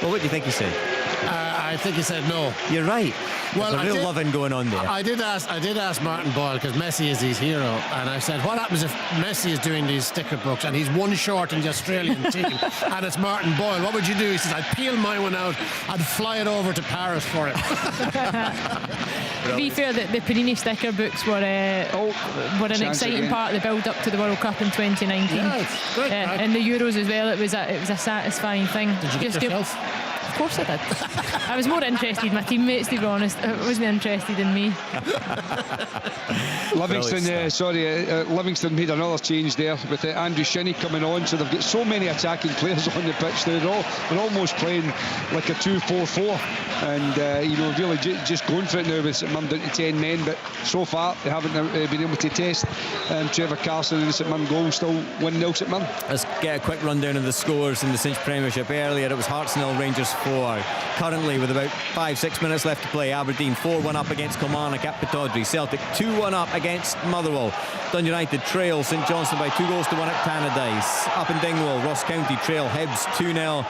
well, what do you think he said? I think he said no. You're right. Well, there's a real loving going on there. I did ask Martin Boyle, because Messi is his hero, and I said, what happens if Messi is doing these sticker books and he's one short in the Australian team and it's Martin Boyle? What would you do? He says, I'd peel my one out, I'd fly it over to Paris for him. To be fair, the Panini sticker books were an exciting part of the build up to the World Cup in 2019. Yeah, it's great. And the Euros as well. It was a satisfying thing. Did you get yourself? Of course I did. I was more interested in my teammates, to be honest. I wasn't interested in me. Livingston made another change there with Andrew Shinnie coming on, so they've got so many attacking players on the pitch. They're almost playing like a 2-4-4, and really just going for it now with St Mirren down to 10 men. But so far they haven't been able to test Trevor Carson and the St Mirren goal. Still 1-0 St Mirren. Let's get a quick rundown of the scores in the Cinch Premiership. Earlier it was Hearts 0, Rangers 4. Currently, with about 5-6 minutes left to play, Aberdeen 4-1 up against Kilmarnock at Pittodrie. Celtic 2-1 up against Motherwell. Dundee United trail St Johnstone by 2-1 at Tannadice. Up in Dingwall, Ross County trail Hibs 2-0,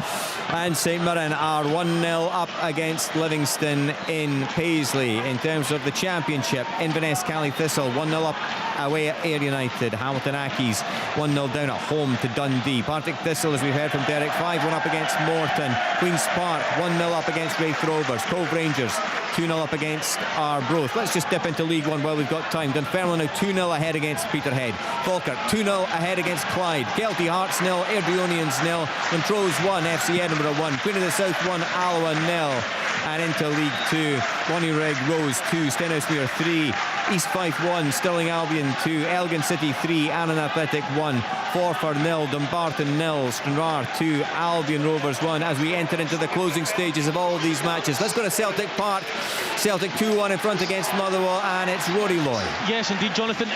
and St Mirren are 1-0 up against Livingston in Paisley. In terms of the Championship, Inverness Cally Thistle 1-0 up away at Ayr United. Hamilton Accies 1-0 down at home to Dundee. Partick Thistle, as we heard from Derek, 5-1 up against Morton. Queen's Park 1-0 up against Wraith Rovers. Cove Rangers 2-0 up against Arbroath. Let's just dip into League One while we've got time. Dunfermline now 2-0 ahead against Peterhead. Falkirk 2-0 ahead against Clyde. Kelty Hearts 0, Airdrieonians 0, Montrose 1, FC Edinburgh 1, Queen of the South 1, Alloa 0. And into League Two, Bonnyrigg Rose 2, Stenhousemuir 3, East Fife 1, Stirling Albion 2, Elgin City 3, Annan Athletic 1, Forfar 0, Dumbarton 0, Stranraer 2, Albion Rovers 1. As we enter into the closing stages of all of these matches, let's go to Celtic Park. Celtic 2-1 in front against Motherwell, and it's Rory Loy. Yes, indeed, Jonathan.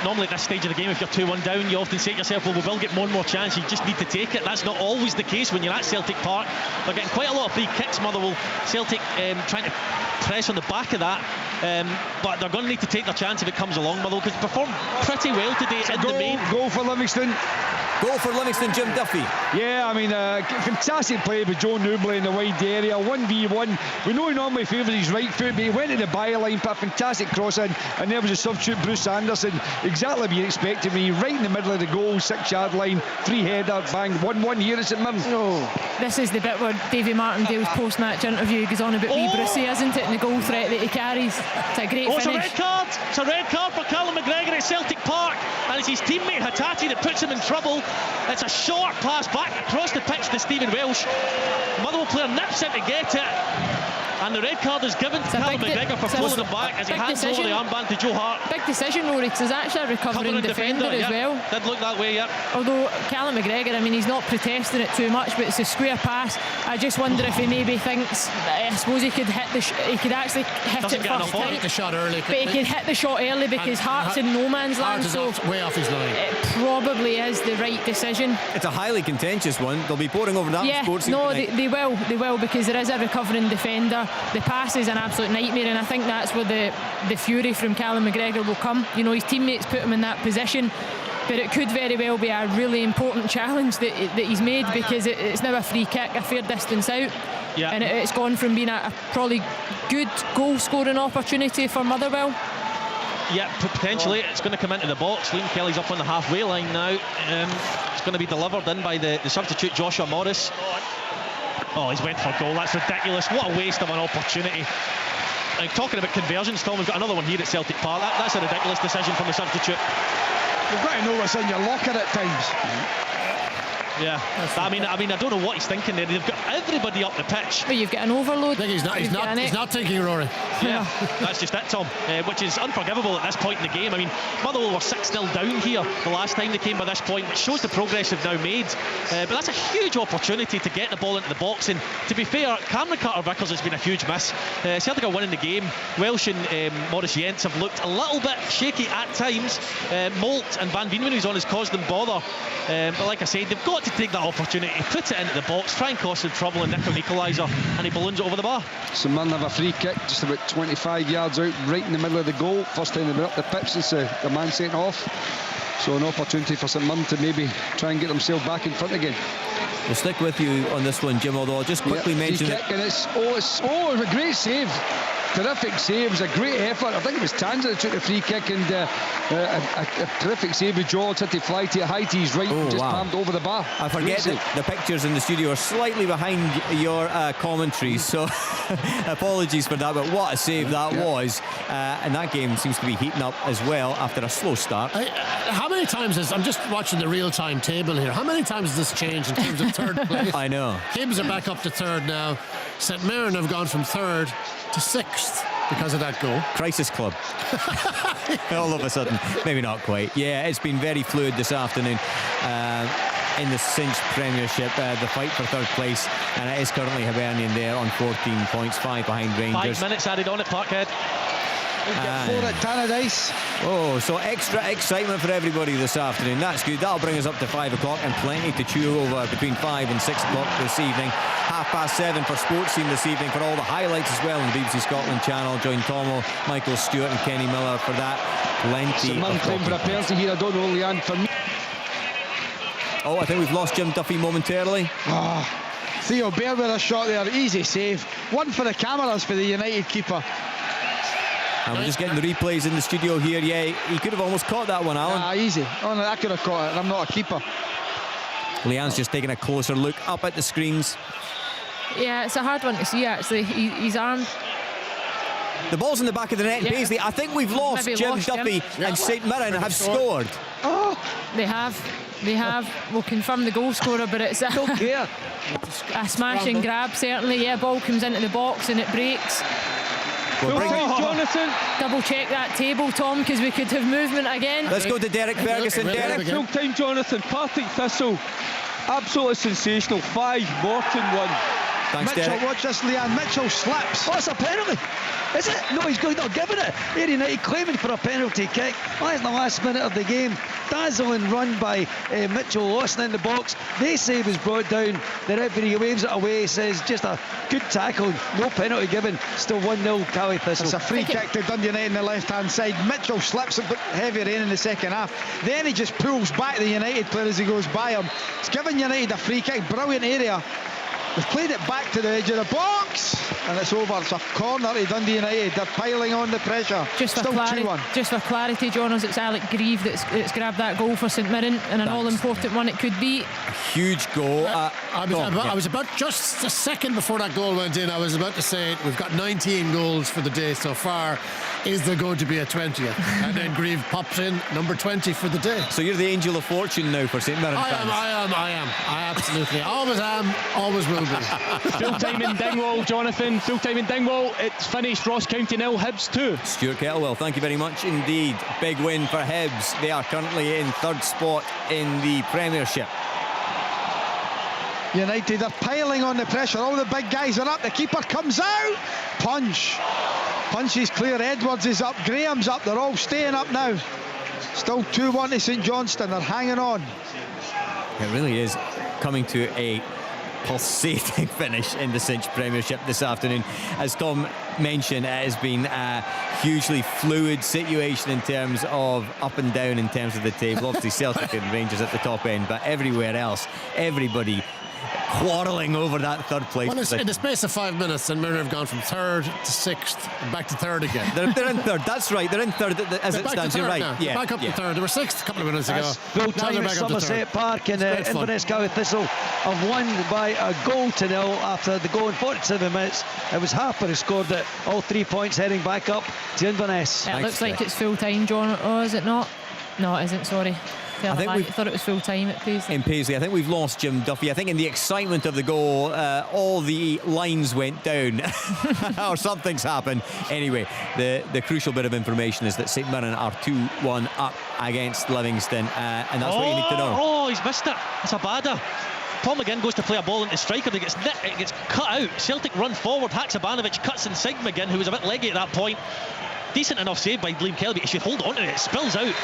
Normally at this stage of the game, if you're 2-1 down, you often say to yourself, well, we will get more and more chance. You just need to take it. That's not always the case when you're at Celtic Park. They're getting quite a lot of free kicks, Motherwell. Celtic trying to press on the back of that, but they're going to need to take their chance if it comes along. Motherwell could perform pretty well today in the main. Goal for Livingston. Goal for Livingston, Jim Duffy. Yeah, I mean, fantastic play by Joe Newbley in the wide area, 1v1. We know he normally favours his right foot, but he went to the byline, put a fantastic cross in, and there was a substitute, Bruce Anderson, exactly what you expected me, right in the middle of the goal, 6-yard line, 3-header, bang, 1-1 here at St Mirren. This is the bit where Davy Martindale's post-match interview goes on about wee Brucey, isn't it, and the goal threat that he carries. It's a great finish. It's a red card. It's a red card for Callum McGregor at Celtic Park, and it's his teammate Hattati that puts him in trouble. It's a short pass back across the pitch to Stephen Welsh. Motherwell player nips in to get it, and the red card is given to Callum McGregor for pulling him back as he hands over the armband to Joe Hart. Big decision, Rory, because there's actually a recovering defender as well. Did look that way, yeah. Although Callum McGregor, I mean, he's not protesting it too much, but it's a square pass. I just wonder if he maybe thinks, I suppose he could hit he could actually hit it first time. The shot early, but he could hit the shot early because Hart's in no man's land, so way off his line. It probably is the right decision. It's a highly contentious one. They'll be poring over that. Yeah, no, they will, because there is a recovering defender. The pass is an absolute nightmare, and I think that's where the fury from Callum McGregor will come. You know, his teammates put him in that position, but it could very well be a really important challenge that he's made, because it's now a free kick, a fair distance out. Yeah. And it's gone from being a probably good goal scoring opportunity for Motherwell. Yeah, potentially. It's going to come into the box. Liam Kelly's up on the halfway line now. It's going to be delivered in by the substitute Joshua Morris. Oh, he's went for goal. That's ridiculous. What a waste of an opportunity. And talking about conversions, Tom, we've got another one here at Celtic Park. That's a ridiculous decision from the substitute. You've got to know what's in your locker at times. Yeah, I mean, I don't know what he's thinking there. They've got everybody up the pitch. But you've got an overload. I think he's not thinking, Rory. Yeah, that's just it, Tom, which is unforgivable at this point in the game. I mean, Motherwell were 6-0 down here the last time they came by this point, which shows the progress they've now made. But that's a huge opportunity to get the ball into the box. And to be fair, Cameron Carter-Vickers has been a huge miss. Celtic are winning the game. Welsh and Maurice Jens have looked a little bit shaky at times. Molt and Van Veen, when he's on, has caused them bother. But like I said, they've got to take that opportunity, put it into the box, try and cause some trouble, and nick an equaliser, and he balloons it over the bar. St Mirren have a free kick just about 25 yards out, right in the middle of the goal. First time they've been up the pitch since the man sent off. So an opportunity for St Mirren to maybe try and get themselves back in front again. We'll stick with you on this one, Jim, although I'll just quickly mention it. And it's a great save. terrific save. It was a great effort. I think it was Tanza that took the free kick, and a terrific save with George. Had to fly to high to his right and just palmed over the bar. I forget that the pictures in the studio are slightly behind your commentary, so apologies for that, but what a save that was. And that game seems to be heating up as well after a slow start. How many times I'm just watching the real-time table here, how many times has this changed in terms of third place? I know. Hibs are back up to third now. St Mirren have gone from third to sixth because of that goal. Crisis club. All of a sudden. Maybe not quite. Yeah, it's been very fluid this afternoon in the Cinch Premiership, the fight for third place, and it is currently Hibernian there on 14 points, 5 behind Rangers. 5 minutes added on at Parkhead. Four at Tannadice. Oh, so extra excitement for everybody this afternoon. That's good. That'll bring us up to 5 o'clock and plenty to chew over between 5 and 6 o'clock this evening. 7:30 for Sports Scene this evening for all the highlights as well on the BBC Scotland channel. Join Tomo, Michael Stewart and Kenny Miller for that. Plenty of claim for a penalty here. I don't know, Leanne, for me. Oh, I think we've lost Jim Duffy momentarily. Theo Bair with a shot there. Easy save. One for the cameras for the United keeper. And we're just getting the replays in the studio here. Yeah, he could have almost caught that one, Alan. Easy. Oh, no, I could have caught it, and I'm not a keeper. Leanne's just taking a closer look up at the screens. Yeah, it's a hard one to see, actually. His arm. The ball's in the back of the net. Yeah. Paisley, I think we've lost Jim Duffy, and St Mirren have scored. Oh, they have. We'll confirm the goal scorer, but it's a smash and grab, certainly. Yeah, ball comes into the box and it breaks. Jonathan. Double check that table, Tom, because we could have movement again. Let's go to Derek Ferguson. Derek. Full time, Jonathan. Partick Thistle. Absolutely sensational. 5, Morton 1. Thanks, Mitchell, Derek. watch this, Leanne. Mitchell slaps. Oh, it's a penalty. Is it? No, he's not giving it. Ayr United claiming for a penalty kick. That's the last minute of the game. Dazzling run by Mitchell Lawson in the box. They save is brought down. The referee waves it away, says just a good tackle. No penalty given. Still 1-0 Cali Thistle. It's a free kick to Dundee United on the left-hand side. Mitchell slips it, but heavy rain in the second half. Then he just pulls back the United player as he goes by him. It's given United a free kick. Brilliant area. They've played it back to the edge of the box, and it's over. It's a corner to Dundee United. They're piling on the pressure. Just for clarity, Jonas, it's Alec Grieve that's grabbed that goal for St Mirren, and an all-important one it could be. A huge goal. I was about just a second before that goal went in. I was about to say we've got 19 goals for the day so far. Is there going to be a 20th? And then Grieve pops in, number 20 for the day. So you're the angel of fortune now for St Mirren fans. I am. I absolutely always am, always will be. Full time in Dingwall, Jonathan. Full time in Dingwall. It's finished. Ross County 0, Hibs 2. Stuart Kettlewell, thank you very much indeed. Big win for Hibs. They are currently in third spot in the Premiership. United are piling on the pressure. All the big guys are up. The keeper comes out. Punch is clear. Edwards is up. Graham's up. They're all staying up now. Still 2-1 to St Johnstone. They're hanging on. It really is coming to a pulsating finish in the Cinch Premiership this afternoon. As Tom mentioned, it has been a hugely fluid situation in terms of up and down in terms of the table. Obviously Celtic and Rangers at the top end, but everywhere else, everybody quarrelling over that third place. Well, in the space of 5 minutes, St Mirren have gone from third to sixth and back to third again. They're in third. That's right. They're in third as it stands. You're right. Now. Yeah, back up to third. They were sixth a couple of minutes ago. Full time at Somerset Park, and Inverness County Thistle have won by a goal to 0 after the goal in 47 minutes. It was Harper who scored it. All 3 points heading back up to Inverness. It looks like it's full time, John. Oh, is it not? No, it isn't. Sorry. I thought it was full time at Paisley. In Paisley, I think we've lost Jim Duffy. I think in the excitement of the goal, all the lines went down, or something's happened. Anyway, the crucial bit of information is that St Mirren are 2-1 up against Livingston, and that's what you need to know. Oh, he's missed it. It's a badder. Paul McGinn goes to play a ball into striker. It gets cut out. Celtic run forward. Haksabanovic cuts inside McGinn, who was a bit leggy at that point. Decent enough save by Liam Kelly, but he should hold on to it. It spills out,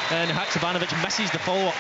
and Haksabanovic misses the follow-up.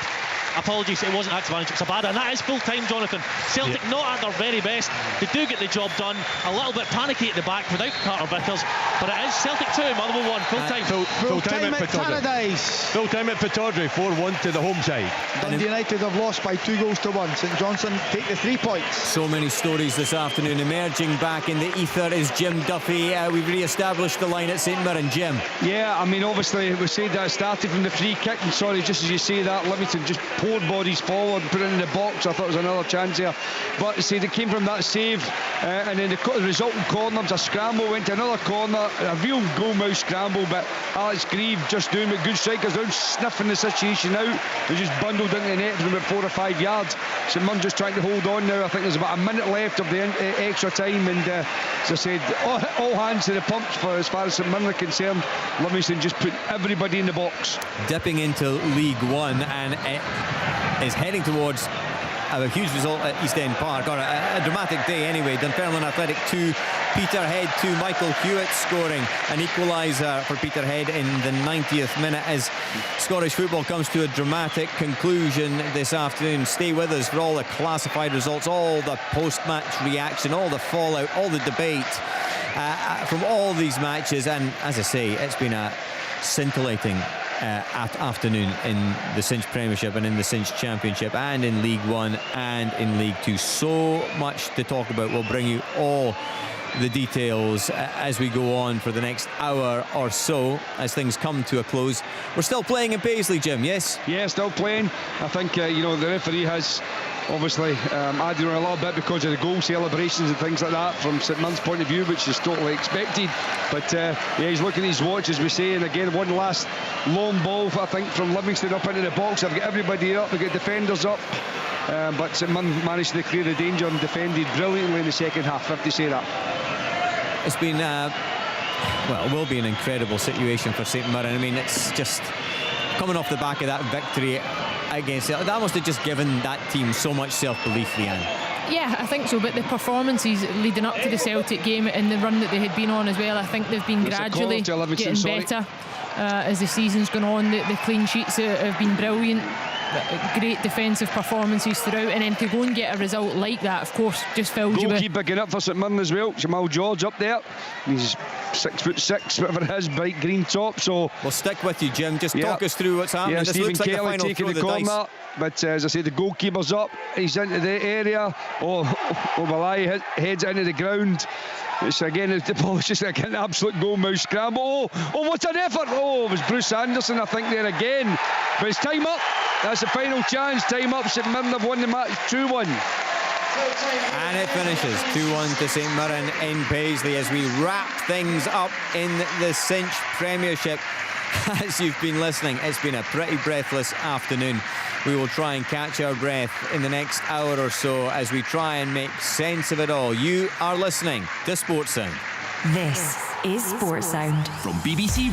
Apologies, it wasn't active management, it's a bad, and that is full time, Jonathan. Celtic not at their very best. They do get the job done. A little bit panicky at the back without Carter Vickers, but it is Celtic 2, Motherwell 1, full time. Full time at Paradise. Full time at Pittodrie, 4-1 to the home side. Dundee United have lost by 2-1. St Johnstone take the 3 points. So many stories this afternoon. Emerging back in the ether is Jim Duffy. We've re-established the line at St Mirren. Jim. Yeah, I mean, obviously we said that it started from the free kick, and sorry, just as you say that, Livingston just poured bodies forward and put it in the box. I thought it was another chance there, but see, it came from that save, and then the resulting corner was a scramble, went to another corner, a real goal-mouth scramble, but Alex Grieve just doing what good strikers do, sniffing the situation out. They just bundled into the net from about 4 or 5 yards. St Mirren just trying to hold on now. I think there's about a minute left of the extra time, and as I said, all hands to the pumps for as far as St Mirren are concerned. Livingston just put everybody in the box. Dipping into League One, and it is heading towards a huge result at East End Park, or a dramatic day anyway. Dunfermline Athletic 2, Peterhead 2. Michael Hewitt scoring an equaliser for Peterhead in the 90th minute as Scottish football comes to a dramatic conclusion this afternoon. Stay with us for all the classified results, all the post-match reaction, all the fallout, all the debate from all these matches. And as I say, it's been a scintillating afternoon in the Cinch Premiership and in the Cinch Championship and in League One and in League Two. So much to talk about. We'll bring you all the details as we go on for the next hour or so as things come to a close. We're still playing in Paisley, Jim, yes? Yeah, still playing. I think the referee has obviously added on a little bit because of the goal celebrations and things like that from St Mirren's point of view, which is totally expected. But he's looking at his watch, as we say, and again, one last long ball, I think, from Livingston up into the box. They've got everybody up, they've got defenders up, but St Mirren managed to clear the danger and defended brilliantly in the second half, I have to say that. It's been it will be an incredible situation for St Mirren. I mean, it's just coming off the back of that victory against it, that must have just given that team so much self-belief, Leanne. Yeah, I think so, but the performances leading up to the Celtic game and the run that they had been on as well, I think they've been gradually getting better as the season's gone on. The clean sheets have been brilliant. Great defensive performances throughout, and then to go and get a result like that, of course, just fills you with... Goalkeeper getting up for St Mirren as well, Jamal George up there. He's 6'6", whatever it is, bright green top. So we'll stick with you, Jim. Just talk us through what's happening. Yeah, this Stephen looks like Kelly taking the corner, dice. But as I say, the goalkeeper's up. He's into the area. Obalai heads into the ground. It's again, the ball is just like an absolute goal-mouth scramble. Oh, what an effort! Oh, it was Bruce Anderson, I think, there again. But it's time up. That's the final chance. Time up. St Mirren have won the match 2-1. And it finishes 2-1 to St Mirren in Paisley as we wrap things up in the Cinch Premiership. As you've been listening, it's been a pretty breathless afternoon. We will try and catch our breath in the next hour or so as we try and make sense of it all. You are listening to Sports Sound. This is Sports Sound from BBC.